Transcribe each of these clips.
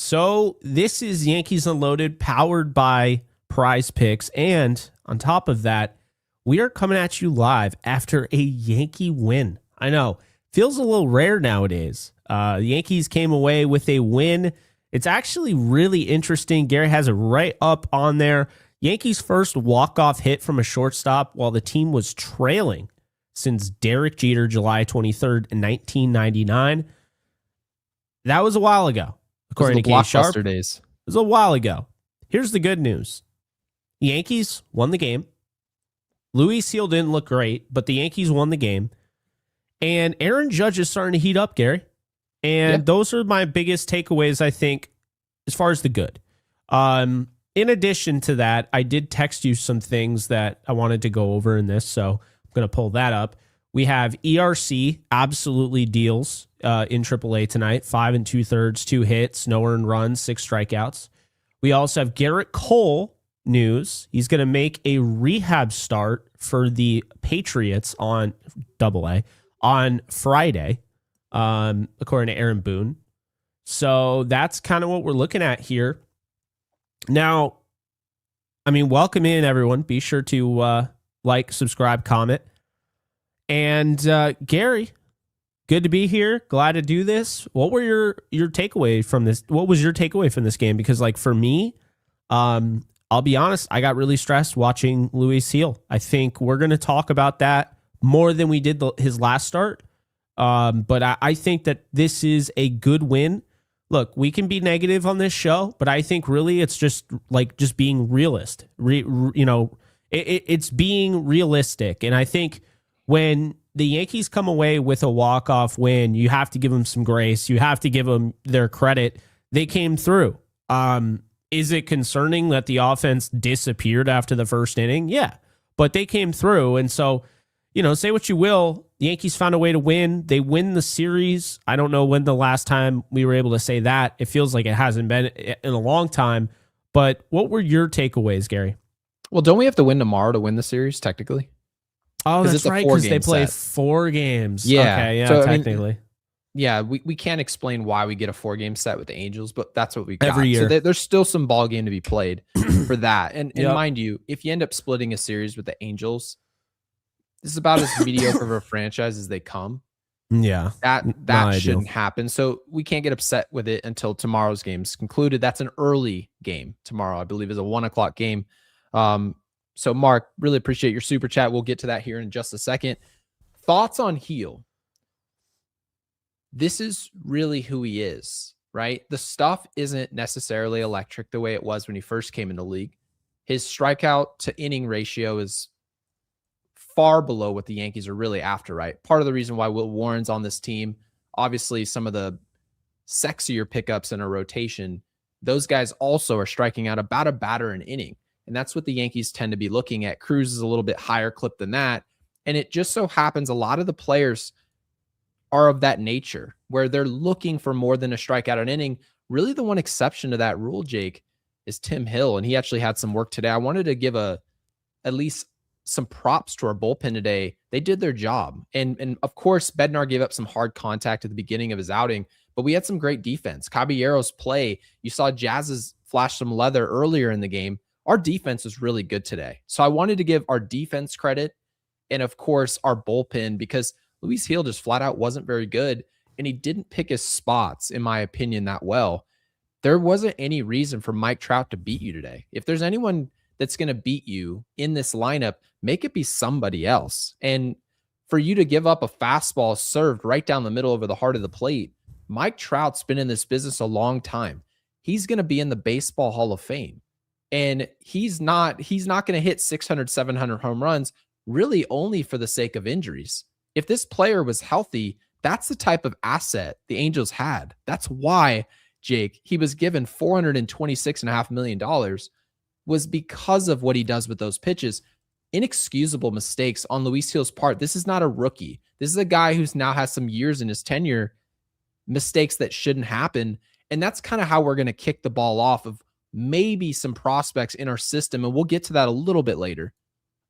So this is Yankees Unloaded, powered by Prize Picks. And on top of that, we are coming at you live after a Yankee win. I know, feels a little rare nowadays. The Yankees came away with a win. It's actually really interesting. Gary has it right up on there. Yankees' first walk-off hit from a shortstop while the team was trailing since Derek Jeter, July 23rd, 1999. That was a while ago. According to K Sharp, days. It was a while ago. Here's the good news. The Yankees won the game. Luis Gil didn't look great, but the Yankees won the game. And Aaron Judge is starting to heat up, Gary. And those are my biggest takeaways, I think, as far as the good. In addition to that, I did text you some things that I wanted to go over in this, so I'm going to pull that up. We have ERC absolutely deals in AAA tonight. 5 2/3, 2 hits, no earned runs, 6 strikeouts. We also have Garrett Cole news. He's going to make a rehab start for the Patriots on AA on Friday, according to Aaron Boone. So that's kind of what we're looking at here. Now, I mean, welcome in, everyone. Be sure to like, subscribe, comment. And Gary, good to be here. Glad to do this. What were your takeaway from this? What was your takeaway from this game? Because like for me, I'll be honest, I got really stressed watching Luis Gil. I think we're going to talk about that more than we did his last start. But I think that this is a good win. Look, we can be negative on this show, but I think really it's just being realist. It's being realistic. And I think when the Yankees come away with a walk-off win, you have to give them some grace. You have to give them their credit. They came through. Is it concerning that the offense disappeared after the first inning? Yeah, but they came through. And so, say what you will, the Yankees found a way to win. They win the series. I don't know when the last time we were able to say that. It feels like it hasn't been in a long time. But what were your takeaways, Gary? Well, don't we have to win tomorrow to win the series, technically? Oh, that's right, because they play 4 games. Yeah. Okay, yeah, so, technically. We can't explain why we get a 4-game set with the Angels, but that's what we got. Every year. So there's still some ball game to be played for that. And mind you, if you end up splitting a series with the Angels, this is about as mediocre of a franchise as they come. Yeah. That shouldn't happen. So we can't get upset with it until tomorrow's game's concluded. That's an early game tomorrow, I believe, is a 1:00 game. So, Mark, really appreciate your super chat. We'll get to that here in just a second. Thoughts on Gil? This is really who he is, right? The stuff isn't necessarily electric the way it was when he first came in the league. His strikeout to inning ratio is far below what the Yankees are really after, right? Part of the reason why Will Warren's on this team, obviously some of the sexier pickups in a rotation, those guys also are striking out about a batter an inning. And that's what the Yankees tend to be looking at. Cruz is a little bit higher clip than that. And it just so happens a lot of the players are of that nature where they're looking for more than a strikeout an inning. Really the one exception to that rule, Jake, is Tim Hill. And he actually had some work today. I wanted to give at least some props to our bullpen today. They did their job. And of course, Bednar gave up some hard contact at the beginning of his outing, but we had some great defense. Caballero's play, you saw Jazz's flash some leather earlier in the game. Our defense was really good today. So I wanted to give our defense credit and, of course, our bullpen, because Luis Gil just flat out wasn't very good, and he didn't pick his spots, in my opinion, that well. There wasn't any reason for Mike Trout to beat you today. If there's anyone that's going to beat you in this lineup, make it be somebody else. And for you to give up a fastball served right down the middle over the heart of the plate, Mike Trout's been in this business a long time. He's going to be in the Baseball Hall of Fame. And he's not going to hit 600, 700 home runs really only for the sake of injuries. If this player was healthy, that's the type of asset the Angels had. That's why, Jake, he was given $426.5 million, was because of what he does with those pitches. Inexcusable mistakes on Luis Gil's part. This is not a rookie. This is a guy who's now has some years in his tenure, mistakes that shouldn't happen. And that's kind of how we're going to kick the ball off of maybe some prospects in our system, and we'll get to that a little bit later,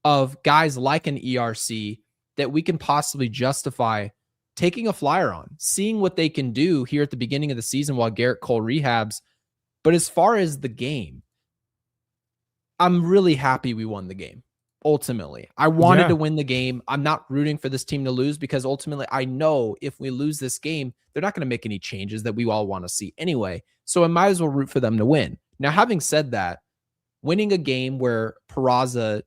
of guys like an ERC that we can possibly justify taking a flyer on, seeing what they can do here at the beginning of the season while Garrett Cole rehabs. But as far as the game, I'm really happy we won the game. Ultimately, I wanted to win the game. I'm not rooting for this team to lose because ultimately I know if we lose this game, they're not going to make any changes that we all want to see anyway. So I might as well root for them to win. Now, having said that, winning a game where Peraza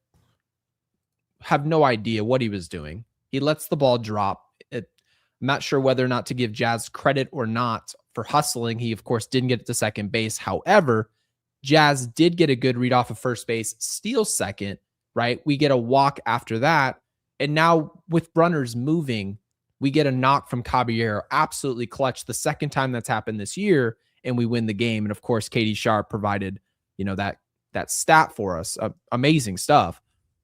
have no idea what he was doing, he lets the ball drop. I'm not sure whether or not to give Jazz credit or not for hustling. He, of course, didn't get to second base. However, Jazz did get a good read off of first base, steals second, right? We get a walk after that. And now with runners moving, we get a knock from Caballero, absolutely clutch, the second time that's happened this year, and we win the game. And of course, Katie Sharp provided, that stat for us. Amazing stuff.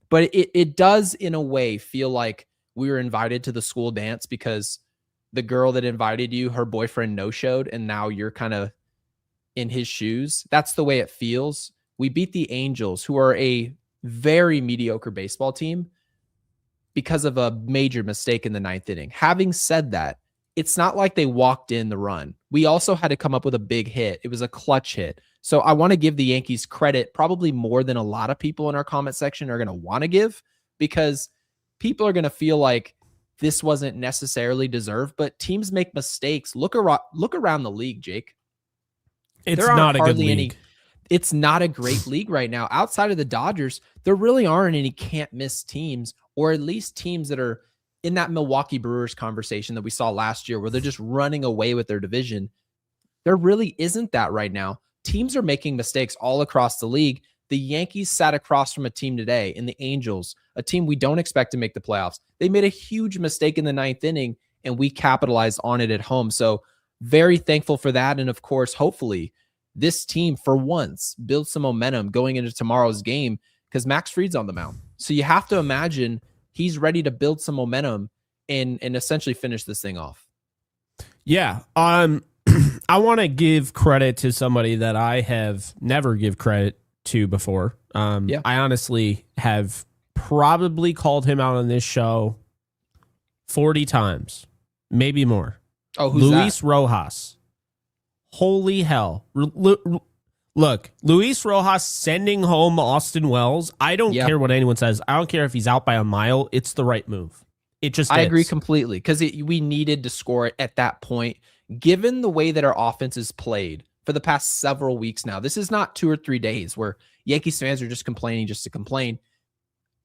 But it does, in a way, feel like we were invited to the school dance because the girl that invited you, her boyfriend no-showed, and now you're kind of in his shoes. That's the way it feels. We beat the Angels, who are a very mediocre baseball team, because of a major mistake in the ninth inning. Having said that, it's not like they walked in the run. We also had to come up with a big hit. It was a clutch hit. So I want to give the Yankees credit, probably more than a lot of people in our comment section are going to want to give, because people are going to feel like this wasn't necessarily deserved, but teams make mistakes. Look around the league, Jake. It's not a good league. It's not a great league right now. Outside of the Dodgers, there really aren't any can't miss teams, or at least teams that are in that Milwaukee Brewers conversation that we saw last year where they're just running away with their division. There really isn't that right now. Teams are making mistakes all across the league. The Yankees sat across from a team today in the Angels, a team we don't expect to make the playoffs. They made a huge mistake in the ninth inning, and we capitalized on it at home. So very thankful for that. And of course, hopefully this team for once builds some momentum going into tomorrow's game, because Max Fried's on the mound. So you have to imagine he's ready to build some momentum and essentially finish this thing off. Yeah. I want to give credit to somebody that I have never give credit to before. I honestly have probably called him out on this show 40 times, maybe more. Oh, who's Luis that? Rojas. Holy hell. Look, Luis Rojas sending home Austin Wells. I don't care what anyone says. I don't care if he's out by a mile. It's the right move. It just I is. agree completely, because we needed to score it at that point. Given the way that our offense is played for the past several weeks now, this is not 2 or 3 days where Yankees fans are just complaining just to complain.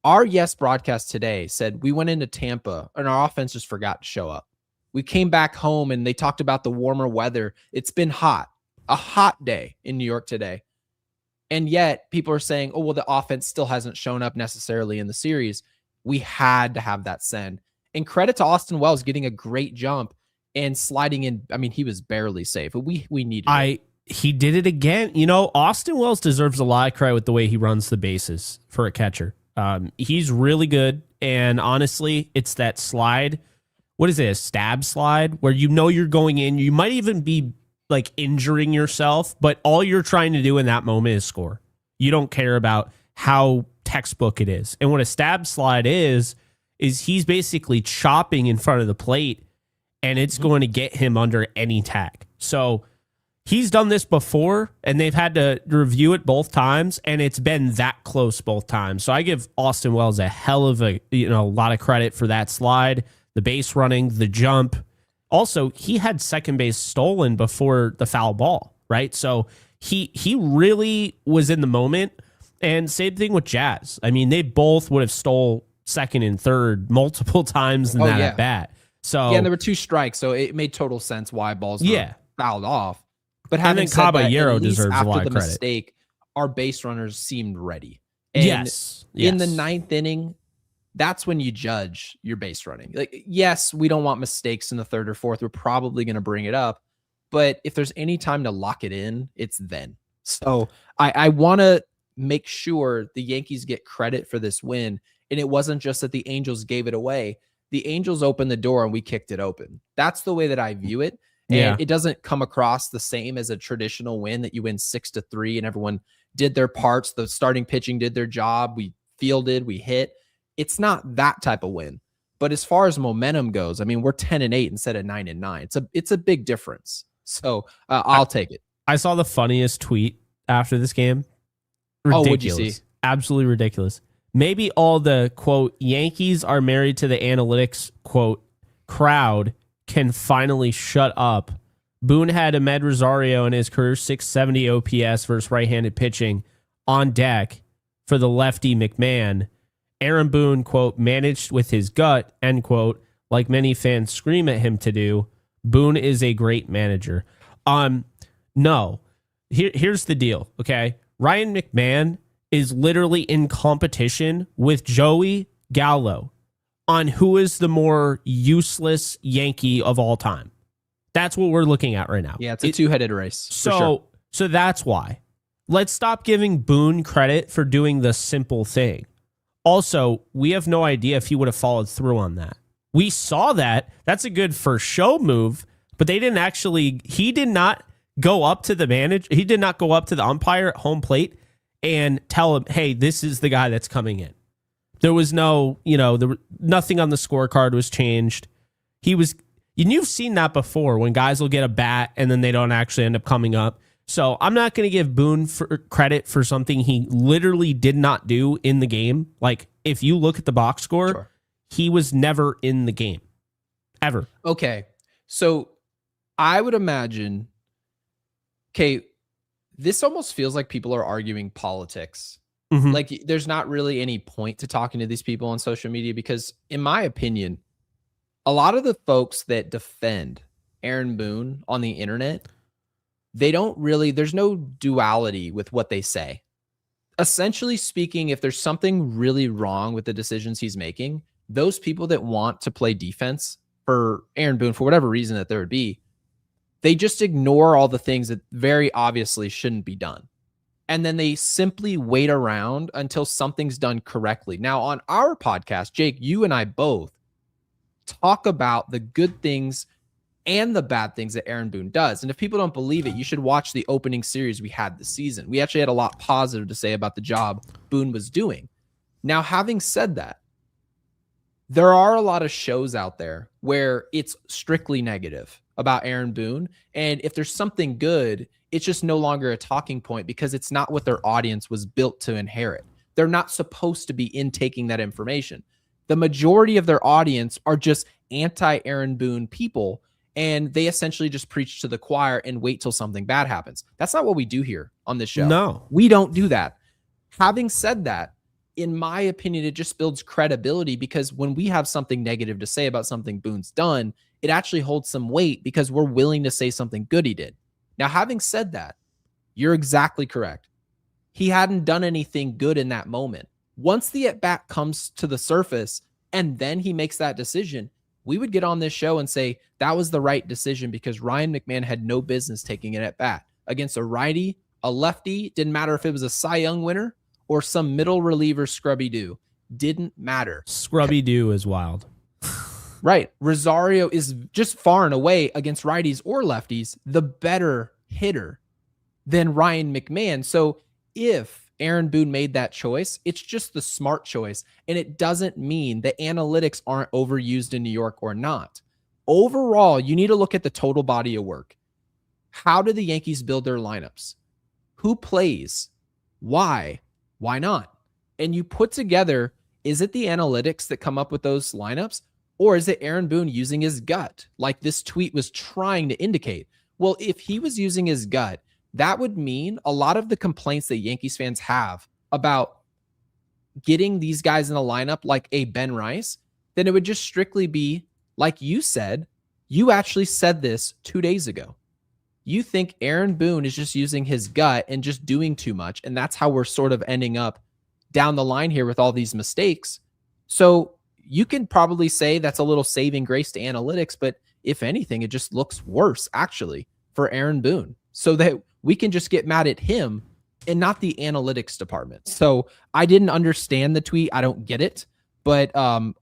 Our Yes broadcast today said we went into Tampa and our offense just forgot to show up. We came back home and they talked about the warmer weather. It's been hot, a hot day in New York today. And yet people are saying, oh, well, the offense still hasn't shown up necessarily in the series. We had to have that send. And credit to Austin Wells getting a great jump and sliding in. I mean, he was barely safe, but we needed it. He did it again. Austin Wells deserves a lot of credit with the way he runs the bases for a catcher. He's really good. And honestly, it's that slide. What is it? A stab slide where you're going in. You might even be like injuring yourself, but all you're trying to do in that moment is score. You don't care about how textbook it is. And what a stab slide is he's basically chopping in front of the plate, and it's going to get him under any tag. So he's done this before, and they've had to review it both times, and it's been that close both times. So I give Austin Wells a hell of a lot of credit for that slide, the base running, the jump. Also, he had second base stolen before the foul ball, right? So he really was in the moment. And same thing with Jazz. I mean, they both would have stole second and third multiple times in that at bat. So and there were 2 strikes, so it made total sense why balls were fouled off. But having said Caballero that, deserves a lot after of the credit. Mistake, our base runners seemed ready. And yes. In the ninth inning, that's when you judge your base running. Like, yes, we don't want mistakes in the third or fourth. We're probably going to bring it up. But if there's any time to lock it in, it's then. So I want to make sure the Yankees get credit for this win. And it wasn't just that the Angels gave it away. The Angels opened the door and we kicked it open. That's the way that I view it. And it doesn't come across the same as a traditional win that you win 6-3 and everyone did their parts. The starting pitching did their job. We fielded, we hit. It's not that type of win. But as far as momentum goes, I mean, we're 10-8 instead of 9-9. It's a big difference. So I'll take it. I saw the funniest tweet after this game. Oh, Ridiculous. what'd you see? Absolutely ridiculous. Maybe all the, quote, Yankees are married to the analytics, quote, crowd can finally shut up. Boone had Ahmed Rosario in his career 670 OPS versus right-handed pitching on deck for the lefty McMahon. Aaron Boone, quote, managed with his gut, end quote, like many fans scream at him to do. Boone is a great manager. No. Here's the deal, okay? Ryan McMahon is literally in competition with Joey Gallo on who is the more useless Yankee of all time. That's what we're looking at right now. Yeah, it's a two-headed race. So that's why. Let's stop giving Boone credit for doing the simple thing. Also, we have no idea if he would have followed through on that. We saw that. That's a good first show move, but they didn't actually, he did not go up to the manager. He did not go up to the umpire at home plate and tell him, hey, this is the guy that's coming in. There was no, nothing on the scorecard was changed. And you've seen that before when guys will get a bat and then they don't actually end up coming up. So I'm not going to give Boone credit for something he literally did not do in the game. Like, if you look at the box score, Sure. He was never in the game. Ever. Okay. So I would imagine, this almost feels like people are arguing politics. Mhm. Like, there's not really any point to talking to these people on social media because, in my opinion, a lot of the folks that defend Aaron Boone on the internet, there's no duality with what they say. Essentially speaking, if there's something really wrong with the decisions he's making, those people that want to play defense for Aaron Boone, for whatever reason that there would be, they just ignore all the things that very obviously shouldn't be done. And then they simply wait around until something's done correctly. Now, on our podcast, Jake, you and I both talk about the good things and the bad things that Aaron Boone does. And if people don't believe it, you should watch the opening series we had this season. We actually had a lot positive to say about the job Boone was doing. Now, having said that, there are a lot of shows out there where it's strictly negative about Aaron Boone. And if there's something good, it's just no longer a talking point because it's not what their audience was built to inherit. They're not supposed to be intaking that information. The majority of their audience are just anti-Aaron Boone people, and they essentially just preach to the choir and wait till something bad happens. That's not what we do here on this show. No. We don't do that. Having said that, in my opinion, it just builds credibility because when we have something negative to say about something Boone's done, it actually holds some weight because we're willing to say something good he did. Now, having said that, you're exactly correct. He hadn't done anything good in that moment. Once the at-bat comes to the surface and then he makes that decision, we would get on this show and say that was the right decision because Ryan McMahon had no business taking it at bat against a righty, a lefty. Didn't matter if it was a Cy Young winner or some middle reliever scrubby-doo. Didn't matter. Scrubby-doo is wild. Right. Rosario is just far and away against righties or lefties the better hitter than Ryan McMahon. So if Aaron Boone made that choice, it's just the smart choice. And it doesn't mean the analytics aren't overused in New York or not. Overall, you need to look at the total body of work. How do the Yankees build their lineups? Who plays? Why? Why not? And you put together, is it the analytics that come up with those lineups? Or is it Aaron Boone using his gut, like this tweet was trying to indicate? Well, if he was using his gut, that would mean a lot of the complaints that Yankees fans have about getting these guys in the lineup like a Ben Rice, then it would just strictly be, like you said, you actually said this 2 days ago. You think Aaron Boone is just using his gut and just doing too much, and that's how we're sort of ending up down the line here with all these mistakes. So you can probably say that's a little saving grace to analytics, but if anything, it just looks worse actually for Aaron Boone, so that we can just get mad at him and not the analytics department. So I didn't understand the tweet. I don't get it. But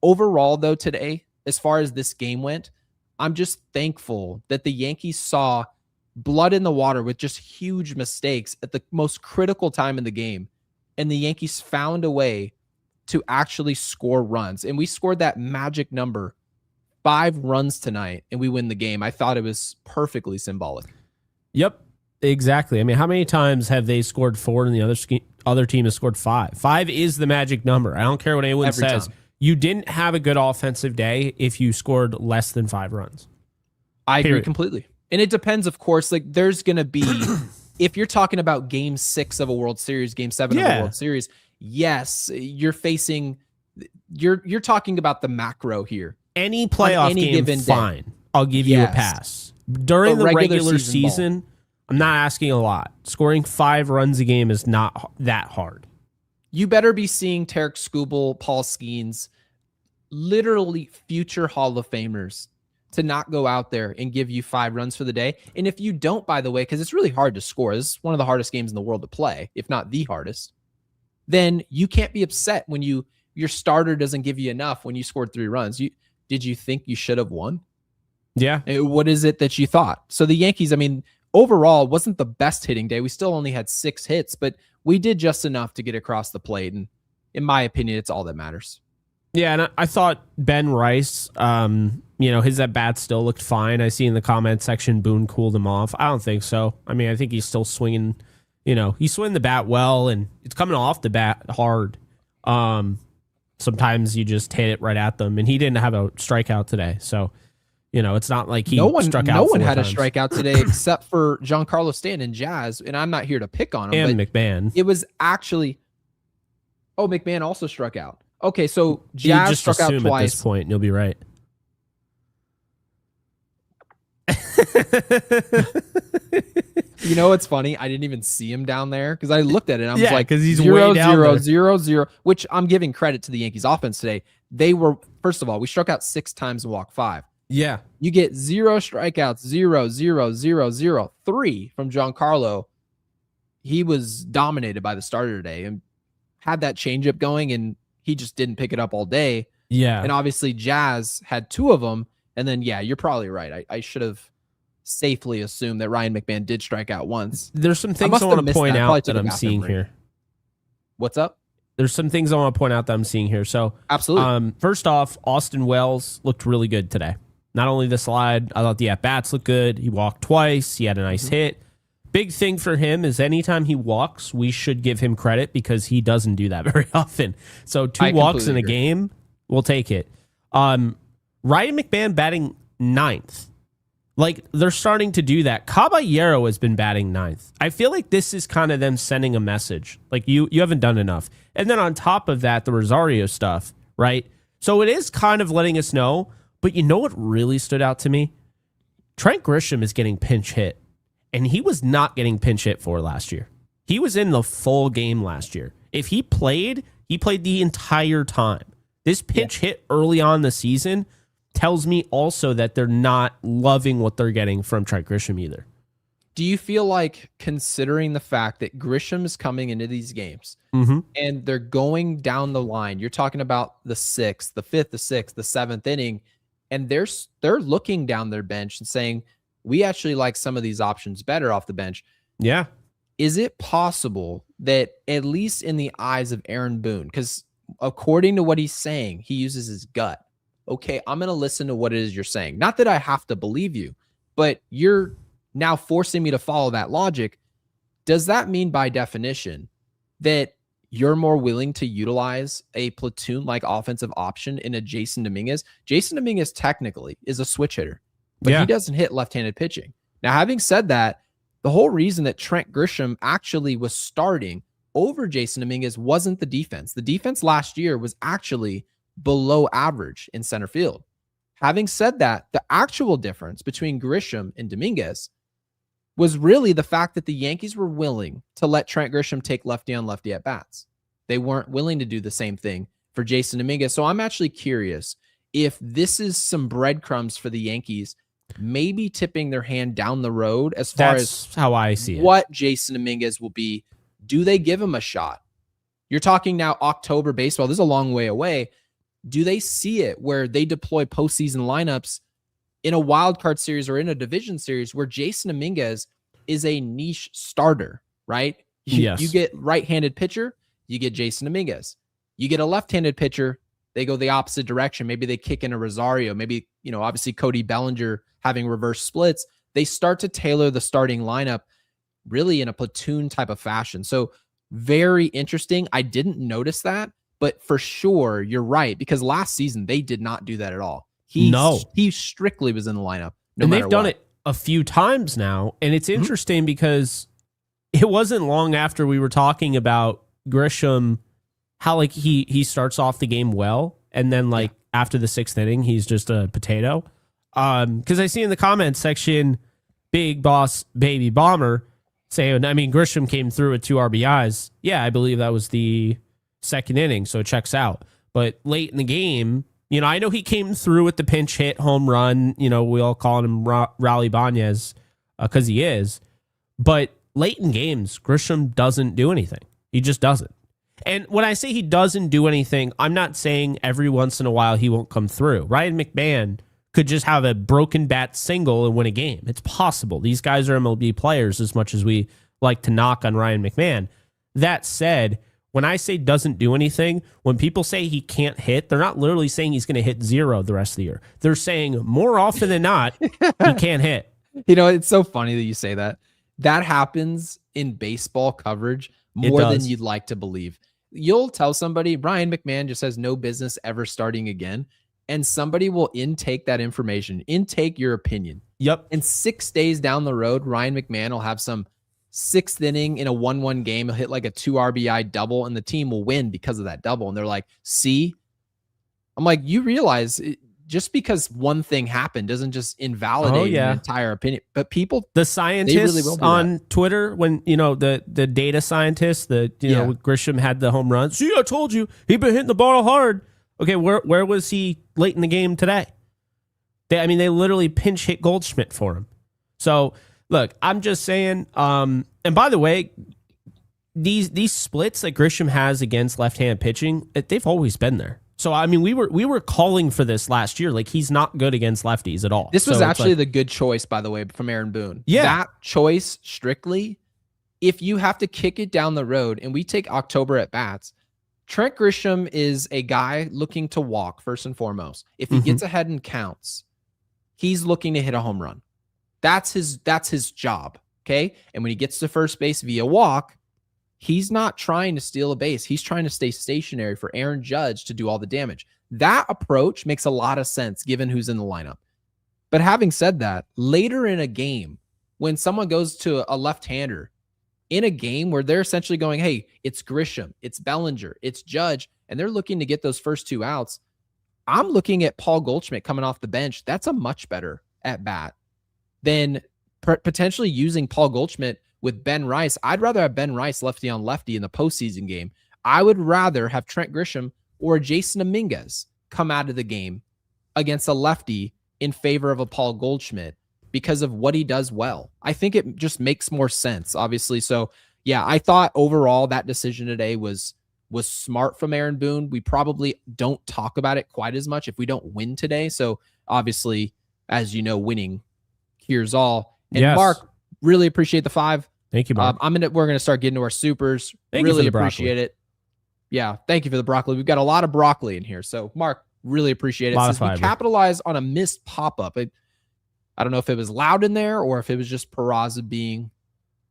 overall, though, today, as far as this game went, I'm just thankful that the Yankees saw blood in the water with just huge mistakes at the most critical time in the game. And the Yankees found a way to actually score runs. And we scored that magic number, 5 runs tonight, and we win the game. I thought it was perfectly symbolic. Yep. Exactly. I mean, how many times have they scored 4 and the other team has scored 5? 5 is the magic number. I don't care what anyone Every says. time. You didn't have a good offensive day if you scored less than 5 runs. I agree Period. completely. And it depends, of course. Like, there's going to be, if you're talking about game 6 of a World Series, game 7 of a World Series, yes, you're talking about the macro here. Any playoff any game, given fine. day. I'll give you a pass. During the regular season, I'm not asking a lot. Scoring 5 runs a game is not that hard. You better be seeing Tarek Skubal, Paul Skeens, literally future Hall of Famers, to not go out there and give you 5 runs for the day. And if you don't, by the way, because it's really hard to score, this is one of the hardest games in the world to play, if not the hardest, then you can't be upset when your starter doesn't give you enough when you scored 3 runs. Did you think you should have won? Yeah. What is it that you thought? So the Yankees, I mean, overall wasn't the best hitting day. We still only had 6 hits, but we did just enough to get across the plate. And in my opinion, it's all that matters. Yeah, and I thought Ben Rice, his at-bat still looked fine. I see in the comment section Boone cooled him off. I don't think so. I mean, I think he's still swinging, he's swinging the bat well, and it's coming off the bat hard. Sometimes you just hit it right at them, and he didn't have a strikeout today. So, it's not like struck out. No one had times. A strikeout today except for Giancarlo Stanton and Jazz, and I'm not here to pick on him. And but McMahon. It was actually... Oh, McMahon also struck out. Okay, so Jazz just struck out twice. At this point, and you'll be right. You know what's funny? I didn't even see him down there because I looked at it and I was like, because he's 0, way down 0, there. 0, 0, which I'm giving credit to the Yankees offense today. They were, first of all, we struck out 6 times and walked 5. Yeah. You get 0 strikeouts, 0, 0, 0, 0, 3 from Giancarlo. He was dominated by the starter today and had that changeup going, and he just didn't pick it up all day. Yeah. And obviously Jazz had 2 of them. And then, yeah, you're probably right. I should have safely assumed that Ryan McMahon did strike out once. There's some things I want to point out that I'm seeing here. What's up? There's some things I want to point out that I'm seeing here. So, absolutely. First off, Austin Wells looked really good today. Not only the slide, I thought the at-bats looked good. He walked twice. He had a nice hit. Big thing for him is anytime he walks, we should give him credit because he doesn't do that very often. So 2 walks in a game, we'll take it. Ryan McMahon batting 9th. Like, they're starting to do that. Caballero has been batting 9th. I feel like this is kind of them sending a message. Like, you haven't done enough. And then on top of that, the Rosario stuff, right? So it is kind of letting us know. But you know what really stood out to me? Trent Grisham is getting pinch hit. And he was not getting pinch hit for last year. He was in the full game last year. If he played the entire time. This pinch hit early on in the season tells me also that they're not loving what they're getting from Trent Grisham either. Do you feel like, considering the fact that Grisham is coming into these games and they're going down the line, you're talking about the 6th, the 5th, the 6th, the 7th inning, and they're looking down their bench and saying, we actually like some of these options better off the bench. Yeah. Is it possible that, at least in the eyes of Aaron Boone, because according to what he's saying, he uses his gut. Okay, I'm going to listen to what it is you're saying. Not that I have to believe you, but you're now forcing me to follow that logic. Does that mean, by definition, that you're more willing to utilize a platoon-like offensive option in a Jason Dominguez? Jason Dominguez technically is a switch hitter, but he doesn't hit left-handed pitching. Now, having said that, the whole reason that Trent Grisham actually was starting over Jason Dominguez wasn't the defense. The defense last year was actually below average in center field. Having said that, the actual difference between Grisham and Dominguez was really the fact that the Yankees were willing to let Trent Grisham take lefty on lefty at bats. They weren't willing to do the same thing for Jason Dominguez. So I'm actually curious if this is some breadcrumbs for the Yankees, maybe tipping their hand down the road as far as how I see it. What Jason Dominguez will be. Do they give him a shot? You're talking now October baseball. This is a long way away. Do they see it where they deploy postseason lineups in a wild card series or in a division series where Jason Dominguez is a niche starter, right? You get right-handed pitcher, you get Jason Dominguez. You get a left-handed pitcher, they go the opposite direction. Maybe they kick in a Rosario. Maybe, obviously Cody Bellinger having reverse splits. They start to tailor the starting lineup. really in a platoon type of fashion. So very interesting. I didn't notice that, but for sure you're right, because last season they did not do that at all. No. He strictly was in the lineup. And they've done it a few times now. And it's interesting because it wasn't long after we were talking about Grisham, how like he starts off the game well, and then like after the 6th inning, he's just a potato. Because I see in the comments section, Big Boss Baby Bomber saying, I mean, Grisham came through with 2 RBIs. Yeah, I believe that was the 2nd inning, so it checks out. But late in the game, you know, I know he came through with the pinch hit home run. You know, we all call him Raleigh Banez because he is. But late in games, Grisham doesn't do anything. He just doesn't. And when I say he doesn't do anything, I'm not saying every once in a while he won't come through. Ryan McMahon could just have a broken bat single and win a game. It's possible. These guys are MLB players as much as we like to knock on Ryan McMahon. That said, when I say doesn't do anything, when people say he can't hit, they're not literally saying he's going to hit 0 the rest of the year. They're saying more often than not, he can't hit. You know, it's so funny that you say that. That happens in baseball coverage more than you'd like to believe. You'll tell somebody, Ryan McMahon just has no business ever starting again. And somebody will intake that information, intake your opinion. Yep. And 6 days down the road, Ryan McMahon will have some 6th inning in a 1-1 game. He'll hit like a 2 RBI double, and the team will win because of that double. And they're like, see? I'm like, you realize just because one thing happened doesn't just invalidate an entire opinion. But people, the scientists on Twitter, when, you know, the data scientists, you know, Grisham had the home run. See, I told you, he'd been hitting the ball hard. Okay, where was he late in the game today? They literally pinch hit Goldschmidt for him. So, look, I'm just saying, and by the way, these splits that Grisham has against left-hand pitching, they've always been there. So, I mean, we were calling for this last year. Like, he's not good against lefties at all. This was actually the good choice, by the way, from Aaron Boone. Yeah. That choice, strictly, if you have to kick it down the road, and we take October at bats, Trent Grisham is a guy looking to walk, first and foremost. If he gets ahead and counts, he's looking to hit a home run. That's his job, okay? And when he gets to first base via walk, he's not trying to steal a base. He's trying to stay stationary for Aaron Judge to do all the damage. That approach makes a lot of sense given who's in the lineup. But having said that, later in a game, when someone goes to a left-hander, in a game where they're essentially going, hey, it's Grisham, it's Bellinger, it's Judge, and they're looking to get those first 2 outs, I'm looking at Paul Goldschmidt coming off the bench. That's a much better at bat than potentially using Paul Goldschmidt with Ben Rice. I'd rather have Ben Rice lefty on lefty in the postseason game. I would rather have Trent Grisham or Jason Dominguez come out of the game against a lefty in favor of a Paul Goldschmidt, because of what he does well. I think it just makes more sense, obviously. So, yeah, I thought overall that decision today was smart from Aaron Boone. We probably don't talk about it quite as much if we don't win today. So, obviously, as you know, winning cures all. And Mark, really appreciate the 5. Thank you, Mark. We're gonna start getting to our supers. Really appreciate it. Yeah, thank you for the broccoli. We've got a lot of broccoli in here. So, Mark, really appreciate it. Since we capitalized on a missed pop-up, I don't know if it was loud in there or if it was just Peraza being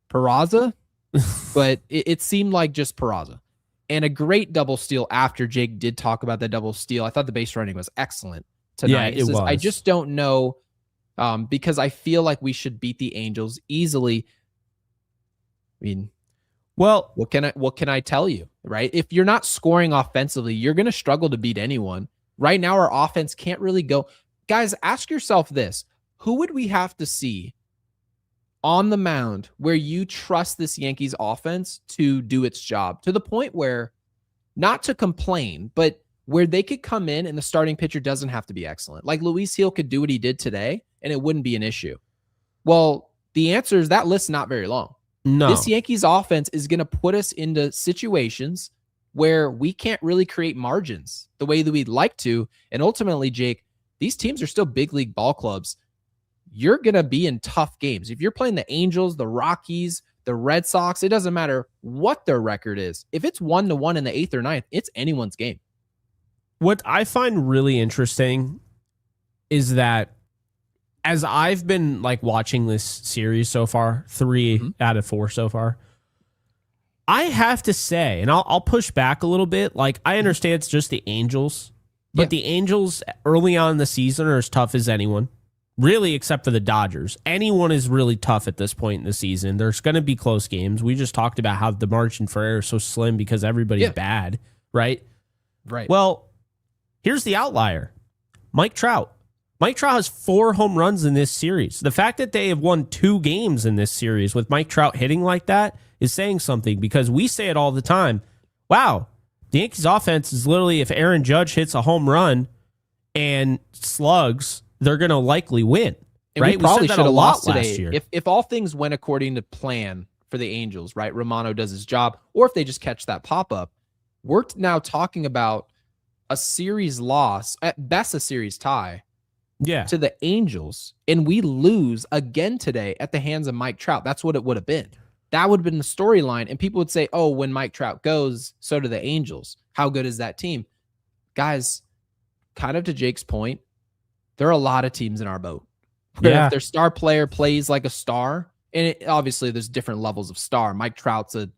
Peraza, but it seemed like just Peraza. And a great double steal after Jake did talk about that double steal. I thought the base running was excellent tonight. Yeah, it was. I just don't know, because I feel like we should beat the Angels easily. I mean, well, what can I tell you, right? If you're not scoring offensively, you're going to struggle to beat anyone. Right now, our offense can't really go. Guys, ask yourself this. Who would we have to see on the mound where you trust this Yankees offense to do its job to the point where, not to complain, but where they could come in and the starting pitcher doesn't have to be excellent? Like Luis Gil could do what he did today and it wouldn't be an issue. Well, the answer is that list's not very long. No. This Yankees offense is going to put us into situations where we can't really create margins the way that we'd like to. And ultimately, Jake, these teams are still big league ball clubs. You're going to be in tough games. If you're playing the Angels, the Rockies, the Red Sox, it doesn't matter what their record is. If it's 1-1 in the 8th or 9th, it's anyone's game. What I find really interesting is that as I've been like watching this series so far, 3 out of 4 so far, I have to say, and I'll push back a little bit. Like, I understand it's just the Angels, but the Angels early on in the season are as tough as anyone, really, except for the Dodgers. Anyone is really tough at this point in the season. There's going to be close games. We just talked about how the margin for error is so slim because everybody's bad, right? Right. Well, here's the outlier. Mike Trout. Mike Trout has 4 home runs in this series. The fact that they have won 2 games in this series with Mike Trout hitting like that is saying something, because we say it all the time. Wow, the Yankees offense is literally, if Aaron Judge hits a home run and slugs, they're going to likely win. And right? we probably said should that have a lot lost today. last year. If all things went according to plan for the Angels, right? Romano does his job, or if they just catch that pop-up, we're now talking about a series loss, at best a series tie, to the Angels, and we lose again today at the hands of Mike Trout. That's what it would have been. That would have been the storyline, and people would say, oh, when Mike Trout goes, so do the Angels. How good is that team? Guys, kind of to Jake's point, there are a lot of teams in our boat. If their star player plays like a star, and obviously there's different levels of star. Mike Trout's a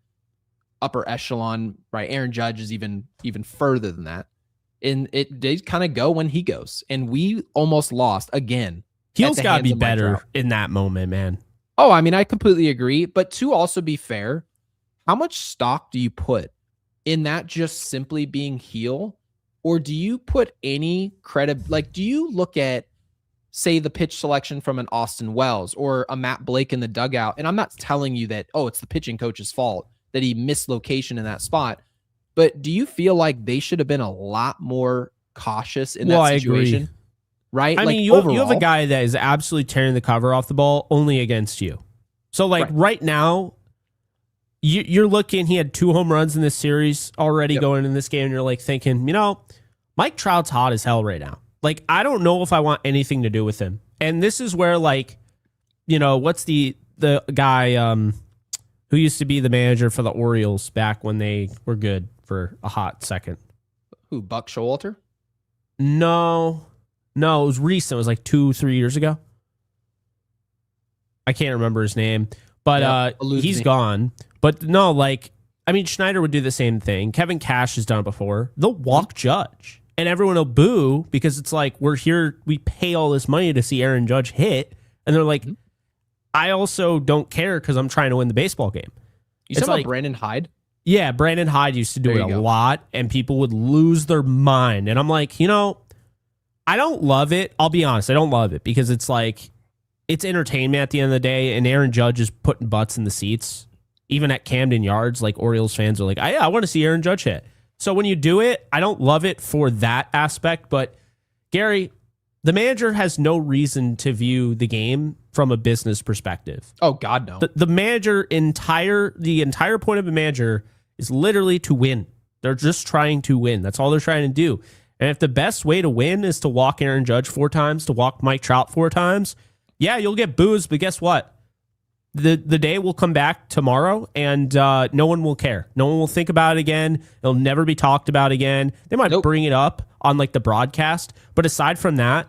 upper echelon, right? Aaron Judge is even further than that. And they kind of go when he goes. And we almost lost again. He's got to be better in that moment, man. Oh, I mean, I completely agree. But to also be fair, how much stock do you put in that just simply being heel? Or do you put any credit? Like, do you look at, say, the pitch selection from an Austin Wells or a Matt Blake in the dugout? And I'm not telling you that, oh, it's the pitching coach's fault that he missed location in that spot. But do you feel like they should have been a lot more cautious in that situation? I agree. Right? I mean, you have a guy that is absolutely tearing the cover off the ball only against you. So, like, right now, you're looking, he had 2 home runs in this series already going in this game, and you're like thinking, Mike Trout's hot as hell right now. Like, I don't know if I want anything to do with him. And this is where, like, what's the guy who used to be the manager for the Orioles back when they were good for a hot second? Who, Buck Showalter? No, it was recent. It was like 2-3 years ago. I can't remember his name, but he's gone. But no, like, I mean, Schneider would do the same thing. Kevin Cash has done it before. They'll walk Judge, and everyone will boo because it's like, we're here, we pay all this money to see Aaron Judge hit, and they're like, I also don't care because I'm trying to win the baseball game. You said about Brandon Hyde? Yeah, Brandon Hyde used to do it a lot, and people would lose their mind. And I'm like, I don't love it. I'll be honest, I don't love it because it's like, it's entertainment at the end of the day, and Aaron Judge is putting butts in the seats. Even at Camden Yards, like, Orioles fans are like, I want to see Aaron Judge hit. So when you do it, I don't love it for that aspect. But, Gary, the manager has no reason to view the game from a business perspective. Oh, God, no. The manager, the entire point of a manager is literally to win. They're just trying to win. That's all they're trying to do. And if the best way to win is to walk Aaron Judge 4 times, to walk Mike Trout 4 times, yeah, you'll get boos, but guess what? The day will come back tomorrow, and no one will care. No one will think about it again. It'll never be talked about again. They might bring it up on, like, the broadcast, but aside from that,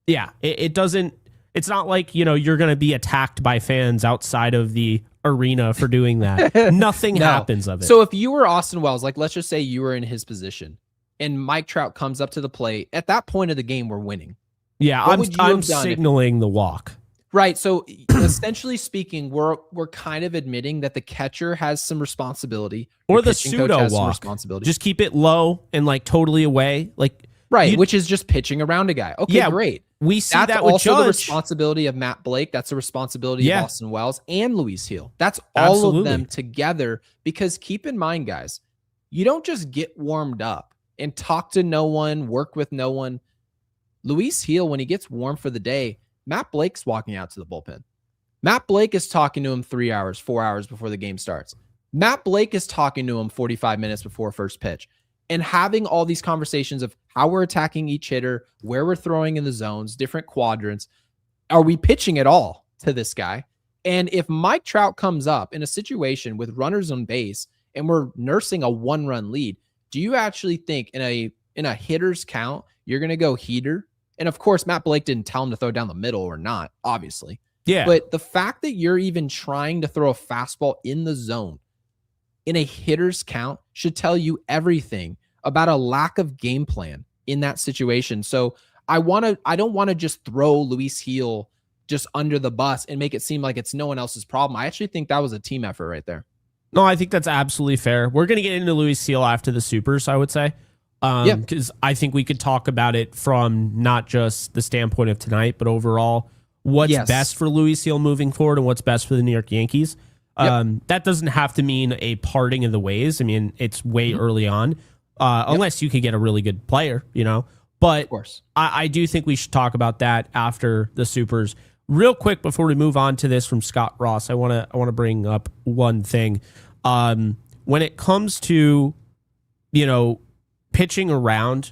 yeah, it doesn't. It's not like, you're going to be attacked by fans outside of the arena for doing that. Nothing happens of it. So if you were Austin Wells, like, let's just say you were in his position, and Mike Trout comes up to the plate, at that point of the game, we're winning. Yeah, I'm signaling the walk. Right. So essentially speaking, we're kind of admitting that the catcher has some responsibility, or the pseudo walk. Just keep it low and, like, totally away, like, right, which is just pitching around a guy. Okay, yeah, great. We see that's that with also Judge. The responsibility of Matt Blake. That's the responsibility of Austin Wells and Luis Gil. That's all of them together. Because keep in mind, guys, you don't just get warmed up and talk to no one, work with no one. Luis Gil, when he gets warm for the day, Matt Blake's walking out to the bullpen. Matt Blake is talking to him 3 hours, 4 hours before the game starts. Matt Blake is talking to him 45 minutes before first pitch, and having all these conversations of how we're attacking each hitter, where we're throwing in the zones, different quadrants. Are we pitching at all to this guy? And if Mike Trout comes up in a situation with runners on base and we're nursing a 1-run lead, do you actually think in a hitter's count, you're going to go heater And of course, Matt Blake didn't tell him to throw down the middle or not, obviously. Yeah. But the fact that you're even trying to throw a fastball in the zone in a hitter's count should tell you everything about a lack of game plan in that situation. So I don't want to just throw Luis Gil just under the bus and make it seem like it's no one else's problem. I actually think that was a team effort right there. No, I think that's absolutely fair. We're going to get into Luis Gil after the Supers, I would say. Because I think we could talk about it from not just the standpoint of tonight, but overall what's best for Luis Gil moving forward and what's best for the New York Yankees. That doesn't have to mean a parting of the ways. I mean, it's way early on, unless you could get a really good player, you know. But of course, I do think we should talk about that after the Supers. Real quick before we move on to this from Scott Ross, I want to bring up one thing. When it comes to, you know, pitching around,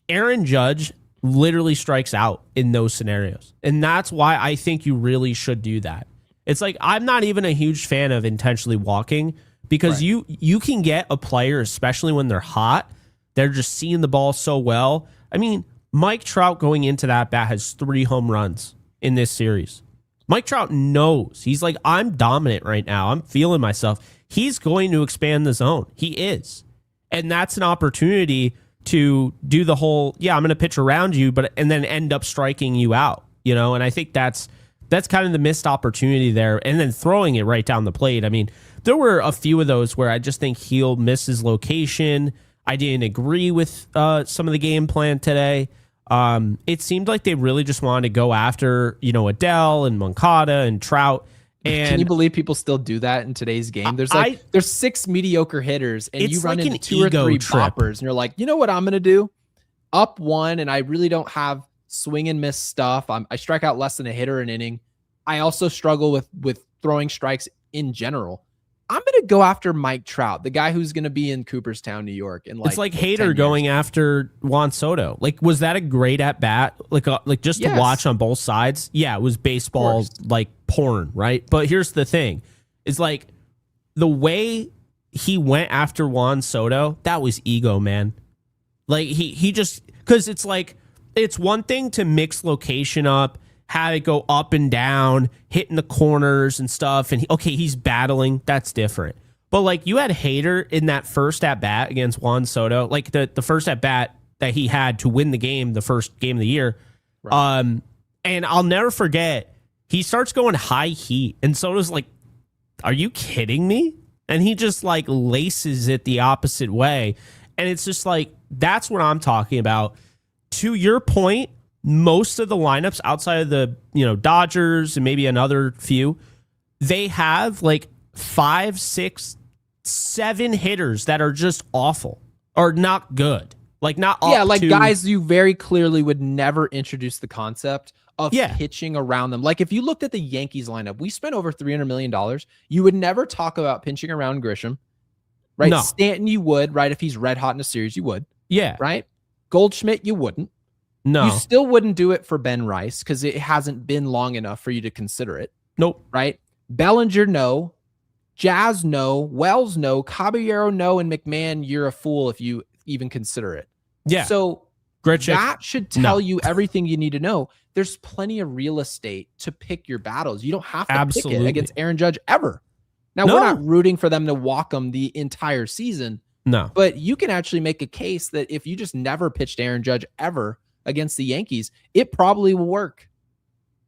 Aaron Judge literally strikes out in those scenarios. And that's why I think you really should do that. It's like, I'm not even a huge fan of intentionally walking because you can get a player, especially when they're hot, they're just seeing the ball so well. I mean, Mike Trout going into that bat has 3 home runs in this series. Mike Trout knows. He's like, I'm dominant right now. I'm feeling myself. He's going to expand the zone. He is. And that's an opportunity to do the whole, I'm going to pitch around you, and then end up striking you out, you know? And I think that's kind of the missed opportunity there. And then throwing it right down the plate. I mean, there were a few of those where I just think Gil missed his location. I didn't agree with some of the game plan today. It seemed like they really just wanted to go after, you know, Adele and Moncada and Trout. And can you believe people still do that in today's game? There's there's 6 mediocre hitters, and you run like into 2 or 3 boppers, and you're like, you know what I'm gonna do? Up 1, and I really don't have swing and miss stuff. I strike out less than a hitter an inning. I also struggle with throwing strikes in general. I'm going to go after Mike Trout, the guy who's going to be in Cooperstown, New York. And it's like Hader going after Juan Soto. Like, was that a great at bat? Like just to watch on both sides? Yeah, it was baseball like porn, right? But here's the thing: is like the way he went after Juan Soto. That was ego, man. Like he just, because it's like, it's one thing to mix location up, have it go up and down, hitting the corners and stuff. And he's battling. That's different. But like, you had Hader in that first at bat against Juan Soto, like the first at bat that he had to win the game, the first game of the year. Right. And I'll never forget, he starts going high heat, and Soto's like, "Are you kidding me?" And he just like laces it the opposite way. And it's just like, that's what I'm talking about. To your point, most of the lineups outside of the, you know, Dodgers and maybe another few, they have like 5, 6, 7 hitters that are just awful or not good. Like not guys you very clearly would never introduce the concept of pitching around them. Like if you looked at the Yankees lineup, we spent over $300 million. You would never talk about pinching around Grisham, right? No. Stanton, you would, right? If he's red hot in a series, you would. Yeah. Right? Goldschmidt, you wouldn't. No. You still wouldn't do it for Ben Rice because it hasn't been long enough for you to consider it. Nope. Right? Bellinger, no. Jazz, no. Wells, no. Caballero, no. And McMahon, you're a fool if you even consider it. Yeah. So Grichuk, that should tell you everything you need to know. There's plenty of real estate to pick your battles. You don't have to pick it against Aaron Judge ever. Now, we're not rooting for them to walk him the entire season. No. But you can actually make a case that if you just never pitched Aaron Judge ever against the Yankees, it probably will work.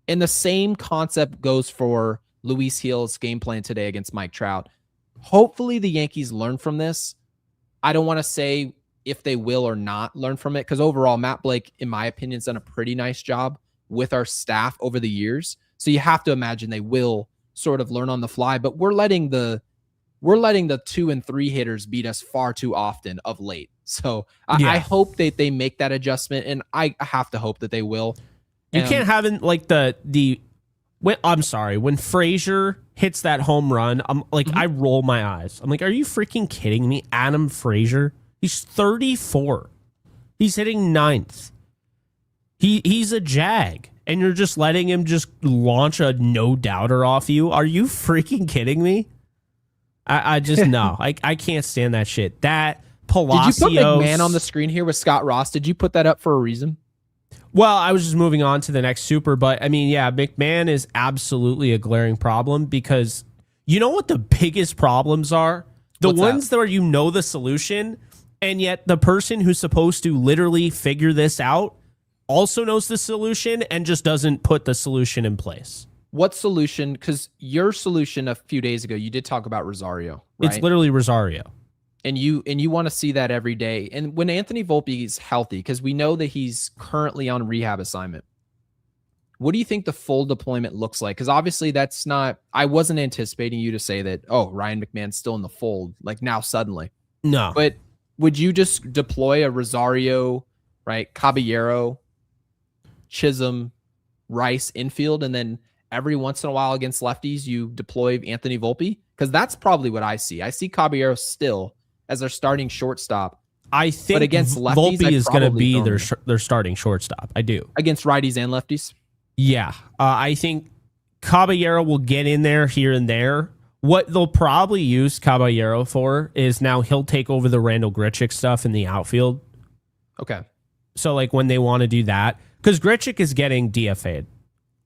And the same concept goes for Luis Gil's game plan today against Mike Trout. Hopefully the Yankees learn from this. I don't want to say if they will or not learn from it, because overall, Matt Blake, in my opinion, has done a pretty nice job with our staff over the years. So you have to imagine they will sort of learn on the fly, but we're letting the 2 and 3 hitters beat us far too often of late. So I hope that they make that adjustment, and I have to hope that they will. You can't have like I'm sorry, when Frazier hits that home run, I'm like, I roll my eyes. I'm like, are you freaking kidding me? Adam Frazier, he's 34. He's hitting 9th. He's a jag, and you're just letting him just launch a no-doubter off you. Are you freaking kidding me? I just no. I can't stand that shit. That Palacios. Did you put McMahon on the screen here with Scott Ross? Did you put that up for a reason? Well, I was just moving on to the next super, but I mean, yeah, McMahon is absolutely a glaring problem because you know what the biggest problems are? The What's ones that? where you know the solution, and yet the person who's supposed to literally figure this out also knows the solution and just doesn't put the solution in place. What solution? Because your solution a few days ago, you did talk about Rosario, right? It's literally Rosario. And you want to see that every day. And when Anthony Volpe is healthy, because we know that he's currently on rehab assignment, what do you think the full deployment looks like? Because obviously that's not, I wasn't anticipating you to say that, oh, Ryan McMahon's still in the fold, like now suddenly. No. But would you just deploy a Rosario, right, Caballero, Chisholm, Rice infield, and then every once in a while against lefties, you deploy Anthony Volpe? Because that's probably what I see. I see Caballero still as their starting shortstop. I think But against lefties, Volpe I'd is going to probably be throw their starting shortstop. I do. Against righties and lefties? Yeah. I think Caballero will get in there here and there. What they'll probably use Caballero for is now he'll take over the Randall Grichuk stuff in the outfield. Okay. So like when they want to do that, because Grichuk is getting DFA'd.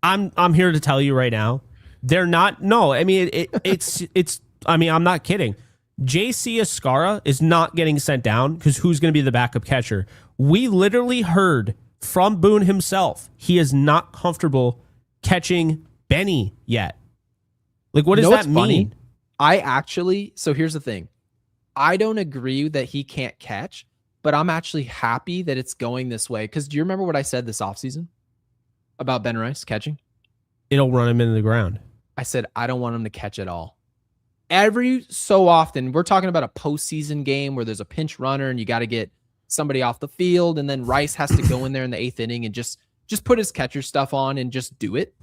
I'm here to tell you right now, they're not. No, I mean it's. I mean I'm not kidding. JC Escara is not getting sent down because who's going to be the backup catcher? We literally heard from Boone himself he is not comfortable catching Benny yet. Like, what does that mean? Funny? I actually, so here's the thing. I don't agree that he can't catch, but I'm actually happy that it's going this way. Because do you remember what I said this offseason about Ben Rice catching? It'll run him into the ground. I said, I don't want him to catch at all. Every so often, we're talking about a postseason game where there's a pinch runner and you got to get somebody off the field, and then Rice has to go in there in the 8th inning and just put his catcher stuff on and just do it.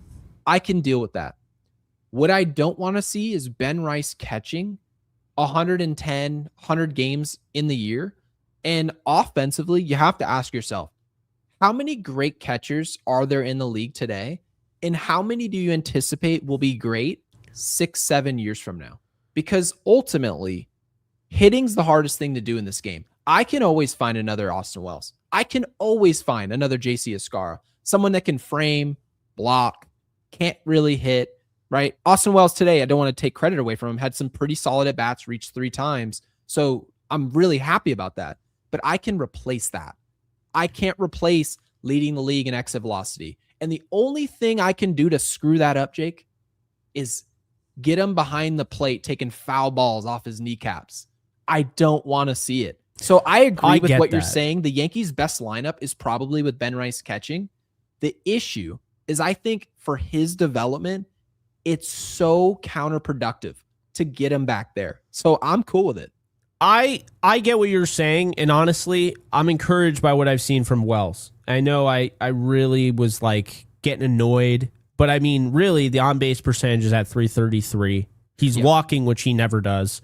I can deal with that. What I don't want to see is Ben Rice catching 110, 100 games in the year. And offensively, you have to ask yourself, how many great catchers are there in the league today? And how many do you anticipate will be great 6-7 years from now? Because ultimately, hitting's the hardest thing to do in this game. I can always find another Austin Wells. I can always find another JC Escara, someone that can frame, block, can't really hit, right? Austin Wells today, I don't want to take credit away from him, had some pretty solid at-bats, reached 3 times. So I'm really happy about that. But I can replace that. I can't replace leading the league in exit velocity. And the only thing I can do to screw that up, Jake, is get him behind the plate, taking foul balls off his kneecaps. I don't want to see it. So I agree with what you're saying. The Yankees' best lineup is probably with Ben Rice catching. The issue is I think for his development, it's so counterproductive to get him back there. So I'm cool with it. I get what you're saying, and honestly, I'm encouraged by what I've seen from Wells. I know I really was like getting annoyed, but I mean, really, the on-base percentage is at 333. He's walking, which he never does.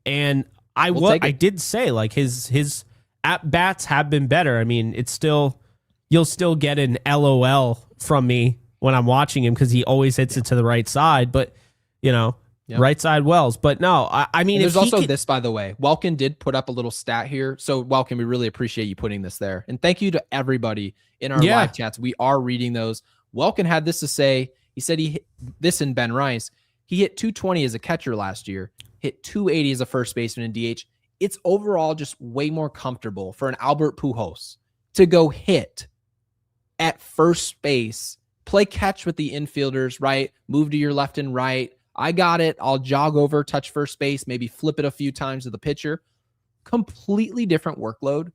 And I did say, like, his at-bats have been better. I mean, it's still, you'll still get an LOL from me when I'm watching him because he always hits it to the right side, but, you know, right side Wells. But no, I mean, and there's also this, by the way. Welkin did put up a little stat here. So, Welkin, we really appreciate you putting this there. And thank you to everybody in our live chats. We are reading those. Welkin had this to say. He said he hit this in Ben Rice. He hit 220 as a catcher last year, hit 280 as a first baseman in DH. It's overall just way more comfortable for an Albert Pujols to go hit at first base, play catch with the infielders, right? Move to your left and right. I got it. I'll jog over, touch first base, maybe flip it a few times to the pitcher. Completely different workload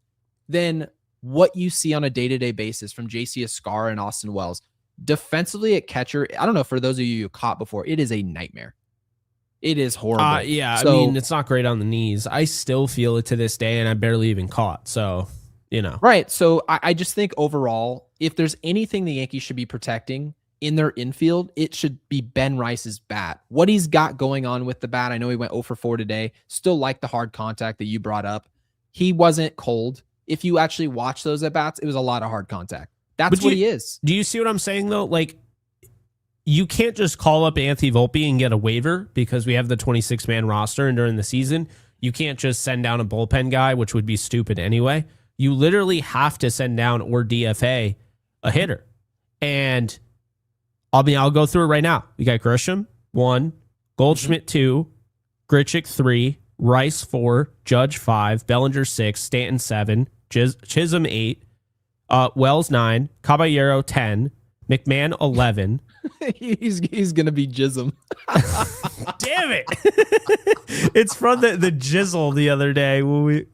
than what you see on a day-to-day basis from JC Escara and Austin Wells. Defensively at catcher, I don't know, for those of you who caught before, it is a nightmare. It is horrible. Yeah, so, I mean, it's not great on the knees. I still feel it to this day, and I barely even caught. So, you know. Right. So I just think overall, if there's anything the Yankees should be protecting in their infield, it should be Ben Rice's bat. What he's got going on with the bat, I know he went 0 for 4 today. Still like the hard contact that you brought up. He wasn't cold. If you actually watch those at-bats, it was a lot of hard contact. That's what he is. Do you see what I'm saying, though? Like, you can't just call up Anthony Volpe and get a waiver because we have the 26-man roster, and during the season, you can't just send down a bullpen guy, which would be stupid anyway. You literally have to send down or DFA a hitter. And I'll go through it right now. We got Grisham 1, Goldschmidt 2, Grichuk 3, Rice 4, Judge 5, Bellinger 6, Stanton 7, Chisholm 8, Wells 9, Caballero 10, McMahon 11. he's gonna be Jism. Damn it! It's from the jizzle the other day when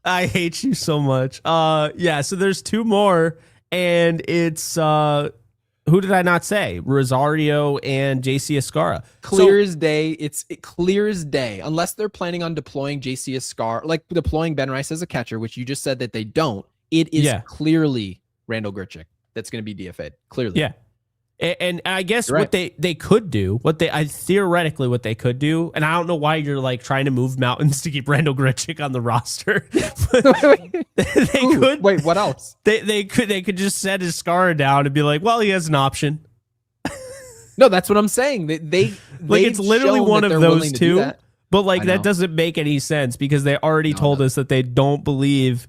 I hate you so much. So there's 2 more, and it's who did I not say? Rosario and JC Escarra. Clear as day. It's clear as day. Unless they're planning on deploying JC Escarra, like deploying Ben Rice as a catcher, which you just said that they don't. It is clearly Randall Grichuk that's going to be DFA'd. Clearly. Yeah. And I guess You're what right. they could do, theoretically what they could do, and I don't know why you're like trying to move mountains to keep Randall Grichuk on the roster. They could. Wait, what else? They could just set his scar down and be like, well, he has an option. No, that's what I'm saying. They it's literally one of those 2, but like that know. doesn't make any sense because they already told us that they don't believe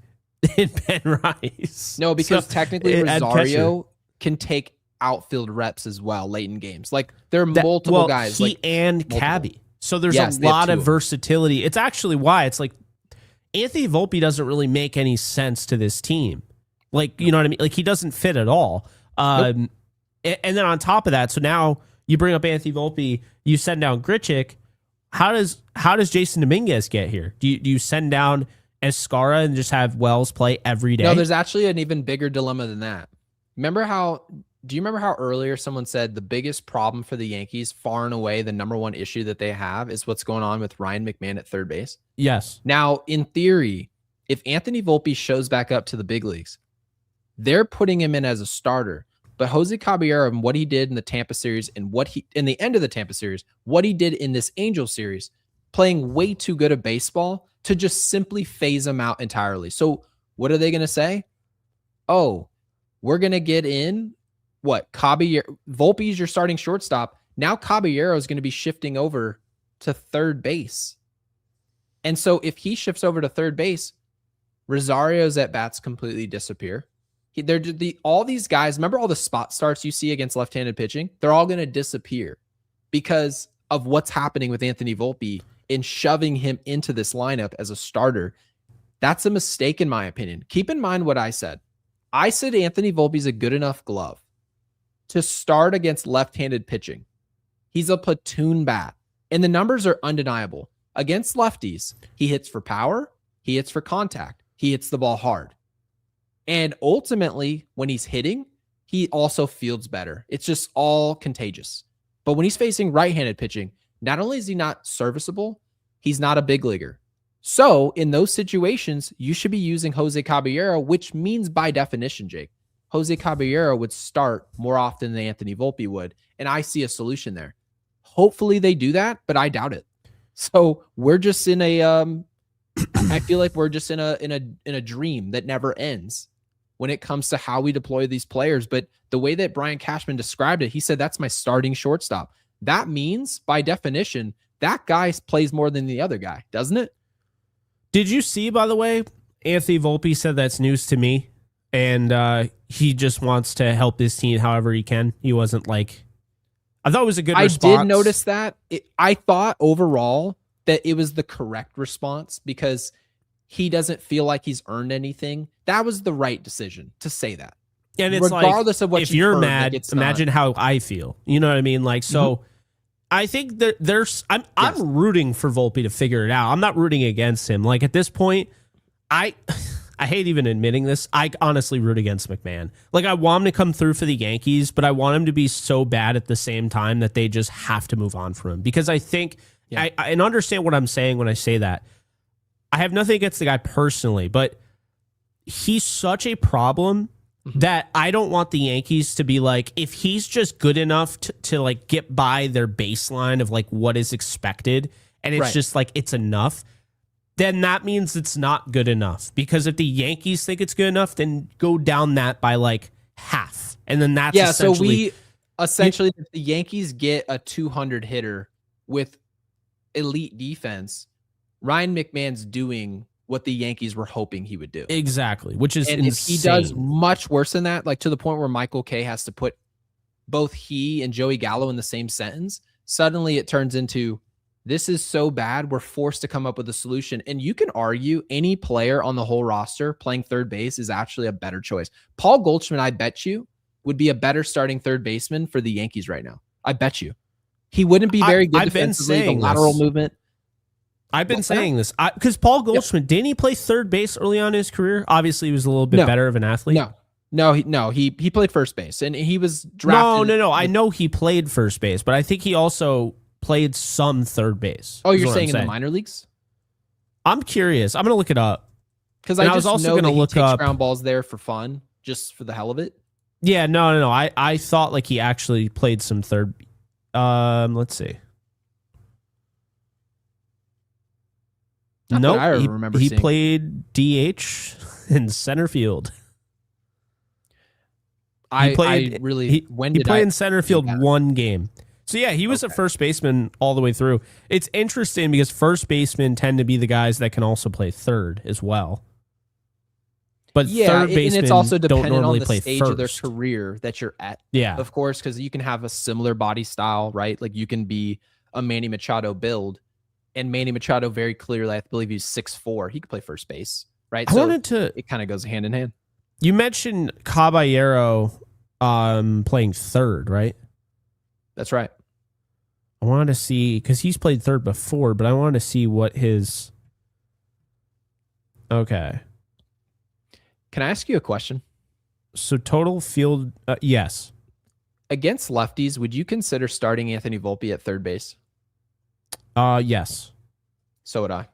in Ben Rice. No, because technically at Rosario can take outfield reps as well late in games. Like there are multiple guys. He and Cabby. So there's Yes, a they have lot 2 of of them. versatility. It's actually why it's like Anthony Volpe doesn't really make any sense to this team. Like, you know what I mean? Like he doesn't fit at all. Nope. And then on top of that, so now you bring up Anthony Volpe, you send down Grichuk. How does Jason Dominguez get here? Do you send down Escarra and just have Wells play every day? No, there's actually an even bigger dilemma than that. Do you remember how earlier someone said the biggest problem for the Yankees, far and away the number 1 issue that they have, is what's going on with Ryan McMahon at third base? Yes. Now, in theory, if Anthony Volpe shows back up to the big leagues, they're putting him in as a starter. But Jose Caballero and what he did in the Tampa series and in the end of the Tampa series, what he did in this Angel series, playing way too good a baseball to just simply phase him out entirely. So what are they going to say? Oh, we're going to get in what? Caballero, Volpe's your starting shortstop. Now Caballero is going to be shifting over to third base. And so if he shifts over to third base, Rosario's at bats completely disappear. All these guys, remember all the spot starts you see against left-handed pitching? They're all going to disappear because of what's happening with Anthony Volpe in shoving him into this lineup as a starter. That's a mistake in my opinion. Keep in mind what I said. I said Anthony Volpe's a good enough glove to start against left-handed pitching. He's a platoon bat, and the numbers are undeniable. Against lefties, he hits for power, he hits for contact, he hits the ball hard. And ultimately, when he's hitting, he also fields better. It's just all contagious. But when he's facing right-handed pitching, not only is he not serviceable, he's not a big leaguer. So in those situations, you should be using Jose Caballero, which means by definition, Jake, Jose Caballero would start more often than Anthony Volpe would. And I see a solution there. Hopefully they do that, but I doubt it. So we're just in a, I feel like we're just in a dream that never ends when it comes to how we deploy these players. But the way that Brian Cashman described it, he said, that's my starting shortstop. That means by definition, that guy plays more than the other guy, doesn't it? Did you see, by the way, Anthony Volpe said that's news to me, and he just wants to help his team however he can. He wasn't like, I thought it was a good response. I did notice that. I thought overall that it was the correct response because he doesn't feel like he's earned anything. That was the right decision to say that. And it's regardless of what if you're heard, mad, like imagine how I feel. You know what I mean? Like, so I think that I'm rooting for Volpe to figure it out. I'm not rooting against him. Like at this point, I hate even admitting this. I honestly root against McMahon. Like I want him to come through for the Yankees, but I want him to be so bad at the same time that they just have to move on from him. Because I think I understand what I'm saying when I say that. I have nothing against the guy personally, but he's such a problem that I don't want the Yankees to be like, if he's just good enough to like get by their baseline of like what is expected, and it's just like it's enough, then that means it's not good enough. Because if the Yankees think it's good enough, then go down that by like half. And then that's essentially... So if the Yankees get a 200 hitter with elite defense, Ryan McMahon's doing what the Yankees were hoping he would do. Exactly, which is And insane. if he does much worse than that, like to the point where Michael Kay has to put both he and Joey Gallo in the same sentence, suddenly it turns into, this is so bad, we're forced to come up with a solution. And you can argue any player on the whole roster playing third base is actually a better choice. Paul Goldschmidt, I bet you, would be a better starting third baseman for the Yankees right now. I bet you. He wouldn't be very good defensively, the lateral movement. I've been saying this because Paul Goldschmidt, didn't he play third base early on in his career? Obviously, he was a little bit better of an athlete. He played first base, and he was drafted. No. I know he played first base, but I think he also played some third base. Oh, you're saying in the minor leagues? I'm curious. I'm gonna look it up because I was also gonna look up ground balls there for fun, just for the hell of it. Yeah, no. I thought like he actually played some third. Let's see. No, I remember he played DH in center field. He played in center field one game. So yeah, he was a first baseman all the way through. It's interesting because first basemen tend to be the guys that can also play third as well. But third basemen it's also don't dependent normally on the play stage first. of their career that you're at. Yeah, of course, because you can have a similar body style, right? Like you can be a Manny Machado build, and Manny Machado very clearly, I believe he's 6'4". He could play first base, right? It kind of goes hand in hand. You mentioned Caballero playing third, right? That's right. I wanted to see, because he's played third before, but I wanted to see what his... Okay. Can I ask you a question? So total field, yes. Against lefties, would you consider starting Anthony Volpe at third base? Yes. So would I.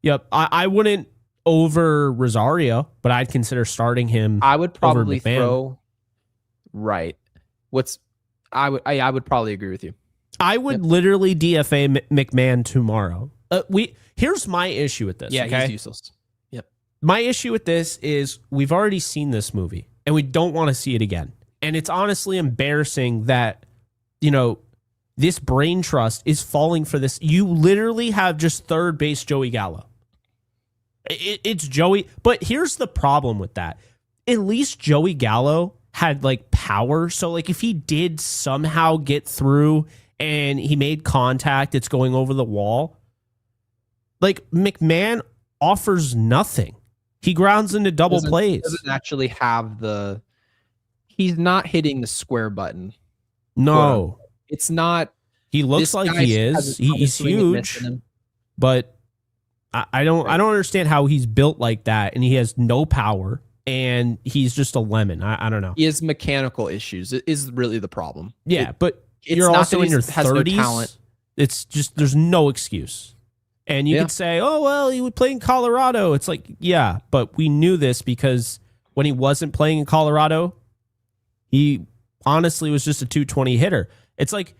Yep. I wouldn't over Rosario, but I'd consider starting him. I would probably throw... Right. I would probably agree with you. I would literally DFA McMahon tomorrow. Here's my issue with this. Yeah, okay? he's useless. Yep. My issue with this is we've already seen this movie and we don't want to see it again. And it's honestly embarrassing that, this brain trust is falling for this. You literally have just third base Joey Gallo. It's Joey. But here's the problem with that. At least Joey Gallo had like power. So like if he did somehow get through and he made contact, it's going over the wall. Like McMahon offers nothing. He grounds into double plays. Doesn't actually have he's not hitting the square button. No. It's not. He looks like he is. He's huge. But I don't understand how he's built like that and he has no power. And he's just a lemon. I don't know. He has mechanical issues. It is really the problem. Yeah, but you're also in your 30s. No it's just, there's no excuse. And you could say, oh, well, he would play in Colorado. It's like, yeah, but we knew this because when he wasn't playing in Colorado, he honestly was just a 220 hitter. It's like,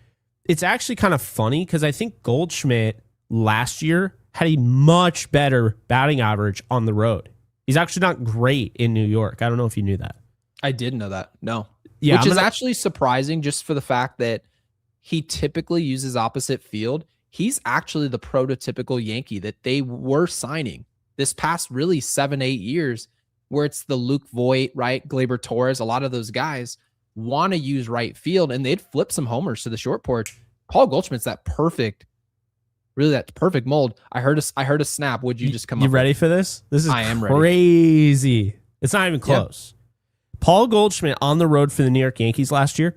it's actually kind of funny because I think Goldschmidt last year had a much better batting average on the road. He's actually not great in New York. I don't know if you knew that. I didn't know that. No. Yeah, which is actually surprising just for the fact that he typically uses opposite field. He's actually the prototypical Yankee that they were signing this past really 7-8 years, where it's the Luke Voit, right? Gleyber Torres. A lot of those guys want to use right field and they'd flip some homers to the short porch. Paul Goldschmidt's that perfect mold. I heard a snap. Would you just come up? You ready for this? This is crazy. Ready. It's not even close. Yeah. Paul Goldschmidt on the road for the New York Yankees last year,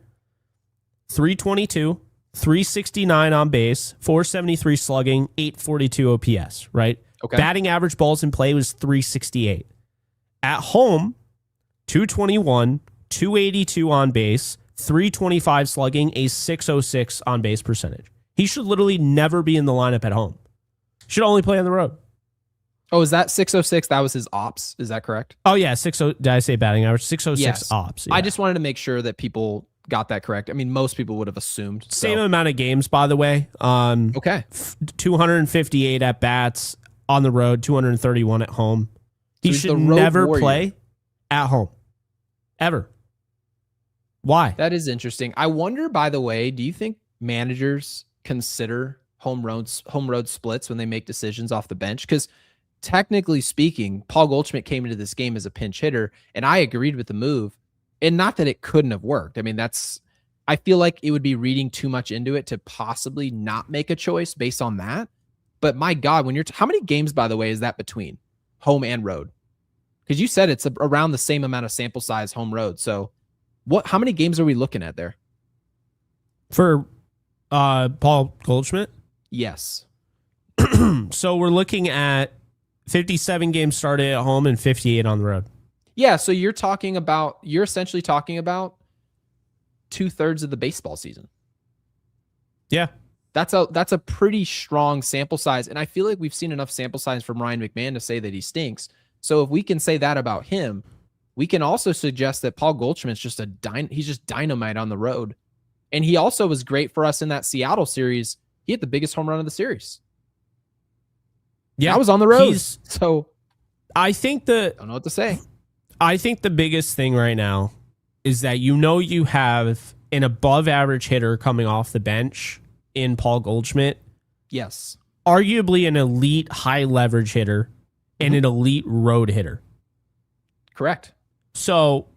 322, 369 on base, 473 slugging, 842 OPS, right? Okay. Batting average balls in play was 368. At home, 221, 282 on base, 325 slugging, a 606 on base percentage. He should literally never be in the lineup at home. Should only play on the road. Oh, is that 606? That was his ops. Is that correct? Oh, yeah. 60. Did I say batting average? 606 yes. ops. Yeah. I just wanted to make sure that people got that correct. I mean, most people would have assumed. Same amount of games, by the way. Okay. 258 at bats on the road, 231 at home. He should never play at home. Ever. Why? That is interesting. I wonder, by the way, do you think managers consider home road splits when they make decisions off the bench? Because technically speaking, Paul Goldschmidt came into this game as a pinch hitter, and I agreed with the move. And not that it couldn't have worked. I mean, I feel like it would be reading too much into it to possibly not make a choice based on that. But my God, how many games, by the way, is that between home and road? Because you said it's around the same amount of sample size home road. So how many games are we looking at there? For Paul Goldschmidt? Yes. So we're looking at 57 games started at home and 58 on the road. Yeah, so you're essentially talking about 2/3 of the baseball season. Yeah. That's a pretty strong sample size. And I feel like we've seen enough sample size from Ryan McMahon to say that he stinks. So if we can say that about him, we can also suggest that Paul Goldschmidt's just he's just dynamite on the road. And he also was great for us in that Seattle series. He hit the biggest home run of the series. Yeah. I was on the road. So I think don't know what to say. I think the biggest thing right now is that you have an above average hitter coming off the bench in Paul Goldschmidt. Yes. Arguably an elite high leverage hitter and an elite road hitter. Correct. So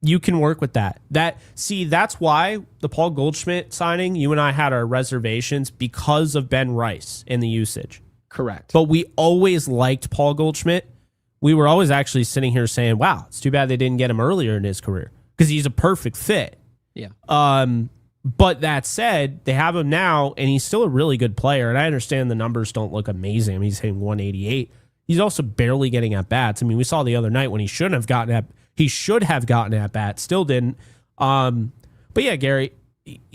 you can work with that. That's why the Paul Goldschmidt signing, you and I had our reservations because of Ben Rice and the usage. Correct. But we always liked Paul Goldschmidt. We were always actually sitting here saying, wow, it's too bad they didn't get him earlier in his career because he's a perfect fit. Yeah. But that said, they have him now, and he's still a really good player. And I understand the numbers don't look amazing. I mean, he's hitting 188. He's also barely getting at bats. I mean, we saw the other night when he should have gotten at bat, still didn't. But yeah, Gary,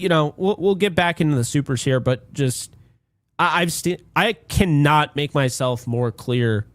we'll get back into the supers here, but just I cannot make myself more clear.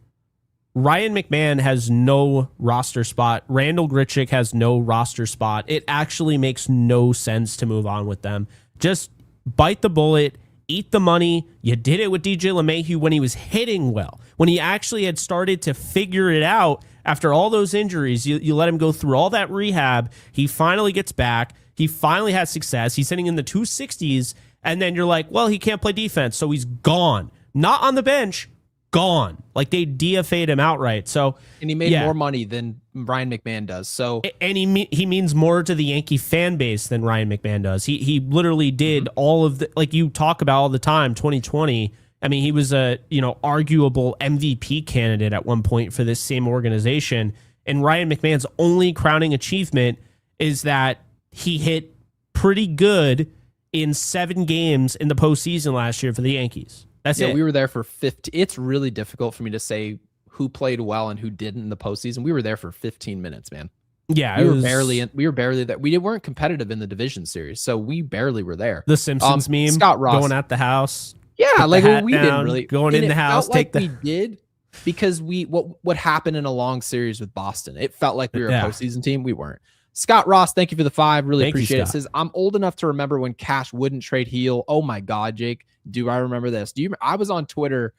Ryan McMahon has no roster spot. Randall Grichuk has no roster spot. It actually makes no sense to move on with them. Just bite the bullet, eat the money. You did it with DJ LeMahieu when he was hitting well. When he actually had started to figure it out after all those injuries, you let him go through all that rehab. He finally gets back. He finally has success. He's hitting in the 260s. And then you're like, well, he can't play defense, so he's gone. Not on the bench. Gone. Like they DFA'd him outright. So and he made more money than Ryan McMahon does. So and he means more to the Yankee fan base than Ryan McMahon does. He literally did all of the, like you talk about all the time, 2020. I mean, he was a arguable MVP candidate at one point for this same organization. And Ryan McMahon's only crowning achievement is that he hit pretty good in 7 games in the postseason last year for the Yankees. That's it. We were there for 50. It's really difficult for me to say who played well and who didn't in the postseason. We were there for 15 minutes, man. Yeah, we were barely there. We weren't competitive in the division series, so we barely were there. The Simpsons meme, Scott Ross going at the house. Yeah, like we didn't really going in the house. We did because what happened in a long series with Boston. It felt like we were a postseason team. We weren't. Scott Ross, thank you for the 5. Really appreciate it. Says, I'm old enough to remember when Cash wouldn't trade Heel. Oh my God, Jake. Do I remember this? I was on Twitter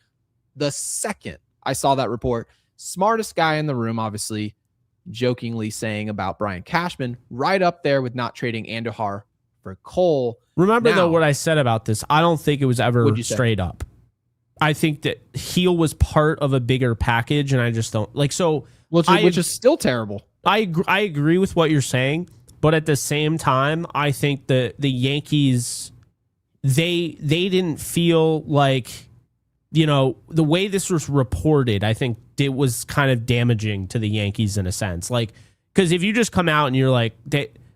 the second I saw that report. Smartest guy in the room, obviously, jokingly saying about Brian Cashman, right up there with not trading Andujar for Cole. Remember, though, what I said about this? I don't think it was ever straight up. I think that Heel was part of a bigger package, and I just don't like so. Which is still terrible. I agree with what you're saying, but at the same time, I think the Yankees they didn't feel like the way this was reported. I think it was kind of damaging to the Yankees in a sense, like because if you just come out and you're like,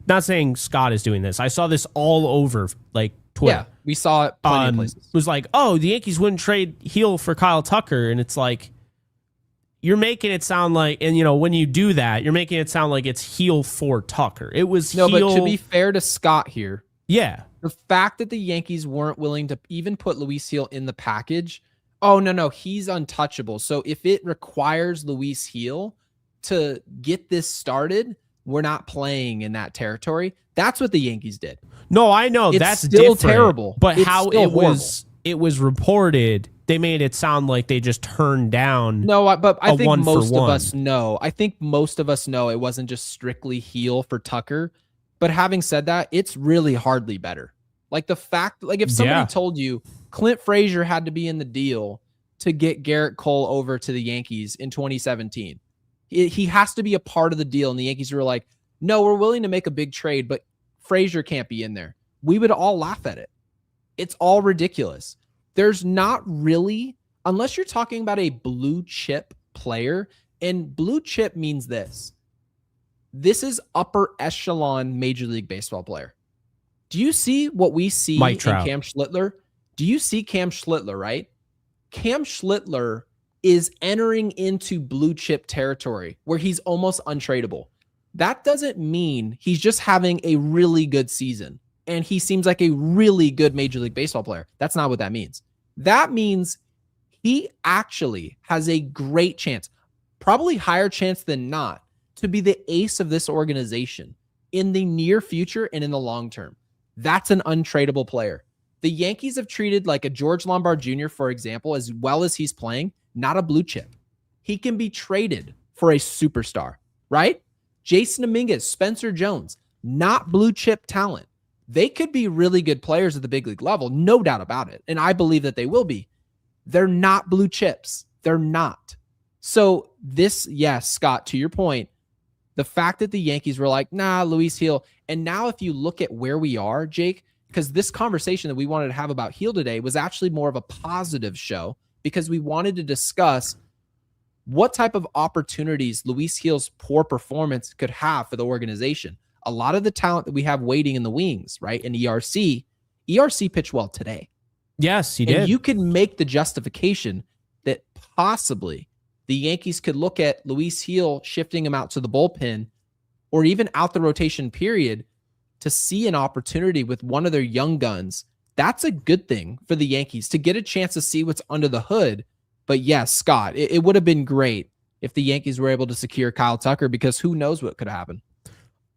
not saying Scott is doing this. I saw this all over like Twitter. Yeah, we saw it plenty of places. It was like, oh, the Yankees wouldn't trade Heel for Kyle Tucker, and it's like. You're making it sound like, and when you do that, you're making it sound like it's Heel for Tucker. It was no, but to be fair to Scott here, yeah, the fact that the Yankees weren't willing to even put Luis Gil in the package, oh no, he's untouchable. So if it requires Luis Gil to get this started, we're not playing in that territory. That's what the Yankees did. No, I know that's still different, terrible, but it's how it was reported. They made it sound like they just turned down. No, but I think most of us know. I think most of us know it wasn't just strictly Heel for Tucker. But having said that, it's really hardly better. Like the fact, like if somebody told you Clint Frazier had to be in the deal to get Garrett Cole over to the Yankees in 2017. He has to be a part of the deal. And the Yankees were like, no, we're willing to make a big trade, but Frazier can't be in there. We would all laugh at it. It's all ridiculous. There's not really, unless you're talking about a blue chip player, and blue chip means this. This is upper echelon Major League Baseball player. Do you see what we see in Cam Schlittler? Do you see Cam Schlittler, right? Cam Schlittler is entering into blue chip territory where he's almost untradeable. That doesn't mean he's just having a really good season and he seems like a really good Major League Baseball player. That's not what that means. That means he actually has a great chance, probably higher chance than not, to be the ace of this organization in the near future and in the long term. That's an untradeable player. The Yankees have treated like a George Lombard Jr., for example, as well as he's playing, not a blue chip. He can be traded for a superstar, right? Jason Dominguez, Spencer Jones, not blue chip talent. They could be really good players at the big league level, no doubt about it. And I believe that they will be. They're not blue chips. They're not. So this, yes, Scott, to your point, the fact that the Yankees were like, nah, Luis Gil. And now if you look at where we are, Jake, because this conversation that we wanted to have about Gil today was actually more of a positive show because we wanted to discuss what type of opportunities Luis Gil's poor performance could have for the organization. A lot of the talent that we have waiting in the wings, right? In ERC pitched well today. Yes, he did. And you can make the justification that possibly the Yankees could look at Luis Gil shifting him out to the bullpen or even out the rotation period to see an opportunity with one of their young guns. That's a good thing for the Yankees to get a chance to see what's under the hood. But yes, Scott, it would have been great if the Yankees were able to secure Kyle Tucker because who knows what could happen.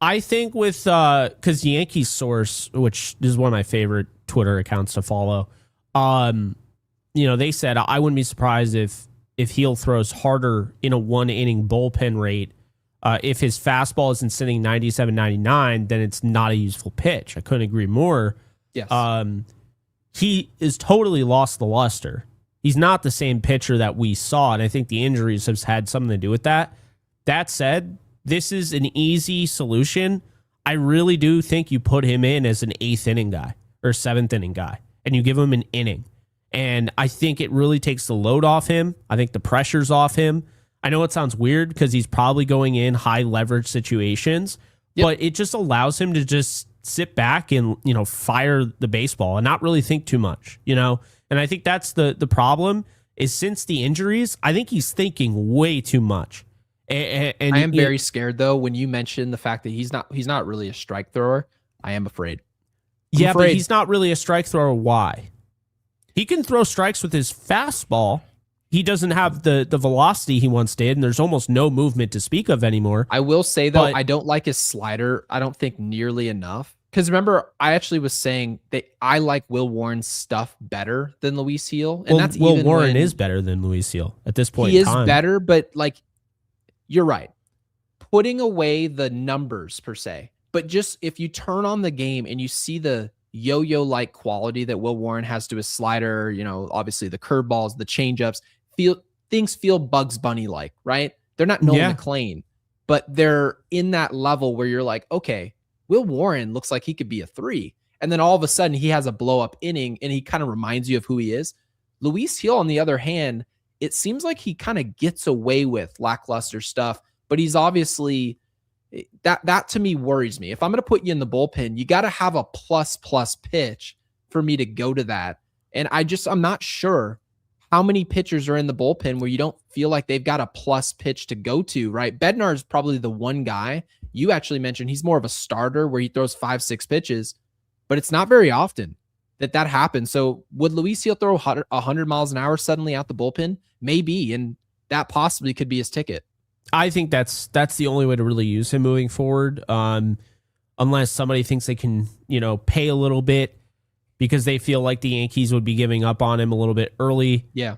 I think with, because Yankees Source, which is one of my favorite Twitter accounts to follow, they said, I wouldn't be surprised if Gil throws harder in a 1-inning bullpen rate. If his fastball isn't sitting 97, 99, then it's not a useful pitch. I couldn't agree more. Yes. He is totally lost the luster. He's not the same pitcher that we saw, and I think the injuries have had something to do with that. That said, this is an easy solution. I really do think you put him in as an 8th inning guy or 7th inning guy, and you give him an inning. And I think it really takes the load off him. I think the pressure's off him. I know it sounds weird because he's probably going in high leverage situations, but it just allows him to just sit back and, fire the baseball and not really think too much, And I think that's the problem is since the injuries, I think he's thinking way too much. And I am very scared though when you mention the fact that he's not really a strike thrower. I am afraid. But he's not really a strike thrower. Why? He can throw strikes with his fastball. He doesn't have the velocity he once did, and there's almost no movement to speak of anymore. I will say, though, I don't like his slider. I don't think nearly enough. Because remember, I actually was saying that I like Will Warren's stuff better than Luis Gil. And that's Will Warren is better than Luis Gil at this point. He is better, but you're right. Putting away the numbers per se, but just if you turn on the game and you see the yo-yo-like quality that Will Warren has to his slider, obviously the curveballs, the changeups, things feel Bugs Bunny-like, right? They're not Nolan McLean, but they're in that level where you're like, okay, Will Warren looks like he could be a 3. And then all of a sudden he has a blow-up inning and he kind of reminds you of who he is. Luis Gil, on the other hand, it seems like he kind of gets away with lackluster stuff, but he's obviously that to me worries me. If I'm going to put you in the bullpen, you got to have a plus pitch for me to go to that. And I'm not sure how many pitchers are in the bullpen where you don't feel like they've got a plus pitch to go to, right? Bednar is probably the one guy you actually mentioned. He's more of a starter where he throws 5-6 pitches, but it's not very often that happens. So would Luis Gil throw 100 miles an hour suddenly out the bullpen? Maybe, and that possibly could be his ticket. I think that's the only way to really use him moving forward, unless somebody thinks they can, pay a little bit because they feel like the Yankees would be giving up on him a little bit early. Yeah.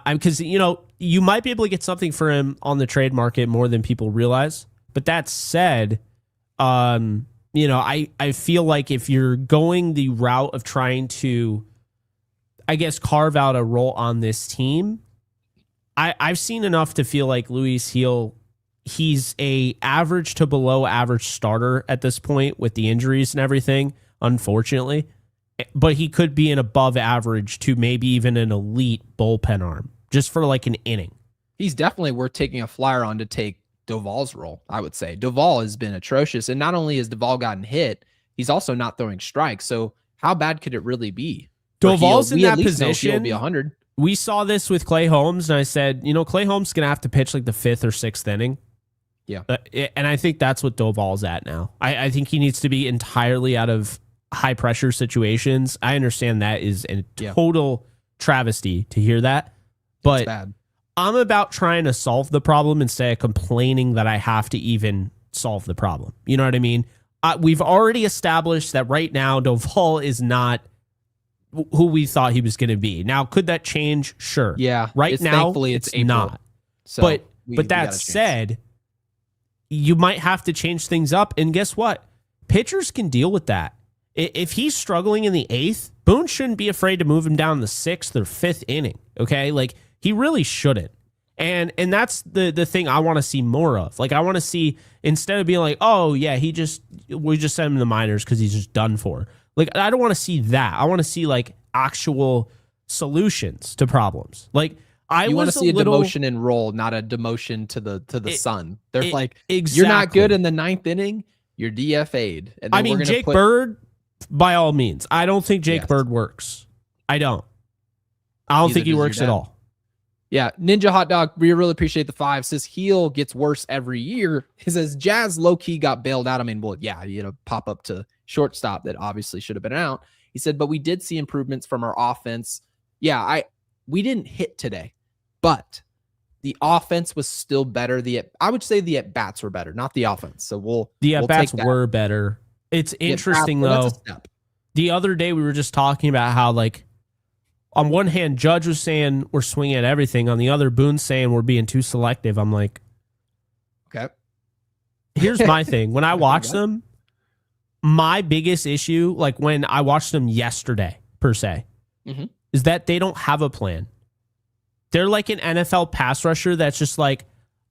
Because, you might be able to get something for him on the trade market more than people realize. But that said, I feel like if you're going the route of trying to, I guess, carve out a role on this team. I've seen enough to feel like Luis Gil, he's a average to below average starter at this point with the injuries and everything, unfortunately. But he could be an above average to maybe even an elite bullpen arm just for like an inning. He's definitely worth taking a flyer on to take Doval's role, I would say. Doval has been atrocious. And not only has Doval gotten hit, he's also not throwing strikes. So how bad could it really be? Doval's in that position. He'll be 100. We saw this with Clay Holmes, and I said, Clay Holmes is going to have to pitch like the 5th or 6th inning. Yeah. And I think that's what Doval's at now. I think he needs to be entirely out of high pressure situations. I understand that is a total travesty to hear that, but bad. I'm about trying to solve the problem instead of complaining that I have to even solve the problem. You know what I mean? We've already established that right now Doval is not who we thought he was going to be. Now, could that change? Sure. Yeah. Right now, thankfully it's April, not. So but that said, you might have to change things up. And guess what? Pitchers can deal with that. If he's struggling in the 8th, Boone shouldn't be afraid to move him down the 6th or 5th inning. Okay, like he really shouldn't. And that's the thing I want to see more of. Like I want to see, instead of being like, oh yeah, we just sent him to the minors because he's just done for. Like I don't want to see that. I want to see like actual solutions to problems. Like you want to see a demotion in role, not a demotion to the sun. They're like, exactly. You're not good in the 9th inning, you're DFA'd. And I mean, Jake Bird, by all means. I don't think Jake Bird works. I don't think he works at all. Yeah, Ninja Hot Dog, we really appreciate the 5. Says Heel gets worse every year. He says Jazz low-key got bailed out. I mean, well, yeah, pop up to shortstop that obviously should have been out. He said, but we did see improvements from our offense. Yeah, we didn't hit today, but the offense was still better. I would say the at-bats were better, not the offense. So the at-bats were better. It's interesting, though. The other day we were just talking about how, like, on one hand, Judge was saying we're swinging at everything. On the other, Boone's saying we're being too selective. I'm like, okay. Here's my thing. When I watch them, my biggest issue, like when I watched them yesterday, per se, is that they don't have a plan. They're like an NFL pass rusher that's just like,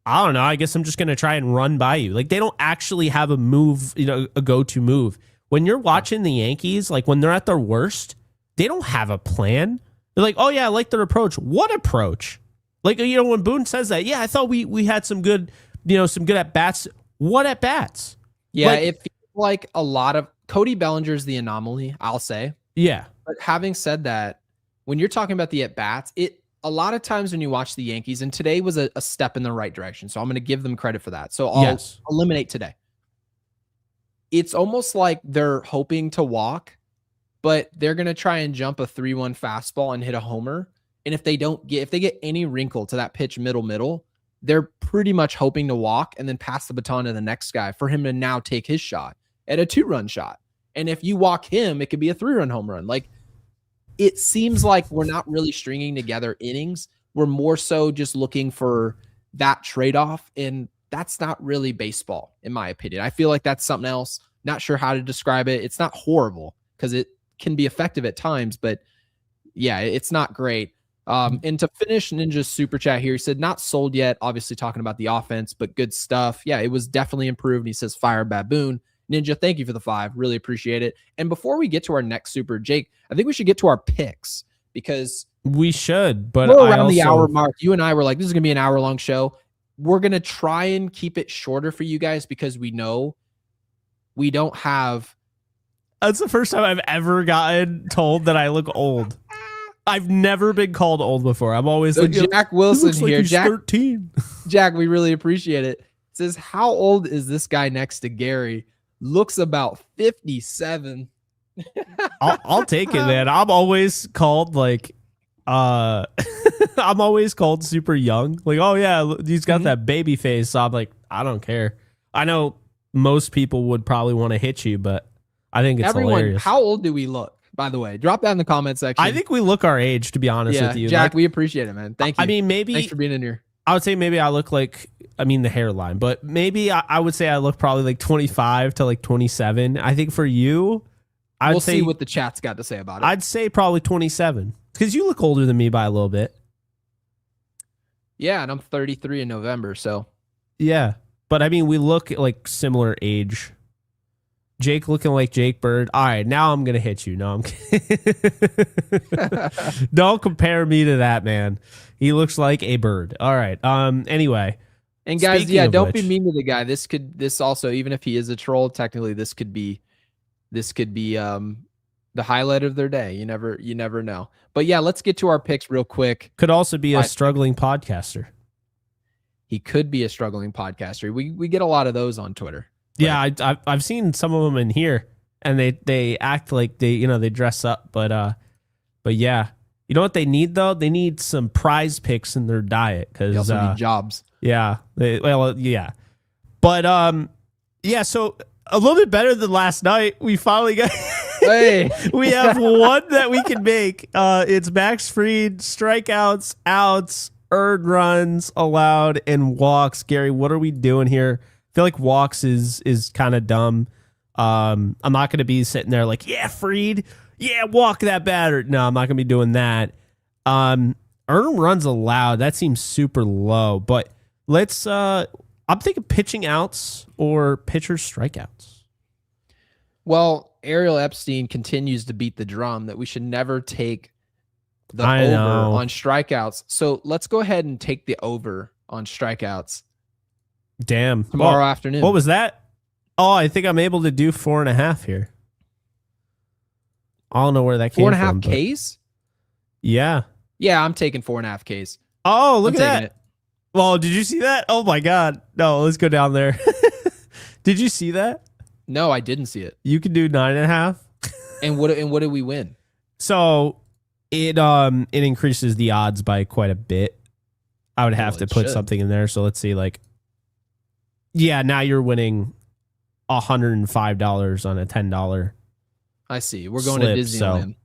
I don't know, I guess I'm just going to try and run by you. Like they don't actually have a move, a go-to move. When you're watching the Yankees, like when they're at their worst, they don't have a plan. They're like, oh yeah, I like their approach. What approach? Like, when Boone says that, yeah, I thought we had some good, some good at bats. What at bats? Yeah, it feels like a lot of Cody Bellinger's the anomaly, I'll say. Yeah. But having said that, when you're talking about the at bats, a lot of times when you watch the Yankees, and today was a step in the right direction. So I'm going to give them credit for that. So I'll eliminate today. It's almost like they're hoping to walk, but they're going to try and jump a 3-1 fastball and hit a homer. And if they get any wrinkle to that pitch middle, they're pretty much hoping to walk and then pass the baton to the next guy for him to now take his shot at a 2-run shot. And if you walk him, it could be a 3-run home run. Like, it seems like we're not really stringing together innings. We're more so just looking for that trade-off. And that's not really baseball, in my opinion. I feel like that's something else. Not sure how to describe it. It's not horrible because it can be effective at times, but yeah, it's not great. And to finish Ninja's super chat here, he said, not sold yet, obviously talking about the offense, but good stuff. Yeah, it was definitely improved. He says, fire Baboon. Ninja, thank you for the 5. Really appreciate it. And before we get to our next super, Jake, I think we should get to our picks because we should, but we're around the hour mark. You and I were like, this is going to be an hour-long show. We're going to try and keep it shorter for you guys because we know we don't have. That's the first time I've ever gotten told that I look old. I've never been called old before. I'm always so like, Jack Wilson like here. Jack 13. Jack, we really appreciate it. Says, how old is this guy next to Gary? Looks about 57. I'll take it, man. I'm always called like, I'm always called super young. Like, oh yeah, he's got that baby face. So I'm like, I don't care. I know most people would probably want to hit you, but I think it's hilarious. How old do we look? By the way, drop that in the comment section. I think we look our age, to be honest with you. Jack, like, we appreciate it, man. Thank you. I mean, maybe thanks for being in here. I would say maybe I look like, the hairline, but maybe I would say I look probably like 25 to like 27. I think for you, We'll see what the chat's got to say about it. I'd say probably 27. Because you look older than me by a little bit. Yeah, and I'm 33 in November, so. Yeah. But I mean, we look like similar age. Jake looking like Jake Bird. All right, now I'm going to hit you. No, I'm kidding. Don't compare me to that, man. He looks like a bird. All right. Anyway. And guys, speaking yeah, of don't which, be mean to the guy. This also, even if he is a troll, technically this could be the highlight of their day. You never know. But yeah, let's get to our picks real quick. could also be a struggling podcaster. He could be a struggling podcaster. We get a lot of those on Twitter. Yeah, I've seen some of them in here, and they act like they dress up, but yeah, you know what they need though? They need some prize picks in their diet because They also need jobs. Yeah, yeah, but yeah. So a little bit better than last night. We finally got. Hey, we have one that we can make. It's Max Fried, strikeouts, outs, earned runs allowed, and walks. Gary, what are we doing here? I feel like walks is kind of dumb. I'm not going to be sitting there like, yeah, Fried, yeah, walk that batter. No, I'm not going to be doing that. Earned runs allowed. That seems super low, but let's. I'm thinking pitching outs or pitcher strikeouts. Well, Ariel Epstein continues to beat the drum that we should never take the over on strikeouts. So let's go ahead and take the over on strikeouts. Damn. Tomorrow afternoon. What was that? Oh, I think I'm able to do 4.5 here. I don't know where that came from. 4.5 Ks? Yeah. Yeah, I'm taking 4.5 Ks. Oh, look at that. It. Well, did you see that? Oh my God. No, let's go down there. Did you see that? No, I didn't see it. You can do 9.5. And what did we win? So it increases the odds by quite a bit. I would have to put something in there. So let's see, like, yeah, now you're winning $105 on a $10. I see. We're going to Disneyland.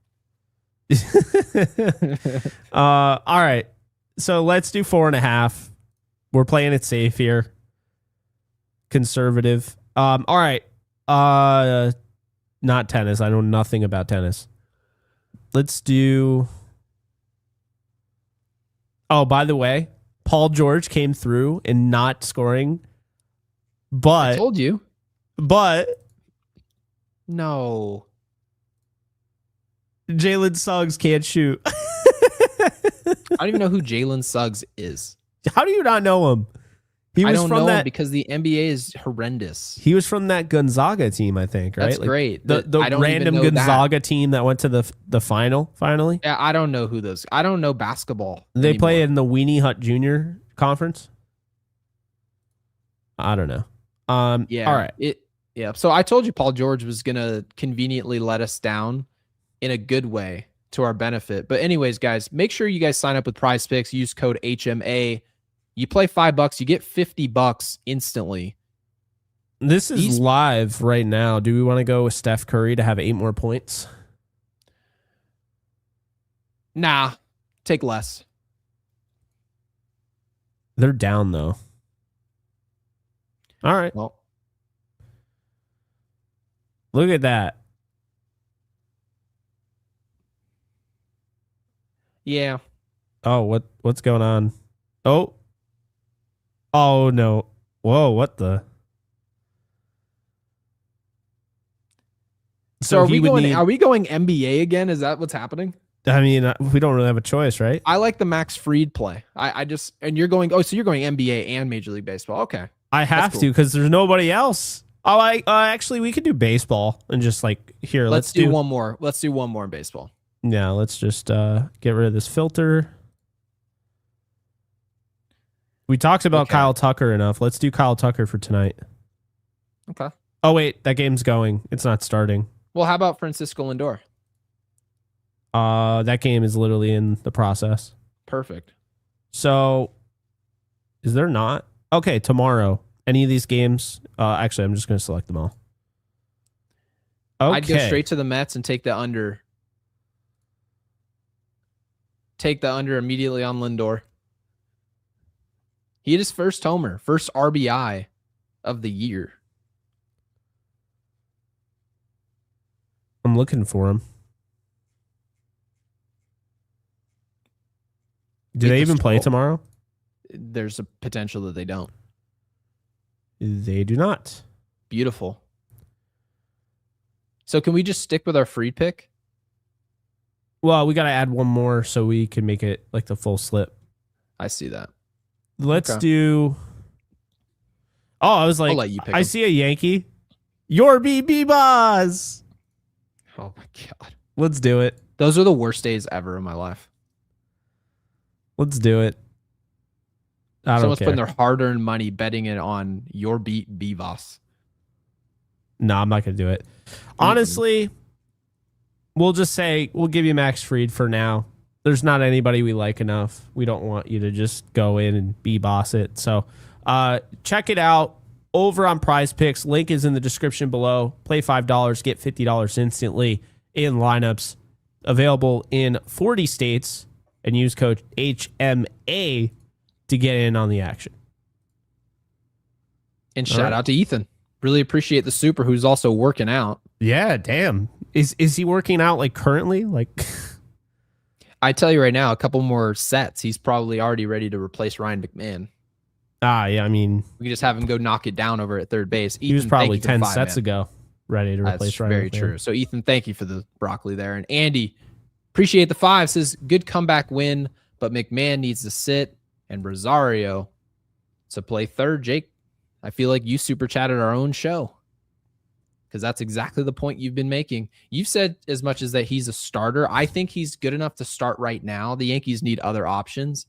So. All right. So let's do 4.5. We're playing it safe here. Conservative. All right. Not tennis. I know nothing about tennis. Let's do. Oh, by the way, Paul George came through and not scoring. But I told you. But no. Jalen Suggs can't shoot. I don't even know who Jalen Suggs is. How do you not know him? I don't know him because the NBA is horrendous. He was from that Gonzaga team, I think, right? That's great. The random Gonzaga team that went to the final, finally. Yeah, I don't know who those. I don't know basketball. They anymore. play in the Weenie Hut Junior Conference. I don't know. Yeah. All right. Yeah. So I told you Paul George was gonna conveniently let us down in a good way to our benefit. But anyways, guys, make sure you guys sign up with Prize Picks. Use code HMA. You play $5, you get $50 instantly. This is live right now. Do we want to go with Steph Curry to have 8 more points? Nah, take less. They're down though. All right. Well, look at that. Yeah. Oh, what's going on? Oh no. Whoa, what the? So are we going NBA again? Is that what's happening? I mean, we don't really have a choice, right? I like the Max Fried play. And you're going, so you're going NBA and Major League Baseball. Okay. I have to because there's nobody else. Oh, actually, we could do baseball and just like here. Let's do one more. Let's do one more in baseball. Yeah, let's just get rid of this filter. We talked about Kyle Tucker enough. Let's do Kyle Tucker for tonight. Okay. Oh wait, that game's going. It's not starting. Well, how about Francisco Lindor? That game is literally in the process. Perfect. So, is there not? Okay, tomorrow. Any of these games? Actually, I'm just going to select them all. Okay. I'd go straight to the Mets and take the under. Take the under immediately on Lindor. He had his first homer, first RBI of the year. I'm looking for him. Do they even play tomorrow? There's a potential that they don't. They do not. Beautiful. So can we just stick with our free pick? Well, we got to add one more so we can make it like the full slip. I see that. Let's do. Oh, I was like, I'll let you pick I them. see a Yankee. Your BB Boss. Oh my God. Let's do it. Those are the worst days ever in my life. Let's do it. I don't Someone's care. putting their hard-earned money betting it on your beat B-Boss. No, I'm not going to do it. Honestly, we'll just say we'll give you Max Fried for now. There's not anybody we like enough. We don't want you to just go in and B-Boss it. So check it out over on Prize Picks. Link is in the description below. Play $5, get $50 instantly in lineups. Available in 40 states. And use code HMA to get in on the action. And shout out to Ethan. Really appreciate the super who's also working out. Yeah, damn. Is he working out like currently? Like I tell you right now, a couple more sets, he's probably already ready to replace Ryan McMahon. yeah, I mean, We can just have him go knock it down over at third base. Ethan, he was probably thank you for 10 the 5, sets man. ago ready to replace That's Ryan very McMahon. true. So Ethan, thank you for the broccoli there. And Andy, appreciate the 5. Says good comeback win, but McMahon needs to sit and Rosario to play third. Jake, I feel like you super chatted our own show because that's exactly the point you've been making. You've said as much as that he's a starter. I think he's good enough to start right now. The Yankees need other options.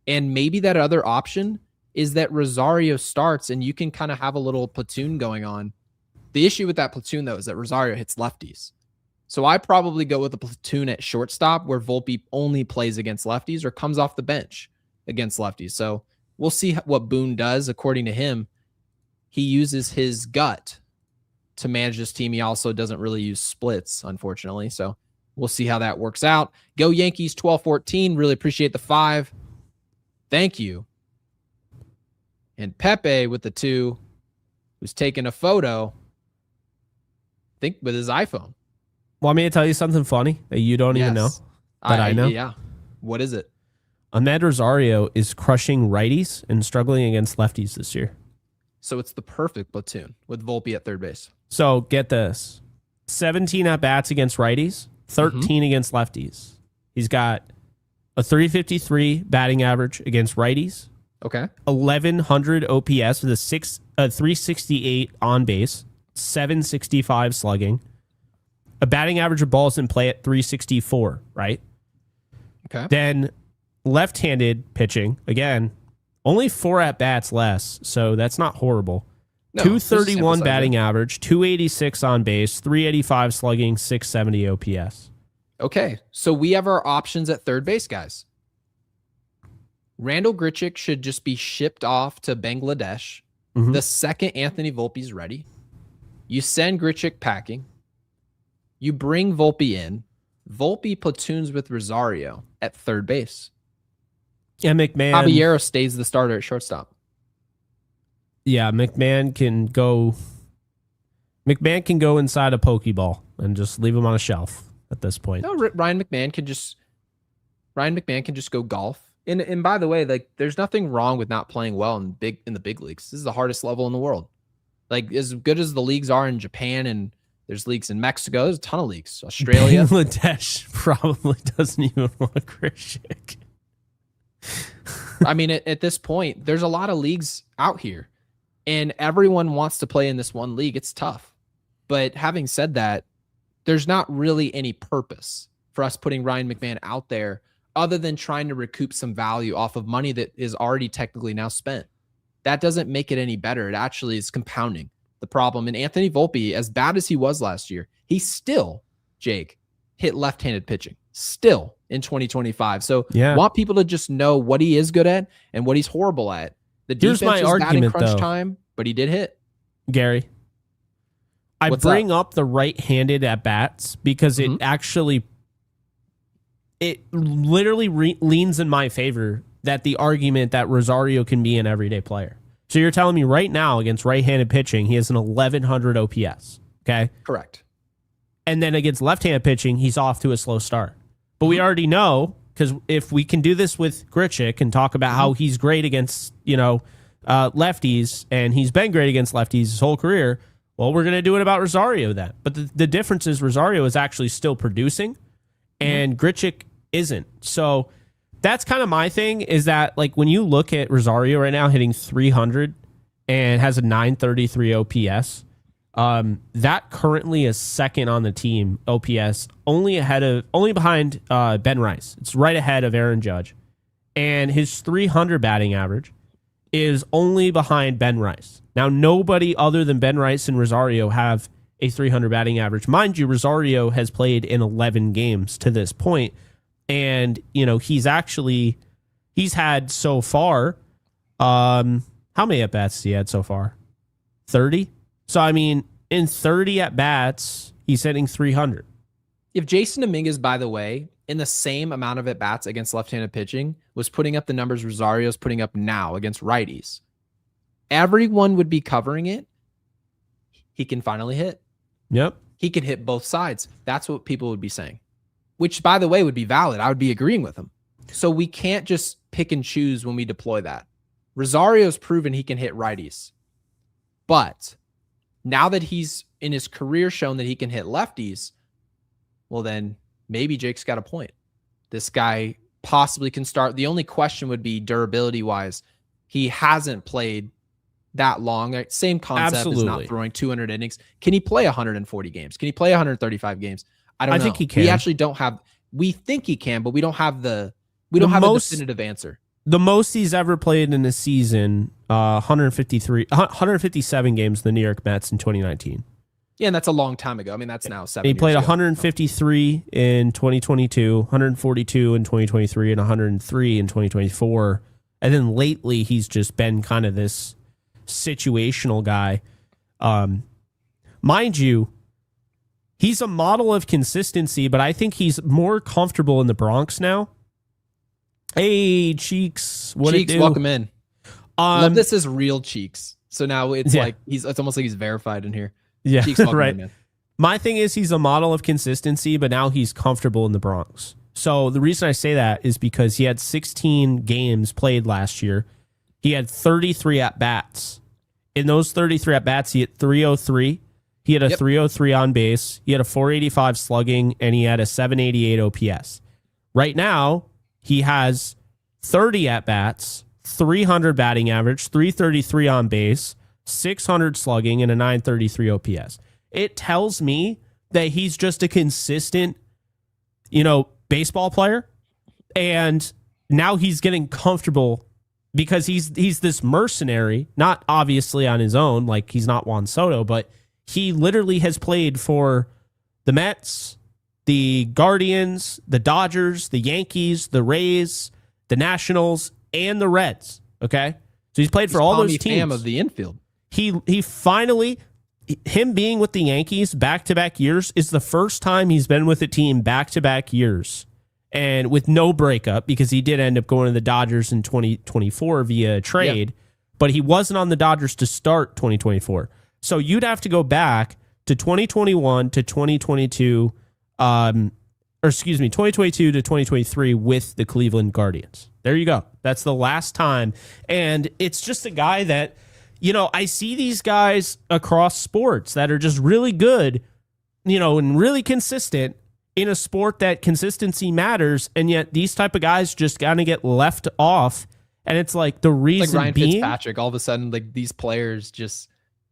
And maybe that other option is that Rosario starts and you can kind of have a little platoon going on. The issue with that platoon, though, is that Rosario hits lefties. So I probably go with a platoon at shortstop where Volpe only plays against lefties or comes off the bench against lefties. So we'll see what Boone does. According to him, he uses his gut to manage this team. He also doesn't really use splits, unfortunately. So we'll see how that works out. Go Yankees 12-14. Really appreciate the 5. Thank you. And Pepe with the 2, who's taking a photo, I think with his iPhone. Want me to tell you something funny that you don't even know? That I know? Yeah. What is it? Ahmed Rosario is crushing righties and struggling against lefties this year. So it's the perfect platoon with Volpe at third base. So get this. 17 at-bats against righties, 13 against lefties. He's got a 353 batting average against righties, Okay. 1,100 OPS with a 368 on base, 765 slugging, a batting average of balls in play at 364, right? Okay. Then left-handed pitching, again, only 4 at-bats less, so that's not horrible. No, this is 231 sample size, batting average, 286 on base, 385 slugging, 670 OPS. Okay. So we have our options at third base, guys. Randall Grichuk should just be shipped off to Bangladesh. Mhm. The second Anthony Volpe's ready. You send Grichuk packing. You bring Volpe in. Volpe platoons with Rosario at third base. Yeah, McMahon. Caballero stays the starter at shortstop. Yeah, McMahon can go. McMahon can go inside a Pokeball and just leave him on a shelf at this point. No, Ryan McMahon can just go golf. And by the way, like there's nothing wrong with not playing well in the big leagues. This is the hardest level in the world. Like as good as the leagues are in Japan and there's leagues in Mexico, there's a ton of leagues. Australia. Bangladesh probably doesn't even want Grichuk. I mean, at this point, there's a lot of leagues out here, and everyone wants to play in this one league. It's tough. But having said that, there's not really any purpose for us putting Ryan McMahon out there other than trying to recoup some value off of money that is already technically now spent. That doesn't make it any better. It actually is compounding the problem. And Anthony Volpe, as bad as he was last year, he still, Jake, hit left-handed pitching. Still in 2025. So want people to just know what he is good at and what he's horrible at. The defense Here's my is bad in argument, crunch though. time, but he did hit. Gary, I What's bring up the right-handed at-bats because it literally leans in my favor that the argument that Rosario can be an everyday player. So you're telling me right now against right-handed pitching, he has an 1,100 OPS, okay? Correct. And then against left-handed pitching, he's off to a slow start. But we already know because if we can do this with Grichuk and talk about how he's great against, lefties, and he's been great against lefties his whole career, well, we're going to do it about Rosario then. But the difference is Rosario is actually still producing, and Grichuk isn't. So that's kind of my thing, is that like when you look at Rosario right now hitting 300 and has a 933 OPS, that currently is second on the team OPS, only behind Ben Rice. It's right ahead of Aaron Judge, and his 300 batting average is only behind Ben Rice. Now, nobody other than Ben Rice and Rosario have a 300 batting average. Mind you, Rosario has played in 11 games to this point, and he's had so far. How many at bats has he had so far? 30. So I mean, in 30 at bats, he's hitting 300. If Jason Dominguez, by the way, in the same amount of at bats against left-handed pitching, was putting up the numbers Rosario's putting up now against righties, everyone would be covering it. He can finally hit. Yep. He can hit both sides. That's what people would be saying, which, by the way, would be valid. I would be agreeing with him. So we can't just pick and choose when we deploy that. Rosario's proven he can hit righties. But now that he's in his career shown that he can hit lefties, well, then maybe Jake's got a point. This guy possibly can start. The only question would be durability-wise. He hasn't played that long. Same concept. Absolutely. As not throwing 200 innings. Can he play 140 games? Can he play 135 games? I don't know. I think he can. We actually don't have. We think he can, but we don't have a definitive answer. The most he's ever played in a season, 157 games in the New York Mets in 2019. Yeah, and that's a long time ago. I mean, that's now 7 He years played ago. 153 in 2022, 142 in 2023, and 103 in 2024. And then lately, he's just been kind of this situational guy. Mind you, he's a model of consistency, but I think he's more comfortable in the Bronx now. Hey, Cheeks, what Cheeks, it do? welcome in. Love this is real Cheeks. So now it's like it's almost like he's verified in here. Yeah, Cheeks, welcome right. in, man. My thing is he's a model of consistency, but now he's comfortable in the Bronx. So the reason I say that is because he had 16 games played last year. He had 33 at-bats. In those 33 at-bats, he hit 303. He had a 303 on base. He had a 485 slugging, and he had a 788 OPS. Right now, he has 30 at-bats, 300 batting average, 333 on base, 600 slugging, and a 933 OPS. It tells me that he's just a consistent, baseball player. And now he's getting comfortable because he's this mercenary, not obviously on his own, like he's not Juan Soto, but he literally has played for the Mets, the Guardians, the Dodgers, the Yankees, the Rays, the Nationals, and the Reds. Okay? So he's played for all those teams. Tam of the infield. He finally, him being with the Yankees back-to-back years is the first time he's been with a team back-to-back years and with no breakup, because he did end up going to the Dodgers in 2024 via trade, but he wasn't on the Dodgers to start 2024. So you'd have to go back to 2021 to 2022, 2022 to 2023 with the Cleveland Guardians. There you go. That's the last time. And it's just a guy that, I see these guys across sports that are just really good, and really consistent in a sport that consistency matters. And yet these type of guys just kind of get left off. And it's like the reason Ryan being, Fitzpatrick, all of a sudden, like these players just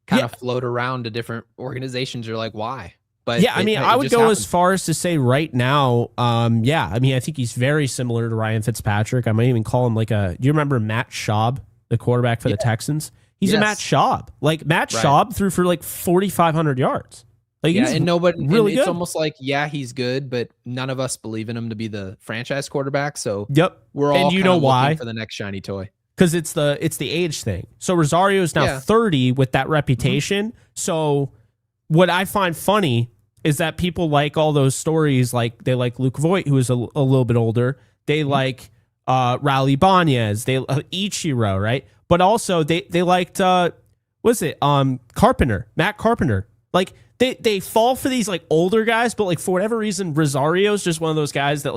kind of float around to different organizations. You're like, why? But I would go as far as to say right now, I think he's very similar to Ryan Fitzpatrick. I might even call him do you remember Matt Schaub, the quarterback for the Texans? He's a Matt Schaub. Like Matt Schaub threw for 4,500 yards. And nobody really it's good. almost like, he's good, but none of us believe in him to be the franchise quarterback. So we're and all you know why? looking for the next shiny toy. Because it's the age thing. So Rosario is now 30 with that reputation. Mm-hmm. So what I find funny is that people like all those stories, like they like Luke Voigt, who is a little bit older. They like Raul Ibanez, they Ichiro, right? But also they liked Carpenter, Matt Carpenter. Like they fall for these older guys, but for whatever reason, Rosario's just one of those guys that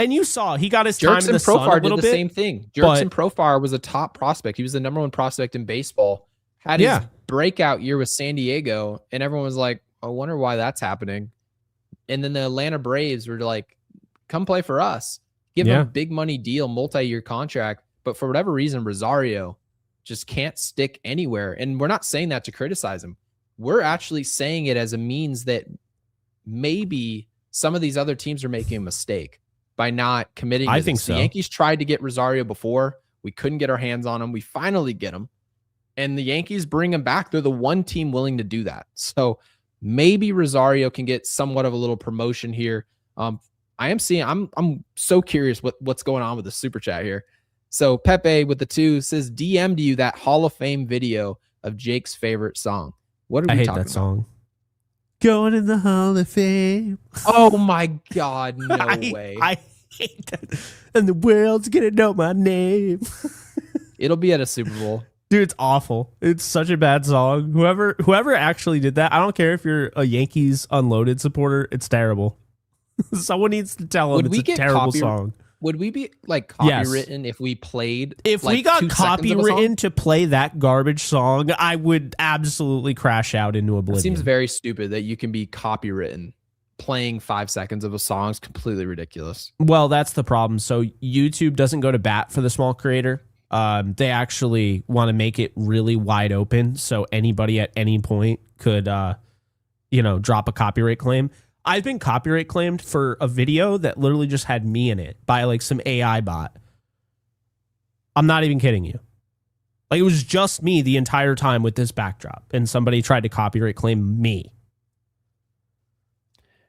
And you saw he got his time in Jurickson the sun a Profar did little the bit. same thing. Jurickson Profar was a top prospect. He was the number 1 prospect in baseball. Had his breakout year with San Diego, and everyone was like, I wonder why that's happening. And then the Atlanta Braves were like, come play for us. Give him a big money deal, multi-year contract. But for whatever reason, Rosario just can't stick anywhere. And we're not saying that to criticize him. We're actually saying it as a means that maybe some of these other teams are making a mistake by not committing. I think so. The Yankees tried to get Rosario before. We couldn't get our hands on him. We finally get him. And the Yankees bring him back. They're the one team willing to do that. So maybe Rosario can get somewhat of a little promotion here. I'm so curious what's going on with the super chat here. So Pepe with the 2 says, DM'd you that Hall of Fame video of Jake's favorite song. What are we talking about? I hate that song. Going in the Hall of Fame. Oh my God, no way. I hate that. And the world's gonna know my name. It'll be at a Super Bowl. Dude, it's awful. It's such a bad song. Whoever actually did that, I don't care if you're a Yankees Unloaded supporter, it's terrible. Someone needs to tell them it's a terrible song. Would we be like copywritten if we played? If we got copywritten to play that garbage song, I would absolutely crash out into oblivion. It seems very stupid that you can be copywritten. Playing 5 seconds of a song is completely ridiculous. Well, that's the problem. So YouTube doesn't go to bat for the small creator. They actually want to make it really wide open so anybody at any point could, drop a copyright claim. I've been copyright claimed for a video that literally just had me in it by like some AI bot. I'm not even kidding you. Like it was just me the entire time with this backdrop, and somebody tried to copyright claim me.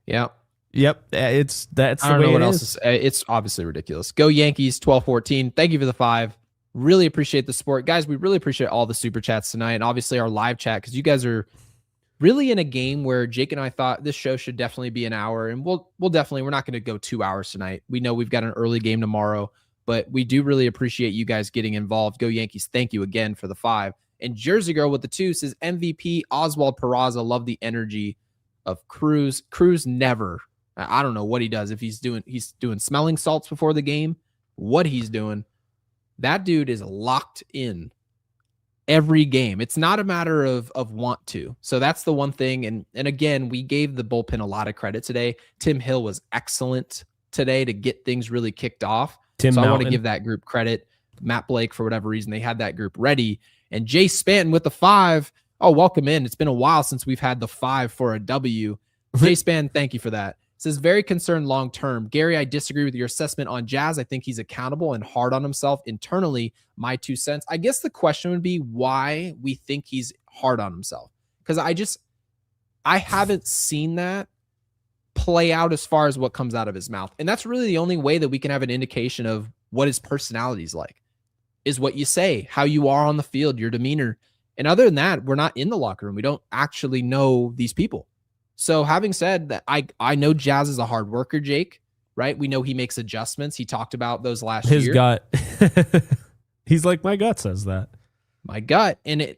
Yeah. Yep. That's the I don't way know what it else is. It's obviously ridiculous. Go Yankees 12-14. Thank you for the 5. Really appreciate the support. Guys, we really appreciate all the super chats tonight, and obviously our live chat, because you guys are really in a game where Jake and I thought this show should definitely be an hour, and we're not going to go 2 hours tonight. We know we've got an early game tomorrow, but we do really appreciate you guys getting involved. Go Yankees. Thank you again for the 5. And Jersey Girl with the 2 says MVP Oswald Peraza. Love the energy of Cruz. Cruz never. I don't know what he does. If he's doing smelling salts before the game, what he's doing. That dude is locked in every game. It's not a matter of want to. So that's the one thing. And again, we gave the bullpen a lot of credit today. Tim Hill was excellent today to get things really kicked off. I want to give that group credit. Matt Blake, for whatever reason, they had that group ready. And Jay Spanton with the 5. Oh, welcome in. It's been a while since we've had the 5 for a W. Jay Spanton, thank you for that. Says, very concerned long-term. Gary, I disagree with your assessment on Jazz. I think he's accountable and hard on himself internally. My 2 cents. I guess the question would be why we think he's hard on himself. Because I haven't seen that play out as far as what comes out of his mouth. And that's really the only way that we can have an indication of what his personality is like, is what you say, how you are on the field, your demeanor. And other than that, we're not in the locker room. We don't actually know these people. So having said that, I know Jazz is a hard worker, Jake, right? We know he makes adjustments. He talked about those last year. His gut. He's like, my gut says that. My gut. And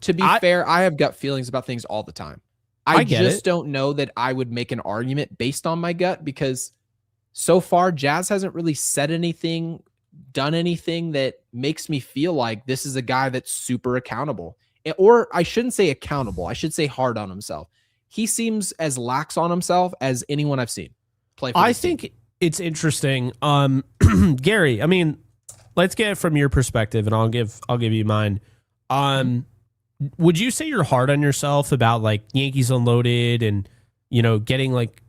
to be fair, I have gut feelings about things all the time. I just don't know that I would make an argument based on my gut, because so far Jazz hasn't really said anything, done anything that makes me feel like this is a guy that's super accountable. Or I shouldn't say accountable. I should say hard on himself. He seems as lax on himself as anyone I've seen play for this team. It's interesting. Gary, I mean, let's get it from your perspective, and I'll give you mine. Would you say you're hard on yourself about like Yankees Unloaded and, getting like,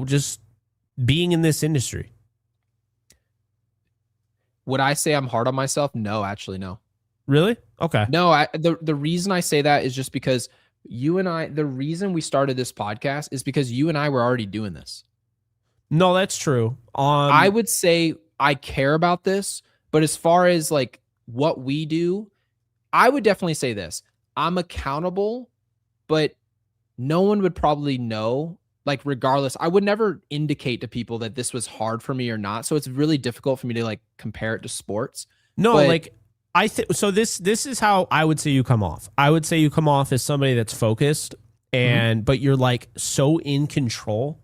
just being in this industry? Would I say I'm hard on myself? No, actually, no. Really? Okay. No, the reason I say that is just because you and I, the reason we started this podcast is because you and I were already doing this. No, that's true. I would say I care about this, but as far as like what we do, I would definitely say this. I'm accountable, but no one would probably know, like regardless, I would never indicate to people that this was hard for me or not. So it's really difficult for me to like compare it to sports. No, but so this is how I would say you come off. I would say you come off as somebody that's focused but you're like so in control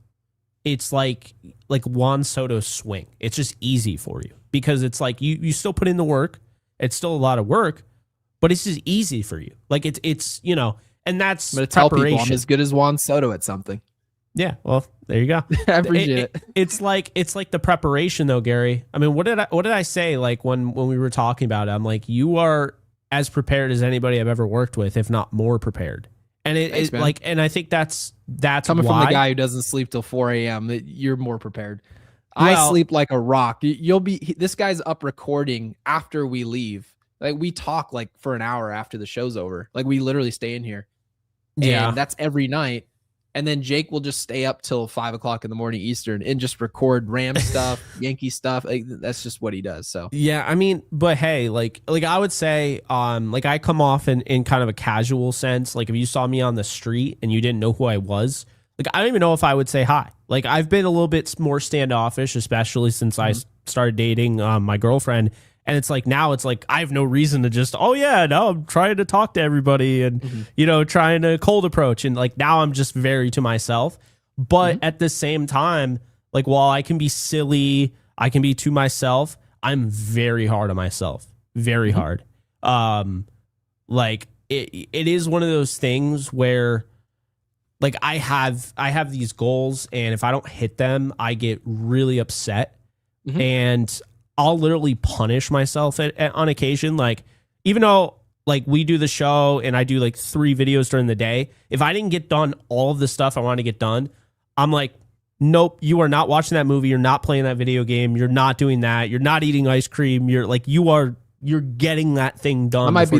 it's like Juan Soto's swing. It's just easy for you because it's like you still put in the work. It's still a lot of work, but it's just easy for you. Like it's and that's I'm going to tell preparation. people I'm as good as Juan Soto at something. Yeah, well, there you go. I appreciate it. It's like the preparation though, Gary. I mean, what did I say like when we were talking about it? I'm like, you are as prepared as anybody I've ever worked with, if not more prepared. And Thanks, man. like, and I think that's coming why, from the guy who doesn't sleep till 4 a.m. that you're more prepared. Well, I sleep like a rock. This guy's up recording after we leave. Like we talk like for an hour after the show's over. Like we literally stay in here. Yeah. And that's every night. And then Jake will just stay up till 5 o'clock in the morning Eastern and just record Ram stuff, Yankee stuff. Like, that's just what he does. So yeah, I mean, but hey, like I would say, like I come off in kind of a casual sense. Like if you saw me on the street and you didn't know who I was, like I don't even know if I would say hi. Like I've been a little bit more standoffish, especially since I started dating my girlfriend. And it's like now it's like I have no reason to just, oh yeah, now I'm trying to talk to everybody and, trying to cold approach. And like now I'm just very to myself. But at the same time, like while I can be silly, I can be to myself, I'm very hard on myself. Very hard. Like it is one of those things where like I have these goals and if I don't hit them, I get really upset. And I'll literally punish myself on occasion. Like, even though like we do the show and I do like 3 videos during the day, if I didn't get done all of the stuff I want to get done, I'm like, nope, you are not watching that movie. You're not playing that video game. You're not doing that. You're not eating ice cream. You're getting that thing done. I might be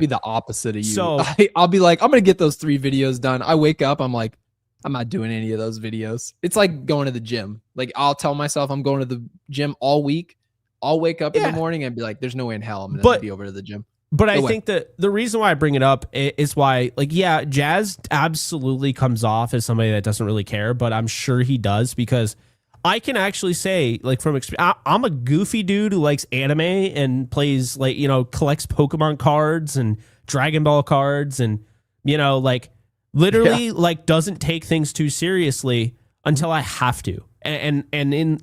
the opposite of you. So I'll be like, I'm going to get those 3 videos done. I wake up, I'm like, I'm not doing any of those videos. It's like going to the gym. Like I'll tell myself I'm going to the gym all week. I'll wake up in the morning and be like, there's no way in hell I'm going to be over to the gym. But I think that the reason why I bring it up is why, like, yeah, Jazz absolutely comes off as somebody that doesn't really care, but I'm sure he does because I can actually say, like, from experience, I'm a goofy dude who likes anime and plays, like, collects Pokemon cards and Dragon Ball cards and, like, literally, like, doesn't take things too seriously until I have to. And in,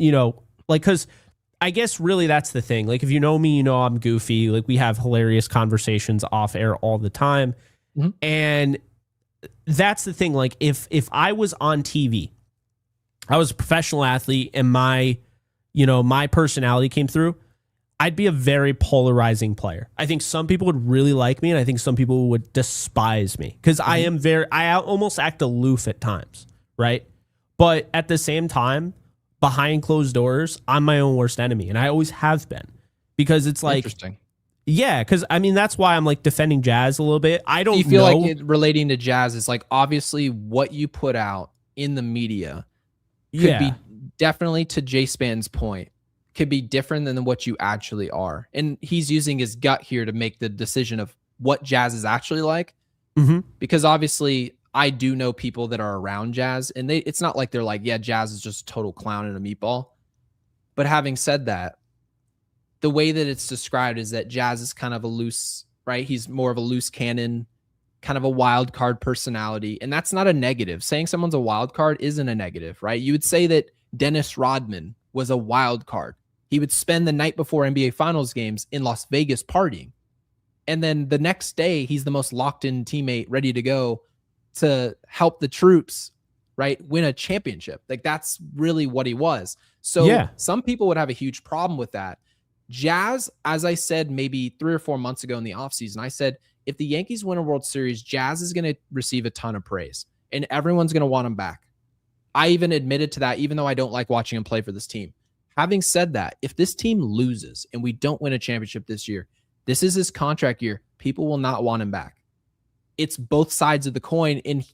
like, because I guess really that's the thing. Like if you know me, I'm goofy. Like we have hilarious conversations off air all the time. And that's the thing. Like if I was on TV, I was a professional athlete and my personality came through, I'd be a very polarizing player. I think some people would really like me and I think some people would despise me because I almost act aloof at times. Right. But at the same time, behind closed doors, I'm my own worst enemy. And I always have been because it's like, interesting. Yeah. Cause I mean, that's why I'm like defending Jazz a little bit. I don't you feel know. like relating to Jazz is like, obviously what you put out in the media could be definitely to J-Span's point, could be different than what you actually are. And he's using his gut here to make the decision of what Jazz is actually like. Because obviously I do know people that are around Jazz and it's not like they're like, yeah, Jazz is just a total clown and a meatball. But having said that, the way that it's described is that Jazz is kind of a loose, right? He's more of a loose cannon, kind of a wild card personality. And that's not a negative. Saying someone's a wild card isn't a negative, right? You would say that Dennis Rodman was a wild card. He would spend the night before NBA Finals games in Las Vegas partying. And then the next day, he's the most locked in teammate, ready to go to help the troops, right, win a championship. Like that's really what he was. So some people would have a huge problem with that. Jazz, as I said, maybe 3 or 4 months ago in the offseason, I said, if the Yankees win a World Series, Jazz is going to receive a ton of praise and everyone's going to want him back. I even admitted to that, even though I don't like watching him play for this team. Having said that, if this team loses and we don't win a championship this year, this is his contract year. People will not want him back. It's both sides of the coin, and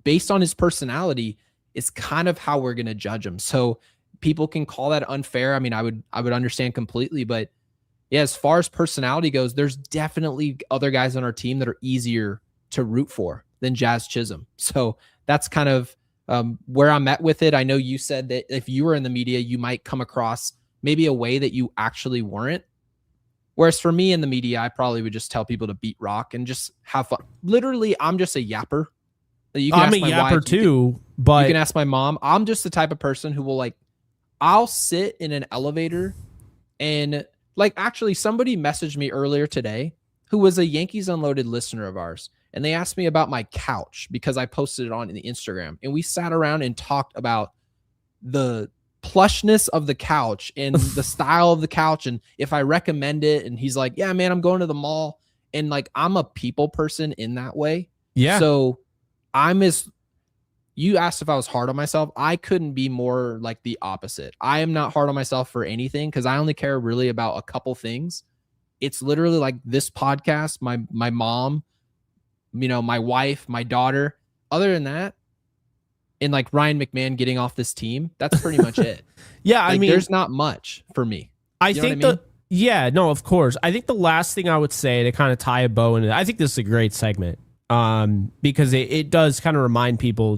based on his personality, it's kind of how we're going to judge him. So people can call that unfair. I mean, I would understand completely, but yeah, as far as personality goes, there's definitely other guys on our team that are easier to root for than Jazz Chisholm. So that's kind of where I'm at with it. I know you said that if you were in the media, you might come across maybe a way that you actually weren't. Whereas for me in the media, I probably would just tell people to beat rock and just have fun. Literally, I'm just a yapper. You can I'm a ask my yapper wife, too, you but can ask my mom. I'm just the type of person who will like, I'll sit in an elevator and like, actually somebody messaged me earlier today who was a Yankees Unloaded listener of ours. And they asked me about my couch because I posted it on the Instagram, and we sat around and talked about the plushness of the couch and the style of the couch and if I recommend it. And he's like, yeah, man, I'm going to the mall. And like, I'm a people person in that way. yeah. So you asked if I was hard on myself. I couldn't be more like the opposite. I am not hard on myself for anything because I only care really about a couple things. It's literally like this podcast, my mom, my wife, my daughter. Other than that, and like Ryan McMahon getting off this team, that's pretty much it. Yeah, Like, I mean, there's not much for me. I You know think what I mean? yeah, no, of course. I think the last thing I would say to kind of tie a bow into, I think this is a great segment, because it does kind of remind people,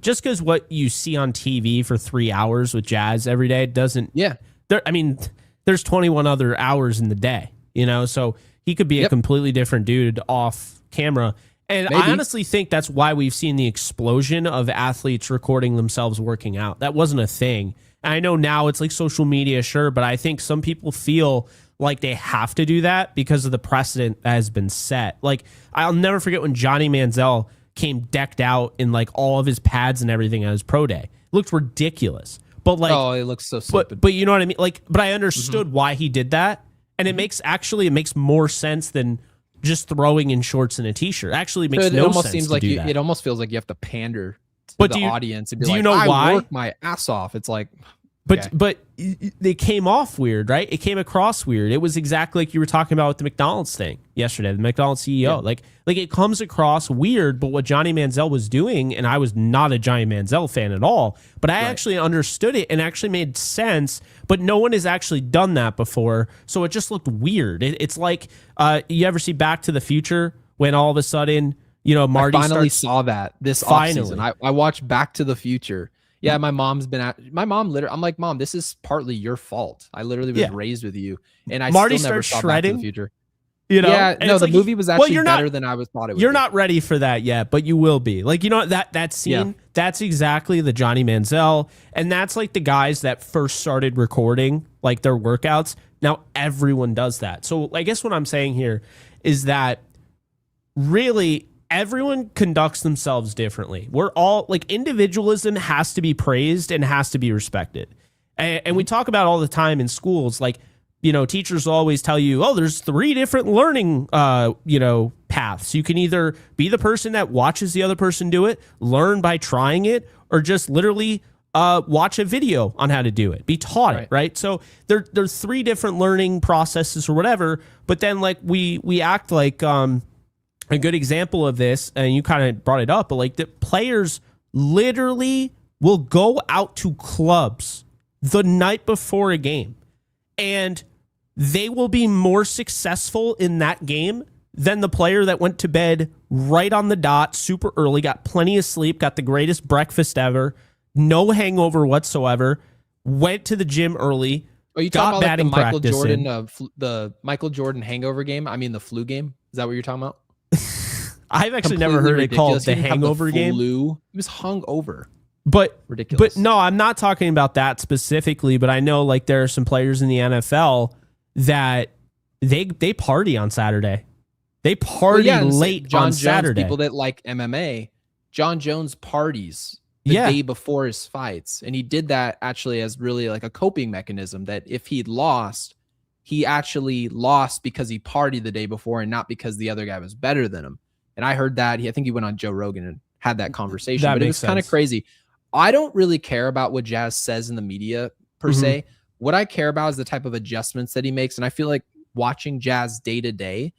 just because what you see on TV for 3 hours with Jazz every day doesn't. Yeah. There's 21 other hours in the day, so he could be a completely different dude off camera. And Maybe. I honestly think that's why we've seen the explosion of athletes recording themselves working out. That wasn't a thing. And I know now it's like social media, sure, but I think some people feel like they have to do that because of the precedent that has been set. Like, I'll never forget when Johnny Manziel came decked out in like all of his pads and everything at his pro day. It looked ridiculous. But like, oh, it looks so stupid. But you know what I mean? Like, but I understood why he did that. And it makes more sense than just throwing in shorts and a t-shirt. Actually, it makes no almost sense seems to like do that. it almost feels like you have to pander to But the do you- audience and be do you like, know I why? work my ass off. It's like, okay. But they came off weird, right? It came across weird. It was exactly like you were talking about with the McDonald's thing yesterday, the McDonald's CEO. Yeah. Like it comes across weird, but what Johnny Manziel was doing, and I was not a Johnny Manziel fan at all, but I actually understood it and actually made sense, but no one has actually done that before, so it just looked weird. It's like, you ever see Back to the Future when all of a sudden, Marty I finally starts... saw that this Finally. offseason. I watched Back to the Future. Yeah, my mom literally, I'm like, Mom, this is partly your fault. I literally was raised with you, and I Marty still never starts saw Back to shredding? the Future. Yeah, no, the movie was actually better than I thought it would. You're be. not ready for that yet, but you will be. Like, that scene, that's exactly the Johnny Manziel, and that's like the guys that first started recording like their workouts. Now everyone does that. So I guess what I'm saying here is that really everyone conducts themselves differently. We're all like, individualism has to be praised and has to be respected. And we talk about all the time in schools, like, teachers always tell you, oh, there's 3 different learning, paths. You can either be the person that watches the other person do it, learn by trying it, or just literally watch a video on how to do it, be taught it, right? So there's 3 different learning processes or whatever, but then like we act like, a good example of this, and you kind of brought it up, but like the players literally will go out to clubs the night before a game, and they will be more successful in that game than the player that went to bed right on the dot, super early, got plenty of sleep, got the greatest breakfast ever, no hangover whatsoever, went to the gym early. Are you talking about like the Michael Jordan hangover game? I mean, the flu game. Is that what you're talking about? I've actually never heard it called the hangover game. He was hungover. But ridiculous. But no, I'm not talking about that specifically. But I know like there are some players in the NFL that they party on Saturday. They party late John on Jones, Saturday. People that like MMA, John Jones parties the day before his fights, and he did that actually as really like a coping mechanism. That if he'd lost, he actually lost because he partied the day before and not because the other guy was better than him. And I heard that I think he went on Joe Rogan and had that conversation. But it was kind of crazy. I don't really care about what Jazz says in the media per se. What I care about is the type of adjustments that he makes. And I feel like watching Jazz day to day,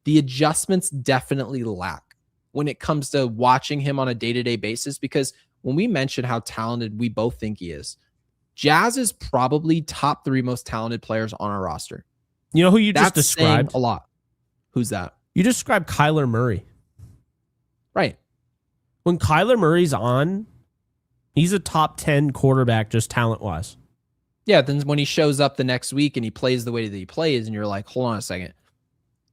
the adjustments definitely lack when it comes to watching him on a day-to-day basis. Because when we mention how talented we both think he is, Jazz is probably top 3 most talented players on our roster. You know who you just described? A lot. Who's that? You described Kyler Murray. Right. When Kyler Murray's on, he's a top 10 quarterback just talent-wise. Yeah, then when he shows up the next week and he plays the way that he plays, and you're like, hold on a second.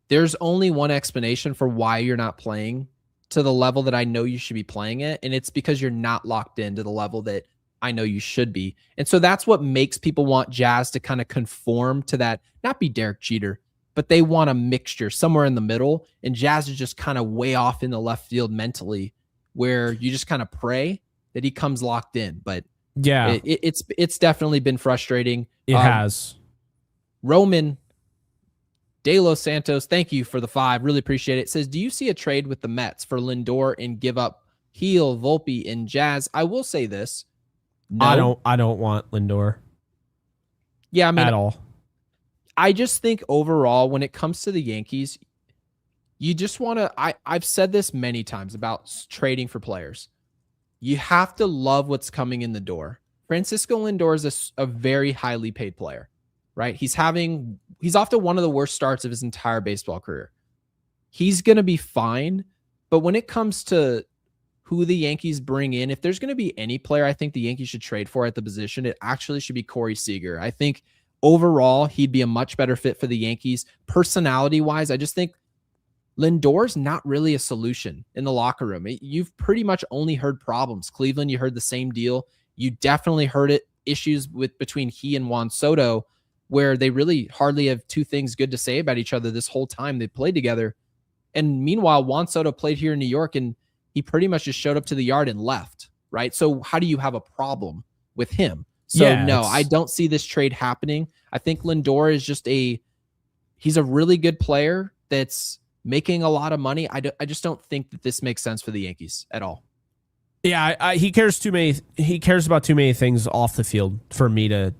There's only one explanation for why you're not playing to the level that I know you should be playing it. And it's because you're not locked into the level that I know you should be. And so that's what makes people want Jazz to kind of conform to that, not be Derek Jeter, but they want a mixture somewhere in the middle. And Jazz is just kind of way off in the left field mentally, where you just kind of pray that he comes locked in. But yeah, it's definitely been frustrating. It has. Roman De Los Santos, thank you for the 5. Really appreciate it. Says, do you see a trade with the Mets for Lindor and give up Gil, Volpe, and Jazz? I will say this. No. I don't want Lindor. Yeah, I mean, at all. I just think overall, when it comes to the Yankees, you just want to, I've said this many times about trading for players. You have to love what's coming in the door. Francisco Lindor is a very highly paid player, right? He's off to one of the worst starts of his entire baseball career. He's going to be fine. But when it comes to who the Yankees bring in, if there's going to be any player I think the Yankees should trade for at the position, it actually should be Corey Seager. I think overall, he'd be a much better fit for the Yankees. Personality-wise, I just think Lindor's not really a solution in the locker room. You've pretty much only heard problems. Cleveland, you heard the same deal. You definitely heard issues between he and Juan Soto, where they really hardly have two things good to say about each other this whole time they played together. And meanwhile, Juan Soto played here in New York, and he pretty much just showed up to the yard and left, right? So how do you have a problem with him? So no, I don't see this trade happening. I think Lindor is just he's a really good player that's making a lot of money. I just don't think that this makes sense for the Yankees at all. Yeah, he cares too many. He cares about too many things off the field for me to.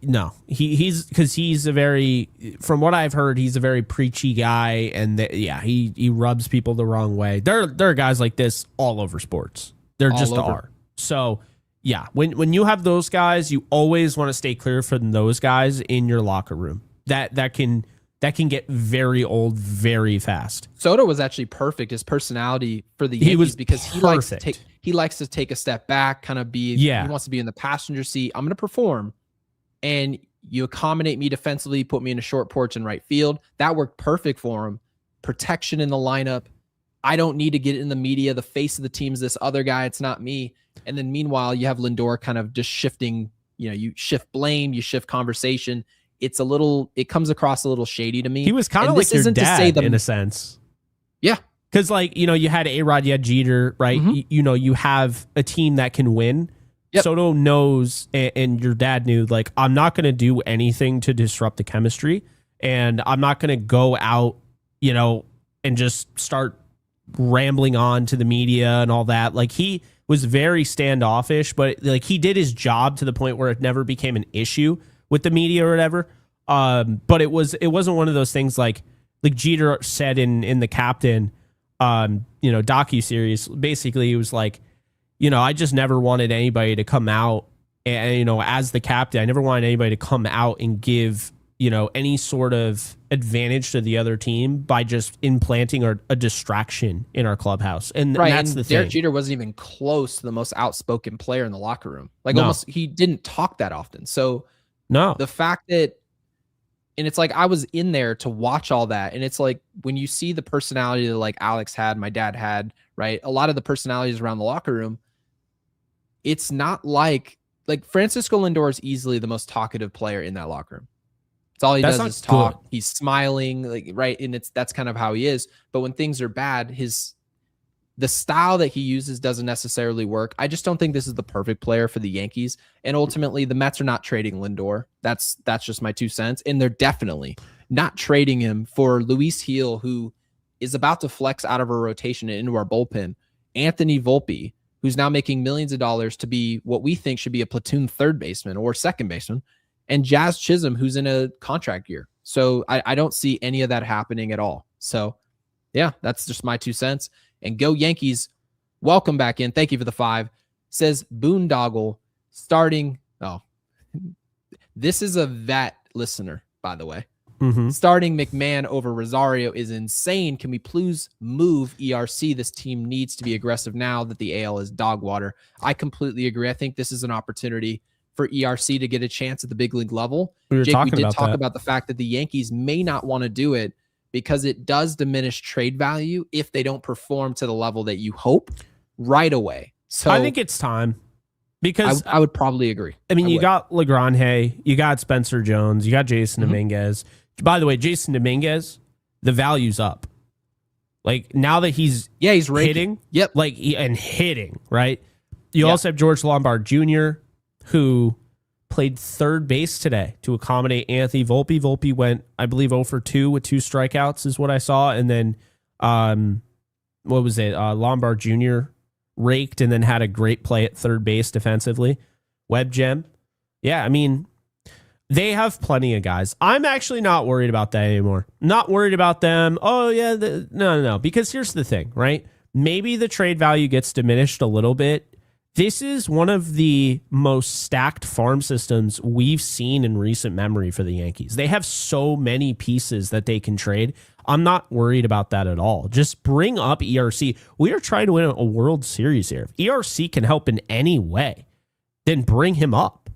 No, he's a very. From what I've heard, he's a very preachy guy, and he rubs people the wrong way. There are guys like this all over sports. There just are. So yeah, when you have those guys, you always want to stay clear from those guys in your locker room. That can get very old very fast. Soto was actually perfect. His personality for the Yankees, because he likes to take a step back, kind of be, he wants to be in the passenger seat. I'm going to perform, and you accommodate me defensively, put me in a short porch in right field. That worked perfect for him. Protection in the lineup. I don't need to get in the media. The face of the team's this other guy. It's not me. And then meanwhile, you have Lindor kind of just shifting, you shift blame, you shift conversation. It comes across a little shady to me. He was kind of like your dad in a sense. Yeah. Because, you had A-Rod, you had Jeter, right? Mm-hmm. You have a team that can win. Yep. Soto knows, and your dad knew, I'm not going to do anything to disrupt the chemistry, and I'm not going to go out, and just start rambling on to the media and all that. He was very standoffish, but, he did his job to the point where it never became an issue with the media or whatever. But it wasn't one of those things like Jeter said in the Captain, docuseries. Basically, he was like, I just never wanted anybody to come out and, as the captain, I never wanted anybody to come out and give, any sort of advantage to the other team by just implanting a distraction in our clubhouse. And that's the thing. Derek Jeter wasn't even close to the most outspoken player in the locker room. Almost, he didn't talk that often. So no, the fact that, and it's I was in there to watch all that. And it's when you see the personality that Alex had, my dad had, right? A lot of the personalities around the locker room, it's not like Francisco Lindor is easily the most talkative player in that locker room. It's all he does is talk. Good. He's smiling, right? And that's kind of how he is. But when things are bad, the style that he uses doesn't necessarily work. I just don't think this is the perfect player for the Yankees. And ultimately, the Mets are not trading Lindor. That's just my 2 cents. And they're definitely not trading him for Luis Gil, who is about to flex out of our rotation and into our bullpen. Anthony Volpe, who's now making millions of dollars to be what we think should be a platoon third baseman or second baseman. And Jazz Chisholm, who's in a contract year. So I don't see any of that happening at all. So yeah, that's just my 2 cents. And go Yankees. Welcome back in. Thank you for the 5. Says Boondoggle starting. Oh, this is a vet listener, by the way. Mm-hmm. Starting McMahon over Rosario is insane. Can we please move ERC? This team needs to be aggressive now that the AL is dog water. I completely agree. I think this is an opportunity for ERC to get a chance at the big league level. We did talk about the fact that the Yankees may not want to do it because it does diminish trade value if they don't perform to the level that you hope right away. So I think it's time because I would probably agree. I mean, you got LeGrand, you got Spencer Jones, you got Jason Dominguez. By the way, Jason Dominguez, the value's up. Like now that he's hitting, and hitting, right? You also have George Lombard Jr., who played third base today to accommodate Anthony Volpe. Volpe went, I believe, 0 for 2 with 2 strikeouts is what I saw. And then, what was it? Lombard Jr. raked and then had a great play at third base defensively. Web Gem. Yeah, I mean, they have plenty of guys. I'm actually not worried about that anymore. Not worried about them. Oh, yeah. No. Because here's the thing, right? Maybe the trade value gets diminished a little bit. This is one of the most stacked farm systems we've seen in recent memory for the Yankees. They have so many pieces that they can trade. I'm not worried about that at all. Just bring up ERC. We are trying to win a World Series here. If ERC can help in any way, then bring him up.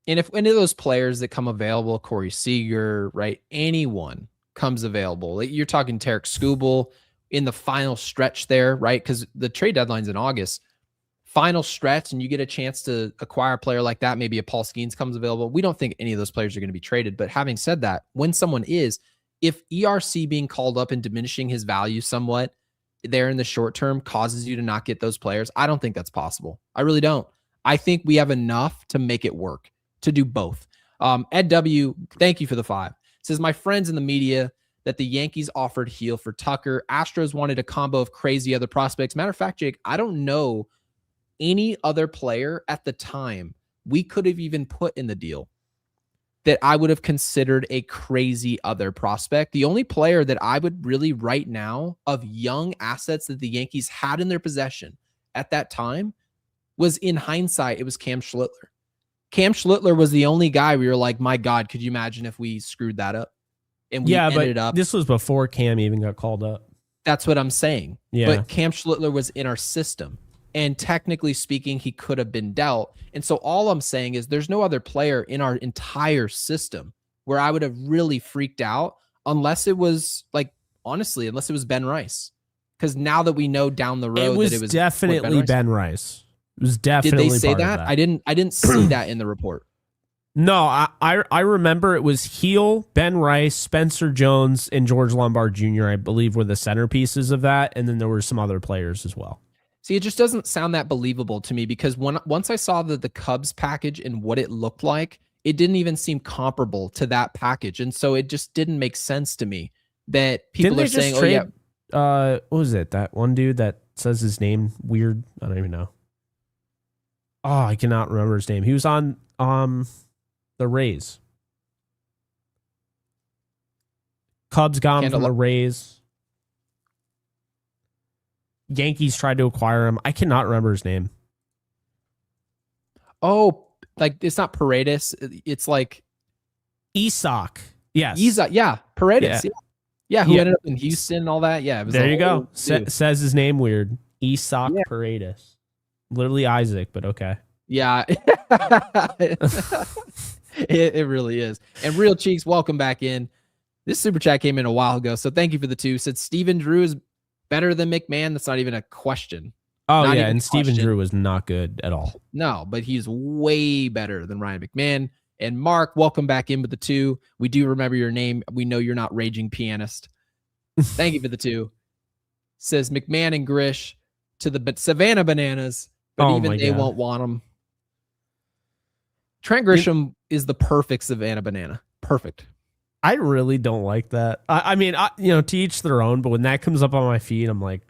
And if any of those players that come available, Corey Seager, right, anyone comes available, like you're talking Tarek Skubal in the final stretch there, right? Because the trade deadline's in August. Final stretch, and you get a chance to acquire a player like that, maybe a Paul Skeens comes available. We don't think any of those players are going to be traded. But having said that, when someone is, if ERC being called up and diminishing his value somewhat there in the short term causes you to not get those players, I don't think that's possible. I really don't. I think we have enough to make it work, to do both. Ed W., thank you for the 5. Says, my friends in the media that the Yankees offered Gil for Tucker. Astros wanted a combo of crazy other prospects. Matter of fact, Jake, I don't know any other player at the time we could have even put in the deal that I would have considered a crazy other prospect. The only player that I would really right now of young assets that the Yankees had in their possession at that time was, in hindsight, it was Cam Schlittler. Cam Schlittler was the only guy we were like, my God, could you imagine if we screwed that up? And we ended up. This was before Cam even got called up. That's what I'm saying. Yeah. But Cam Schlittler was in our system. And technically speaking, he could have been dealt. And so all I'm saying is there's no other player in our entire system where I would have really freaked out unless it was, like, honestly, unless it was Ben Rice. Because now that we know down the road that it was definitely Ben Rice. It was definitely. Did they say that? I didn't see that in the report. No, I remember it was Gil, Ben Rice, Spencer Jones, and George Lombard Jr., I believe, were the centerpieces of that. And then there were some other players as well. See, it just doesn't sound that believable to me because once I saw the Cubs package and what it looked like, it didn't even seem comparable to that package. And so it just didn't make sense to me that people are saying, trade, what was it? That one dude that says his name weird? I don't even know. Oh, I cannot remember his name. He was on the Rays. Cubs got him from the Rays. Yankees tried to acquire him. I cannot remember his name. Oh, like it's not Paredes. It's like Isak. Yes. Isak. Yeah. Paredes. Yeah. Who ended up in Houston and all that. Yeah. It was there you go. Says his name weird. Isak Paredes. Literally Isaac, but okay. Yeah. It really is. And Real Cheeks, welcome back in. This super chat came in a while ago, so thank you for the 2. Said Steven Drew is better than McMahon. That's not even a question. Oh, not and Steven Drew was not good at all. No, but he's way better than Ryan McMahon. And Mark, welcome back in with the 2. We do remember your name. We know you're not Raging Pianist. Thank you for the 2. Says McMahon and Grish to the Savannah Bananas, but even they won't want them. Trent Grisham is the perfect Savannah Banana. Perfect. I really don't like that. I mean, to each their own, but when that comes up on my feed, I'm like,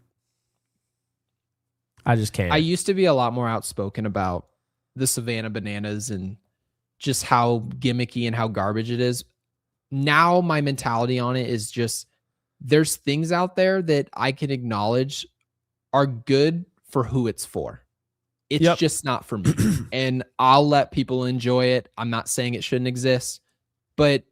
I just can't. I used to be a lot more outspoken about the Savannah Bananas and just how gimmicky and how garbage it is. Now my mentality on it is just there's things out there that I can acknowledge are good for who it's for. It's just not for me. And I'll let people enjoy it. I'm not saying it shouldn't exist, but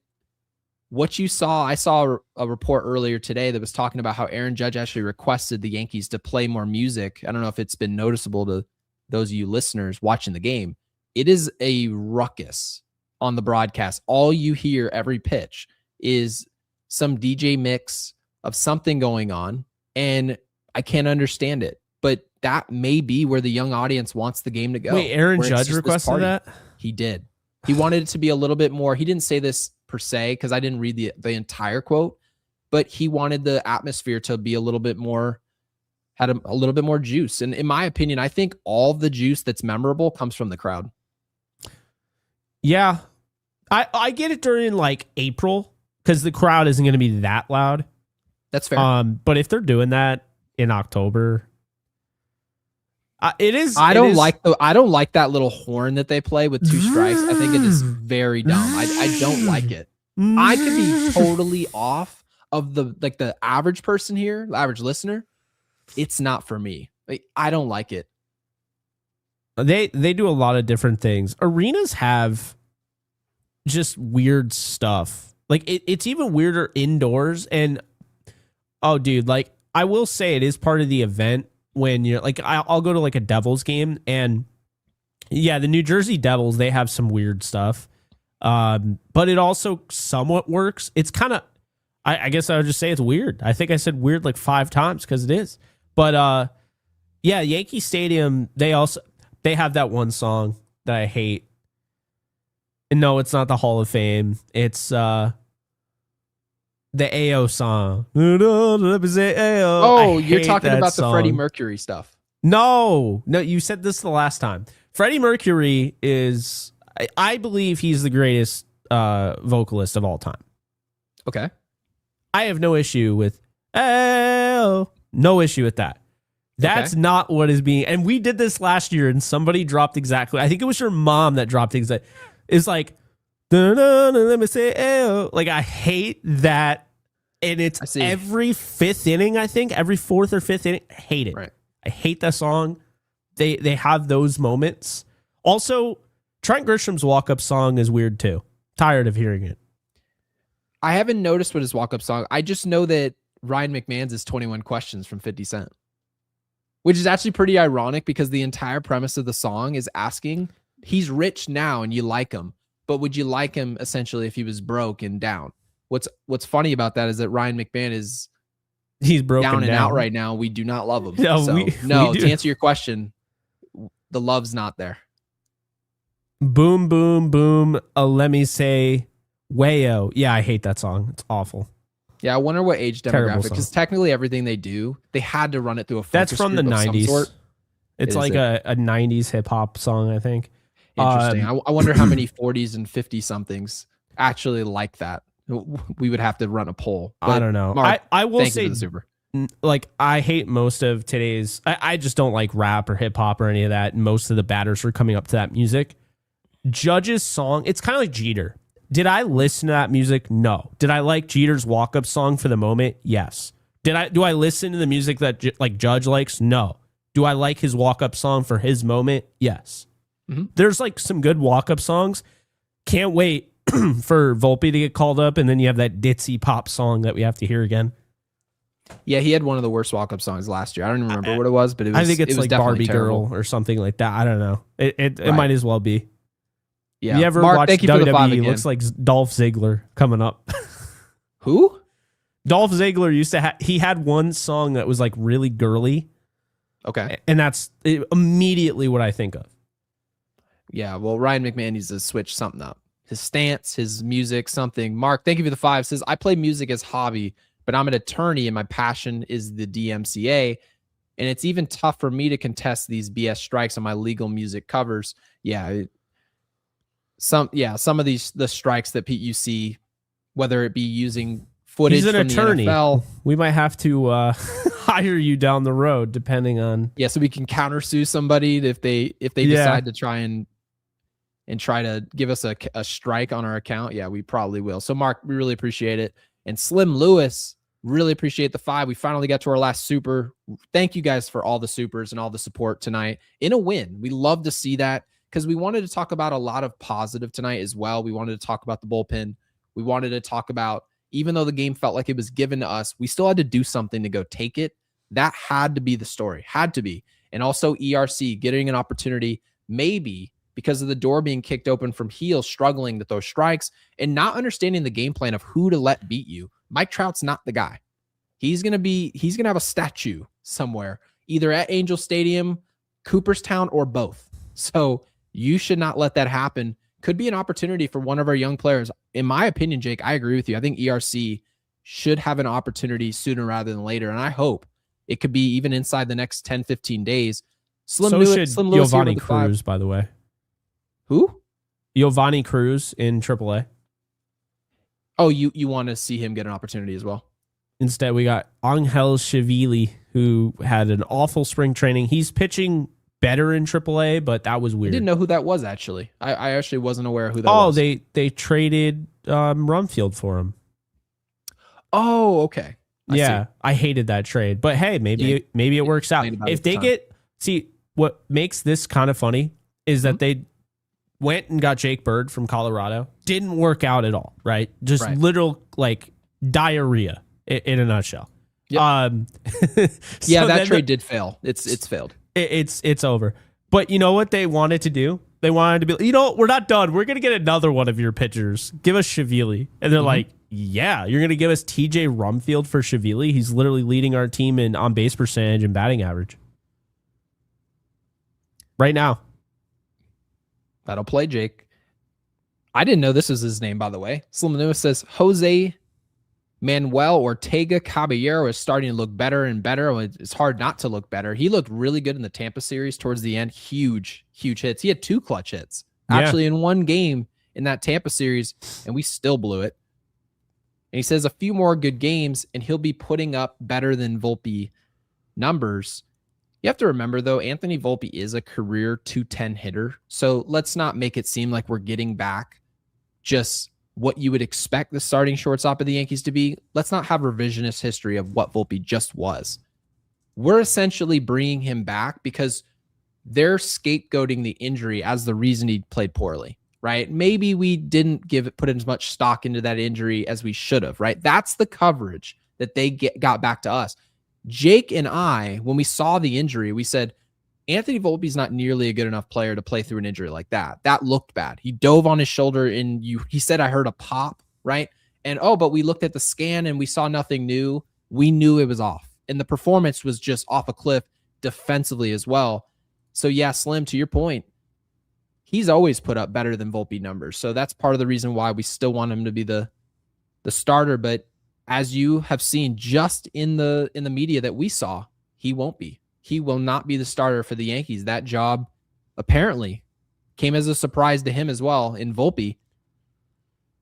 what you saw, I saw a report earlier today that was talking about how Aaron Judge actually requested the Yankees to play more music. I don't know if it's been noticeable to those of you listeners watching the game. It is a ruckus on the broadcast. All you hear every pitch is some DJ mix of something going on, and I can't understand it. But that may be where the young audience wants the game to go. Wait, Aaron Judge requested that? He did. He wanted it to be a little bit more. He didn't say this per se because I didn't read the entire quote, but he wanted the atmosphere to be a little bit more, had a little bit more juice. And in my opinion, I think all the juice that's memorable comes from the crowd. Yeah. I get it during like April because the crowd isn't going to be that loud. That's fair. But if they're doing that in October, it is. I don't like that little horn that they play with 2 strikes. I think it is very dumb. I don't like it. I could be totally off of the average person here, the average listener. It's not for me. I don't like it. They do a lot of different things. Arenas have just weird stuff. Like it's even weirder indoors. And oh, dude, like I will say it is part of the event when you're like, I'll go to like a Devils game, and yeah, the New Jersey Devils, they have some weird stuff. But it also somewhat works. It's kind of, I guess I would just say it's weird. I think I said weird like 5 times because it is. But yeah, Yankee Stadium, they have that one song that I hate. And no, it's not the Hall of Fame. It's the AO song. Let me say AO. Oh, you're talking about the Freddie Mercury stuff. No, you said this the last time. Freddie Mercury is, I believe he's the greatest vocalist of all time. Okay. I have no issue with AO. No issue with that. That's not what is being, and we did this last year, and somebody dropped exactly, I think it was your mom that dropped exactly. It's like, let me say, ew. Like, I hate that. And it's every 5th inning, I think, every 4th or 5th inning. I hate it. Right. I hate that song. They have those moments. Also, Trent Grisham's walk-up song is weird, too. Tired of hearing it. I haven't noticed what his walk-up song, I just know that Ryan McMahon's is 21 Questions from 50 Cent, which is actually pretty ironic because the entire premise of the song is asking, he's rich now and you like him, but would you like him essentially if he was broke and down? What's funny about that is that Ryan McMahon he's broken down and out right now. We do not love him. No, to answer your question, the love's not there. Boom, boom, boom. Let me say, wayo. Yeah, I hate that song. It's awful. Yeah, I wonder what age demographic, because technically everything they do, they had to run it through a focus That's from the 90s. It's like a 90s hip hop song, I think. Interesting. I wonder how many 40s and 50 somethings actually like that. We would have to run a poll. I don't know. Mark, I will say, super. Like, I hate most of today's, I just don't like rap or hip hop or any of that. Most of the batters are coming up to that music. Judge's song, it's kind of like Jeter. Did I listen to that music? No. Did I like Jeter's walk-up song for the moment? Yes. Do I listen to the music that like Judge likes? No. Do I like his walk-up song for his moment? Yes. Mm-hmm. There's like some good walk-up songs. Can't wait for Volpe to get called up, and then you have that ditzy pop song that we have to hear again. Yeah, he had one of the worst walk-up songs last year. I don't even remember what it was, but I think it's like Barbie terrible. Girl or something like that. I don't know. It might as well be. Yeah. You ever watch WWE? It looks like Dolph Ziggler coming up. Who? Dolph Ziggler used to he had one song that was like really girly. Okay. And that's immediately what I think of. Yeah, well, Ryan McMahon needs to switch something up. His stance, his music, something. Mark, thank you for the 5. Says, I play music as hobby, but I'm an attorney and my passion is the DMCA. And it's even tough for me to contest these BS strikes on my legal music covers. Yeah. Some of the strikes that you see, whether it be using footage He's an from attorney. the NFL. We might have to hire you down the road, depending on. Yeah, so we can countersue somebody if they decide to try and try to give us a strike on our account. Yeah, we probably will. So Mark, we really appreciate it. And Slim Lewis, really appreciate the 5. We finally got to our last super. Thank you guys for all the supers and all the support tonight in a win. We love to see that because we wanted to talk about a lot of positive tonight as well. We wanted to talk about the bullpen. We wanted to talk about, even though the game felt like it was given to us, we still had to do something to go take it. That had to be the story, had to be. And also ERC getting an opportunity, maybe because of the door being kicked open from heel, struggling to throw strikes and not understanding the game plan of who to let beat you. Mike Trout's not the guy. He's gonna have a statue somewhere, either at Angel Stadium, Cooperstown, or both. So you should not let that happen. Could be an opportunity for one of our young players. In my opinion, Jake, I agree with you. I think ERC should have an opportunity sooner rather than later. And I hope it could be even inside the next 10, 15 days. Slim Lewis Giovanni Cruz, by the way. Who? Giovanni Cruz in AAA. Oh, you want to see him get an opportunity as well? Instead, we got Angel Shivili, who had an awful spring training. He's pitching better in AAA, but that was weird. I didn't know who that was, actually. I actually wasn't aware who that was. Oh, they traded Rumfield for him. Oh, okay. I hated that trade. But hey, maybe it works out. If they see, what makes this kind of funny is that they went and got Jake Bird from Colorado. Didn't work out at all, right? Just literal, like, diarrhea in a nutshell. Yep. So that trade did fail. It's failed. It's over. But you know what they wanted to do? They wanted to be, we're not done. We're going to get another one of your pitchers. Give us Shivili. And they're like, yeah, you're going to give us TJ Rumfield for Shivili? He's literally leading our team in on-base percentage and batting average. Right now. That'll play, Jake. I didn't know this was his name, by the way. Slim Lewis says, Jose Manuel Ortega Caballero is starting to look better and better. It's hard not to look better. He looked really good in the Tampa series towards the end. Huge hits. He had 2 clutch hits actually in one game in that Tampa series, and we still blew it. And he says a few more good games, and he'll be putting up better than Volpe numbers. You have to remember, though, Anthony Volpe is a career 210 hitter. So let's not make it seem like we're getting back just what you would expect the starting shortstop of the Yankees to be. Let's not have revisionist history of what Volpe just was. We're essentially bringing him back because they're scapegoating the injury as the reason he played poorly, right? Maybe we didn't put as much stock into that injury as we should have, right? That's the coverage that they got back to us. Jake and I, when we saw the injury, we said, Anthony Volpe's not nearly a good enough player to play through an injury like that. That looked bad. He dove on his shoulder and he said, I heard a pop, right? And but we looked at the scan and we saw nothing new. We knew it was off. And the performance was just off a cliff defensively as well. So yeah, Slim, to your point, he's always put up better than Volpe numbers. So that's part of the reason why we still want him to be the starter. But as you have seen just in the media that we saw, he won't be. He will not be the starter for the Yankees. That job apparently came as a surprise to him as well. In Volpe,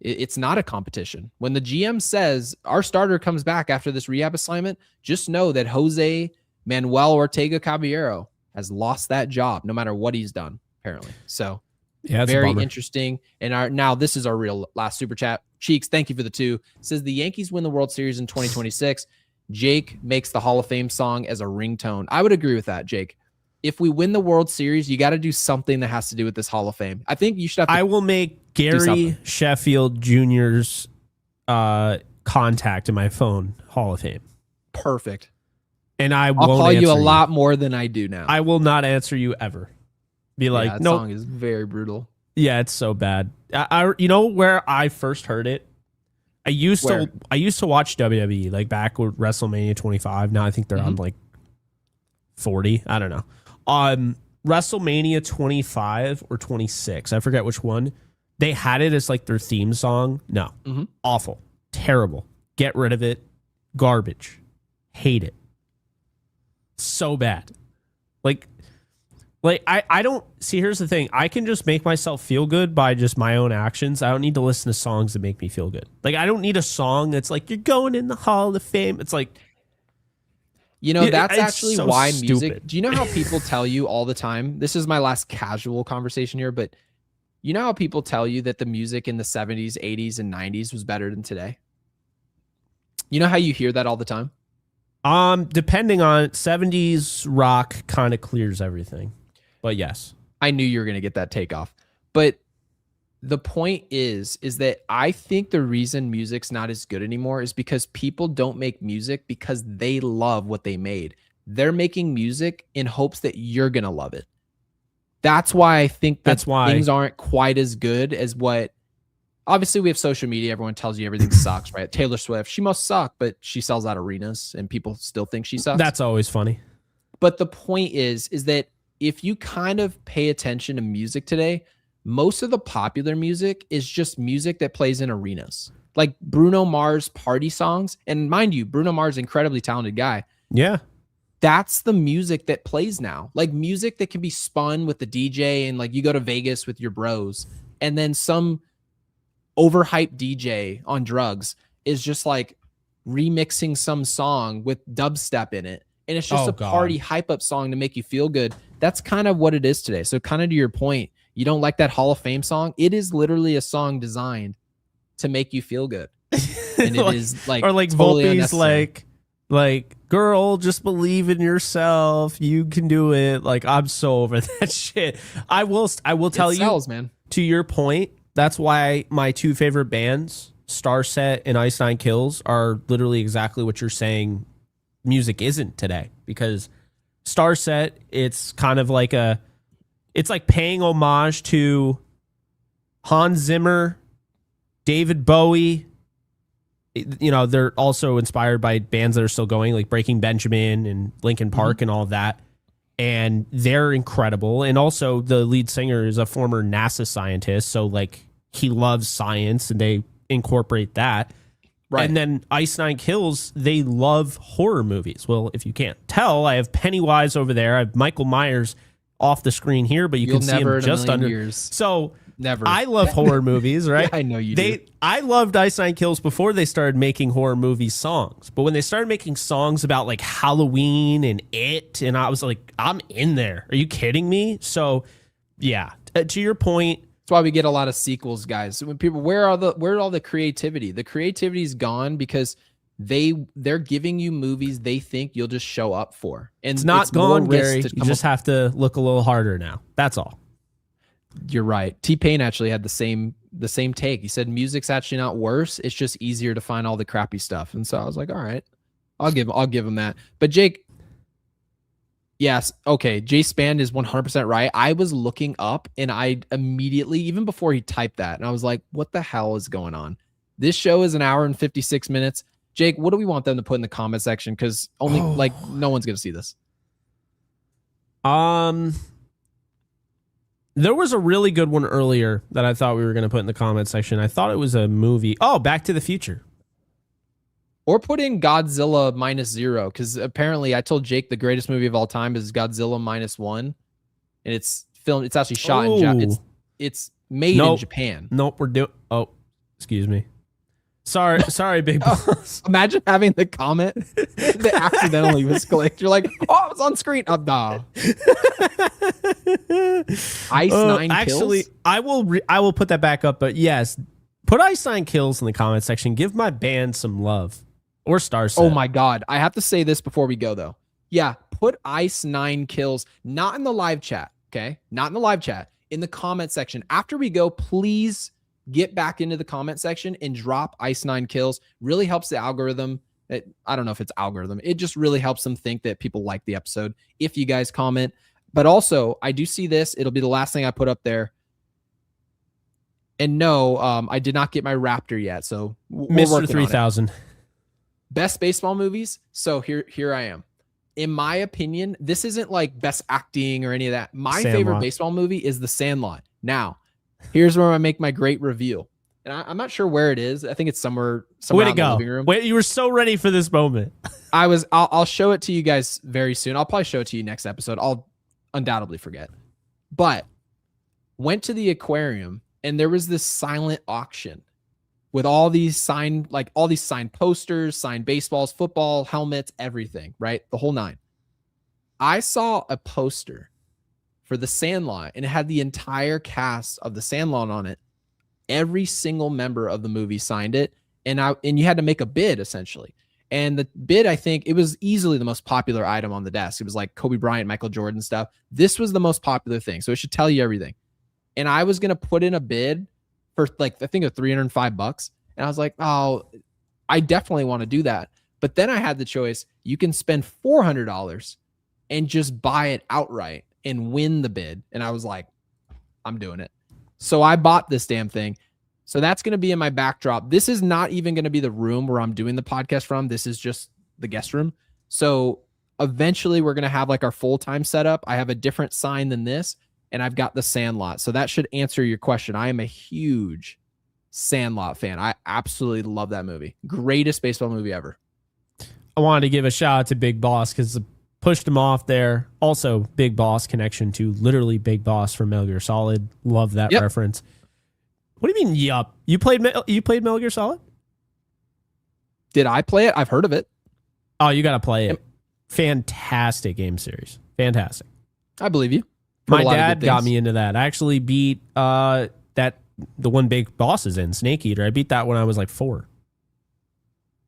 it's not a competition. When the GM says our starter comes back after this rehab assignment, just know that Jose Manuel Ortega Caballero has lost that job no matter what he's done, apparently. So yeah, very interesting. And now this is our real last super chat. Cheeks, thank you for the 2. It says the Yankees win the World Series in 2026. Jake makes the Hall of Fame song as a ringtone. I would agree with that, Jake. If we win the World Series, you got to do something that has to do with this Hall of Fame. I think you should have to. I will make Gary Sheffield Jr.'s contact in my phone Hall of Fame. Perfect. And I'll call you a lot more than I do now. I will not answer you ever. Be like, that no. Song is very brutal. Yeah, it's so bad. You know where I first heard it? I used to watch WWE like back with WrestleMania 25. Now I think they're on like 40. I don't know. WrestleMania 25 or 26. I forget which one. They had it as like their theme song. No. Awful. Terrible. Get rid of it. Garbage. Hate it. So bad. Like I don't see. Here's the thing. I can just make myself feel good by just my own actions. I don't need to listen to songs that make me feel good. Like I don't need a song that's like you're going in the Hall of Fame. It's like, that's actually so why stupid. music. Do you know how people tell you all the time? This is my last casual conversation here, but you know how people tell you that the music in the 70s, 80s, and 90s was better than today? You know how you hear that all the time? Depending on 70s rock kind of clears everything. But yes, I knew you were going to get that takeoff. But the point is that I think the reason music's not as good anymore is because people don't make music because they love what they made. They're making music in hopes that you're going to love it. That's why I think that's why things aren't quite as good as what obviously we have social media. Everyone tells you everything sucks, right? Taylor Swift, she must suck, but she sells out arenas and people still think she sucks. That's always funny. But the point is that if you kind of pay attention to music today, most of the popular music is just music that plays in arenas. Like Bruno Mars party songs. And mind you, Bruno Mars, incredibly talented guy. Yeah. That's the music that plays now. Like music that can be spun with the DJ and like you go to Vegas with your bros. And then some overhyped DJ on drugs is just like remixing some song with dubstep in it. And it's just party hype up song to make you feel good. That's kind of what it is today. So kind of to your point, you don't like that Hall of Fame song? It is literally a song designed to make you feel good. And it is like, or like totally Volpe's like, girl, just believe in yourself. You can do it. Like, I'm so over that shit. I will tell you, man. To your point, that's why my two favorite bands, Starset and Ice Nine Kills, are literally exactly what you're saying music isn't today. Because Starset, it's kind of like it's like paying homage to Hans Zimmer, David Bowie. You know, they're also inspired by bands that are still going, like Breaking Benjamin and Linkin Park and all of that. And they're incredible. And also the lead singer is a former NASA scientist. So like he loves science and they incorporate that. Right. And then Ice Nine Kills, they love horror movies. Well, if you can't tell, I have Pennywise over there. I have Michael Myers off the screen here, but you'll can see him just under. Years. So never. I love horror movies, right? Yeah, I know you do. I loved Ice Nine Kills before they started making horror movie songs. But when they started making songs about like Halloween and It, and I was like, I'm in there. Are you kidding me? So yeah, to your point. That's why we get a lot of sequels, guys. When people, where all the creativity? The creativity's gone because they're giving you movies they think you'll just show up for. And it's not gone, Gary. You just have to look a little harder now. That's all. You're right. T-Pain actually had the same take. He said music's actually not worse. It's just easier to find all the crappy stuff. And so I was like, all right, I'll give him that. But Jake, yes, okay, Jay Span is 100% right. I was looking up and I immediately, even before he typed that, and I was like, what the hell is going on? This show is an hour and 56 minutes. Jake, what do we want them to put in the comment section? Because like no one's gonna see this. There was a really good one earlier that I thought we were going to put in the comment section. I thought it was a movie. Oh, Back to the Future. Or put in Godzilla -0, because apparently I told Jake the greatest movie of all time is Godzilla -1, and it's filmed. It's actually shot in Japan. It's made in Japan. Nope, we're doing. Oh, excuse me. Sorry, big boss. Imagine having the comment that accidentally was clicked. You're like, oh, it was on screen. Oh, no. Ice Nine actually, Kills? I will put that back up. But yes, put Ice Nine Kills in the comment section. Give my band some love. Or Starset. Oh my God. I have to say this before we go, though. Yeah, put Ice Nine Kills, not in the live chat, okay? Not in the live chat. In the comment section. After we go, please get back into the comment section and drop Ice Nine Kills. Really helps the algorithm. I don't know if it's algorithm. It just really helps them think that people like the episode if you guys comment. But also, I do see this. It'll be the last thing I put up there. And no, I did not get my Raptor yet. So Mr. 3000. Best baseball movies. So here I am. In my opinion, this isn't like best acting or any of that. My favorite baseball movie is The Sandlot. Now, here's where I make my great reveal. And I'm not sure where it is. I think it's somewhere Way to in the go. living room. Wait, you were so ready for this moment. I'll show it to you guys very soon. I'll probably show it to you next episode. I'll undoubtedly forget. But went to the aquarium and there was this silent auction with all these signed posters, signed baseballs, football, helmets, everything, right? The whole nine. I saw a poster for The Sandlot and it had the entire cast of The Sandlot on it. Every single member of the movie signed it, and you had to make a bid essentially. And the bid, I think, it was easily the most popular item on the desk. It was like Kobe Bryant, Michael Jordan stuff. This was the most popular thing, so it should tell you everything. And I was gonna put in a bid for like I think of $305, and I was like, oh, I definitely want to do that. But then I had the choice: you can spend $400 and just buy it outright and win the bid. And I was like, I'm doing it. So I bought this damn thing. So that's going to be in my backdrop. This is not even going to be the room where I'm doing the podcast from. This is just the guest room. So eventually we're going to have like our full-time setup. I have a different sign than this, and I've got the Sandlot. So that should answer your question. I am a huge Sandlot fan. I absolutely love that movie. Greatest baseball movie ever. I wanted to give a shout out to Big Boss because pushed him off there. Also, Big Boss connection to literally Big Boss from Metal Gear Solid. Love that reference. What do you mean, yup? You played Metal Gear Solid? Did I play it? I've heard of it. Oh, you got to play it. Fantastic game series. Fantastic. I believe you. My dad got me into that. I actually beat the one Big Boss is in, Snake Eater. I beat that when I was like 4.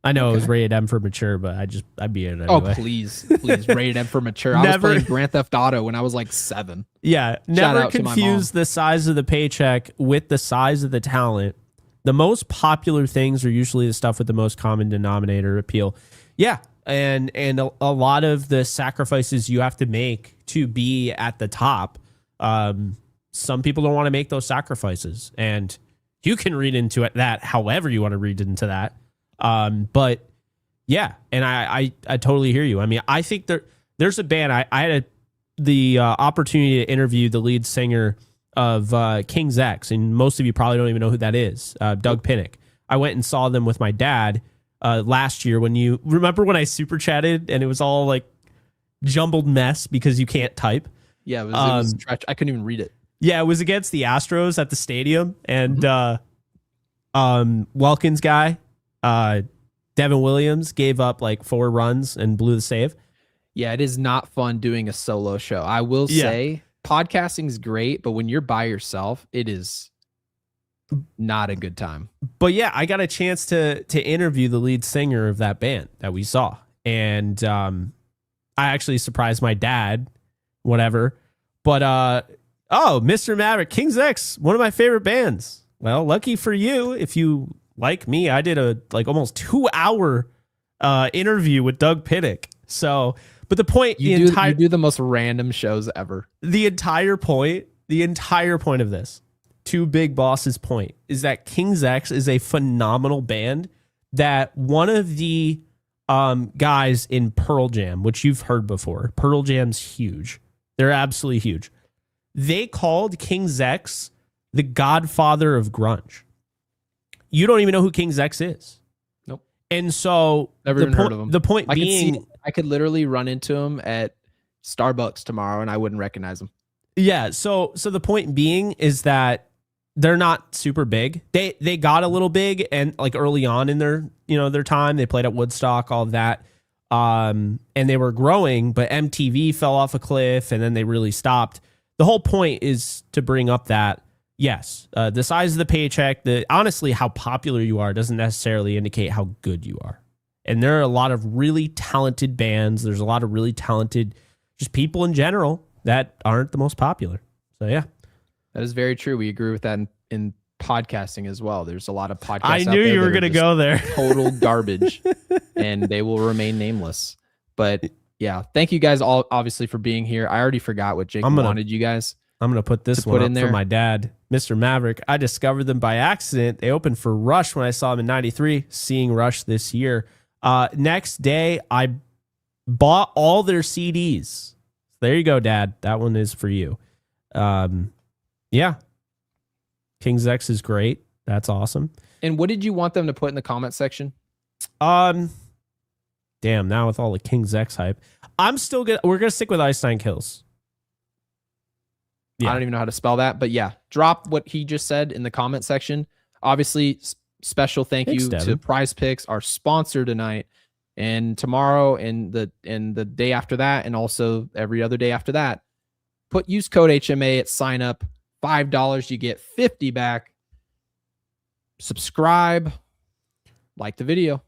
I know it was rated M for mature, but I beat it anyway. Oh, please. Rated M for mature. I was playing Grand Theft Auto when I was like 7. Yeah. Never confuse the size of the paycheck with the size of the talent. The most popular things are usually the stuff with the most common denominator appeal. Yeah. And a lot of the sacrifices you have to make to be at the top, some people don't want to make those sacrifices. And you can read into it that however you want to read into that. But yeah, and I totally hear you. I mean, I think there's a band. I had the opportunity to interview the lead singer of King's X, and most of you probably don't even know who that is. Doug Pinnick. I went and saw them with my dad last year. When you remember when I super chatted and it was all like jumbled mess because you can't type. Yeah, it was I couldn't even read it. Yeah, it was against the Astros at the stadium, and Welkins guy. Devin Williams gave up like 4 runs and blew the save. Yeah, it is not fun doing a solo show. I will say podcasting is great, but when you're by yourself, it is not a good time. But yeah, I got a chance to interview the lead singer of that band that we saw. And I actually surprised my dad, whatever. But Mr. Maverick, King's X, one of my favorite bands. Well, lucky for you if you like me, I did a almost 2-hour interview with Doug Pinnick. So, but the point, you do the most random shows ever. The entire point of this, to Big Boss's point, is that King's X is a phenomenal band. That one of the guys in Pearl Jam, which you've heard before, Pearl Jam's huge. They're absolutely huge. They called King's X the godfather of grunge. You don't even know who King's X is. Nope. And so never even heard of him. The point being, I could literally run into him at Starbucks tomorrow and I wouldn't recognize him. Yeah. So the point being is that they're not super big. They got a little big and like early on in their time, they played at Woodstock, all of that. And they were growing, but MTV fell off a cliff and then they really stopped. The whole point is to bring up that yes, the size of the paycheck, honestly, how popular you are doesn't necessarily indicate how good you are. And there are a lot of really talented bands. There's a lot of really talented just people in general that aren't the most popular. So, yeah. That is very true. We agree with that in podcasting as well. There's a lot of podcasts. I knew you were going to go there. Total garbage, and they will remain nameless. But yeah, thank you guys all obviously for being here. I already forgot what Jacob wanted you guys. I'm going to put this one up for my dad, Mr. Maverick. I discovered them by accident. They opened for Rush when I saw them in 93, seeing Rush this year. Next day, I bought all their CDs. There you go, Dad. That one is for you. Yeah. King's X is great. That's awesome. And what did you want them to put in the comment section? Damn, now with all the King's X hype. We're going to stick with Ice Nine Kills. Yeah. I don't even know how to spell that, but yeah, drop what he just said in the comment section. Obviously, special thank you to Prize Picks, our sponsor tonight, and tomorrow, and the day after that, and also every other day after that. Use code HMA at sign up. $5, you get 50 back. Subscribe, like the video.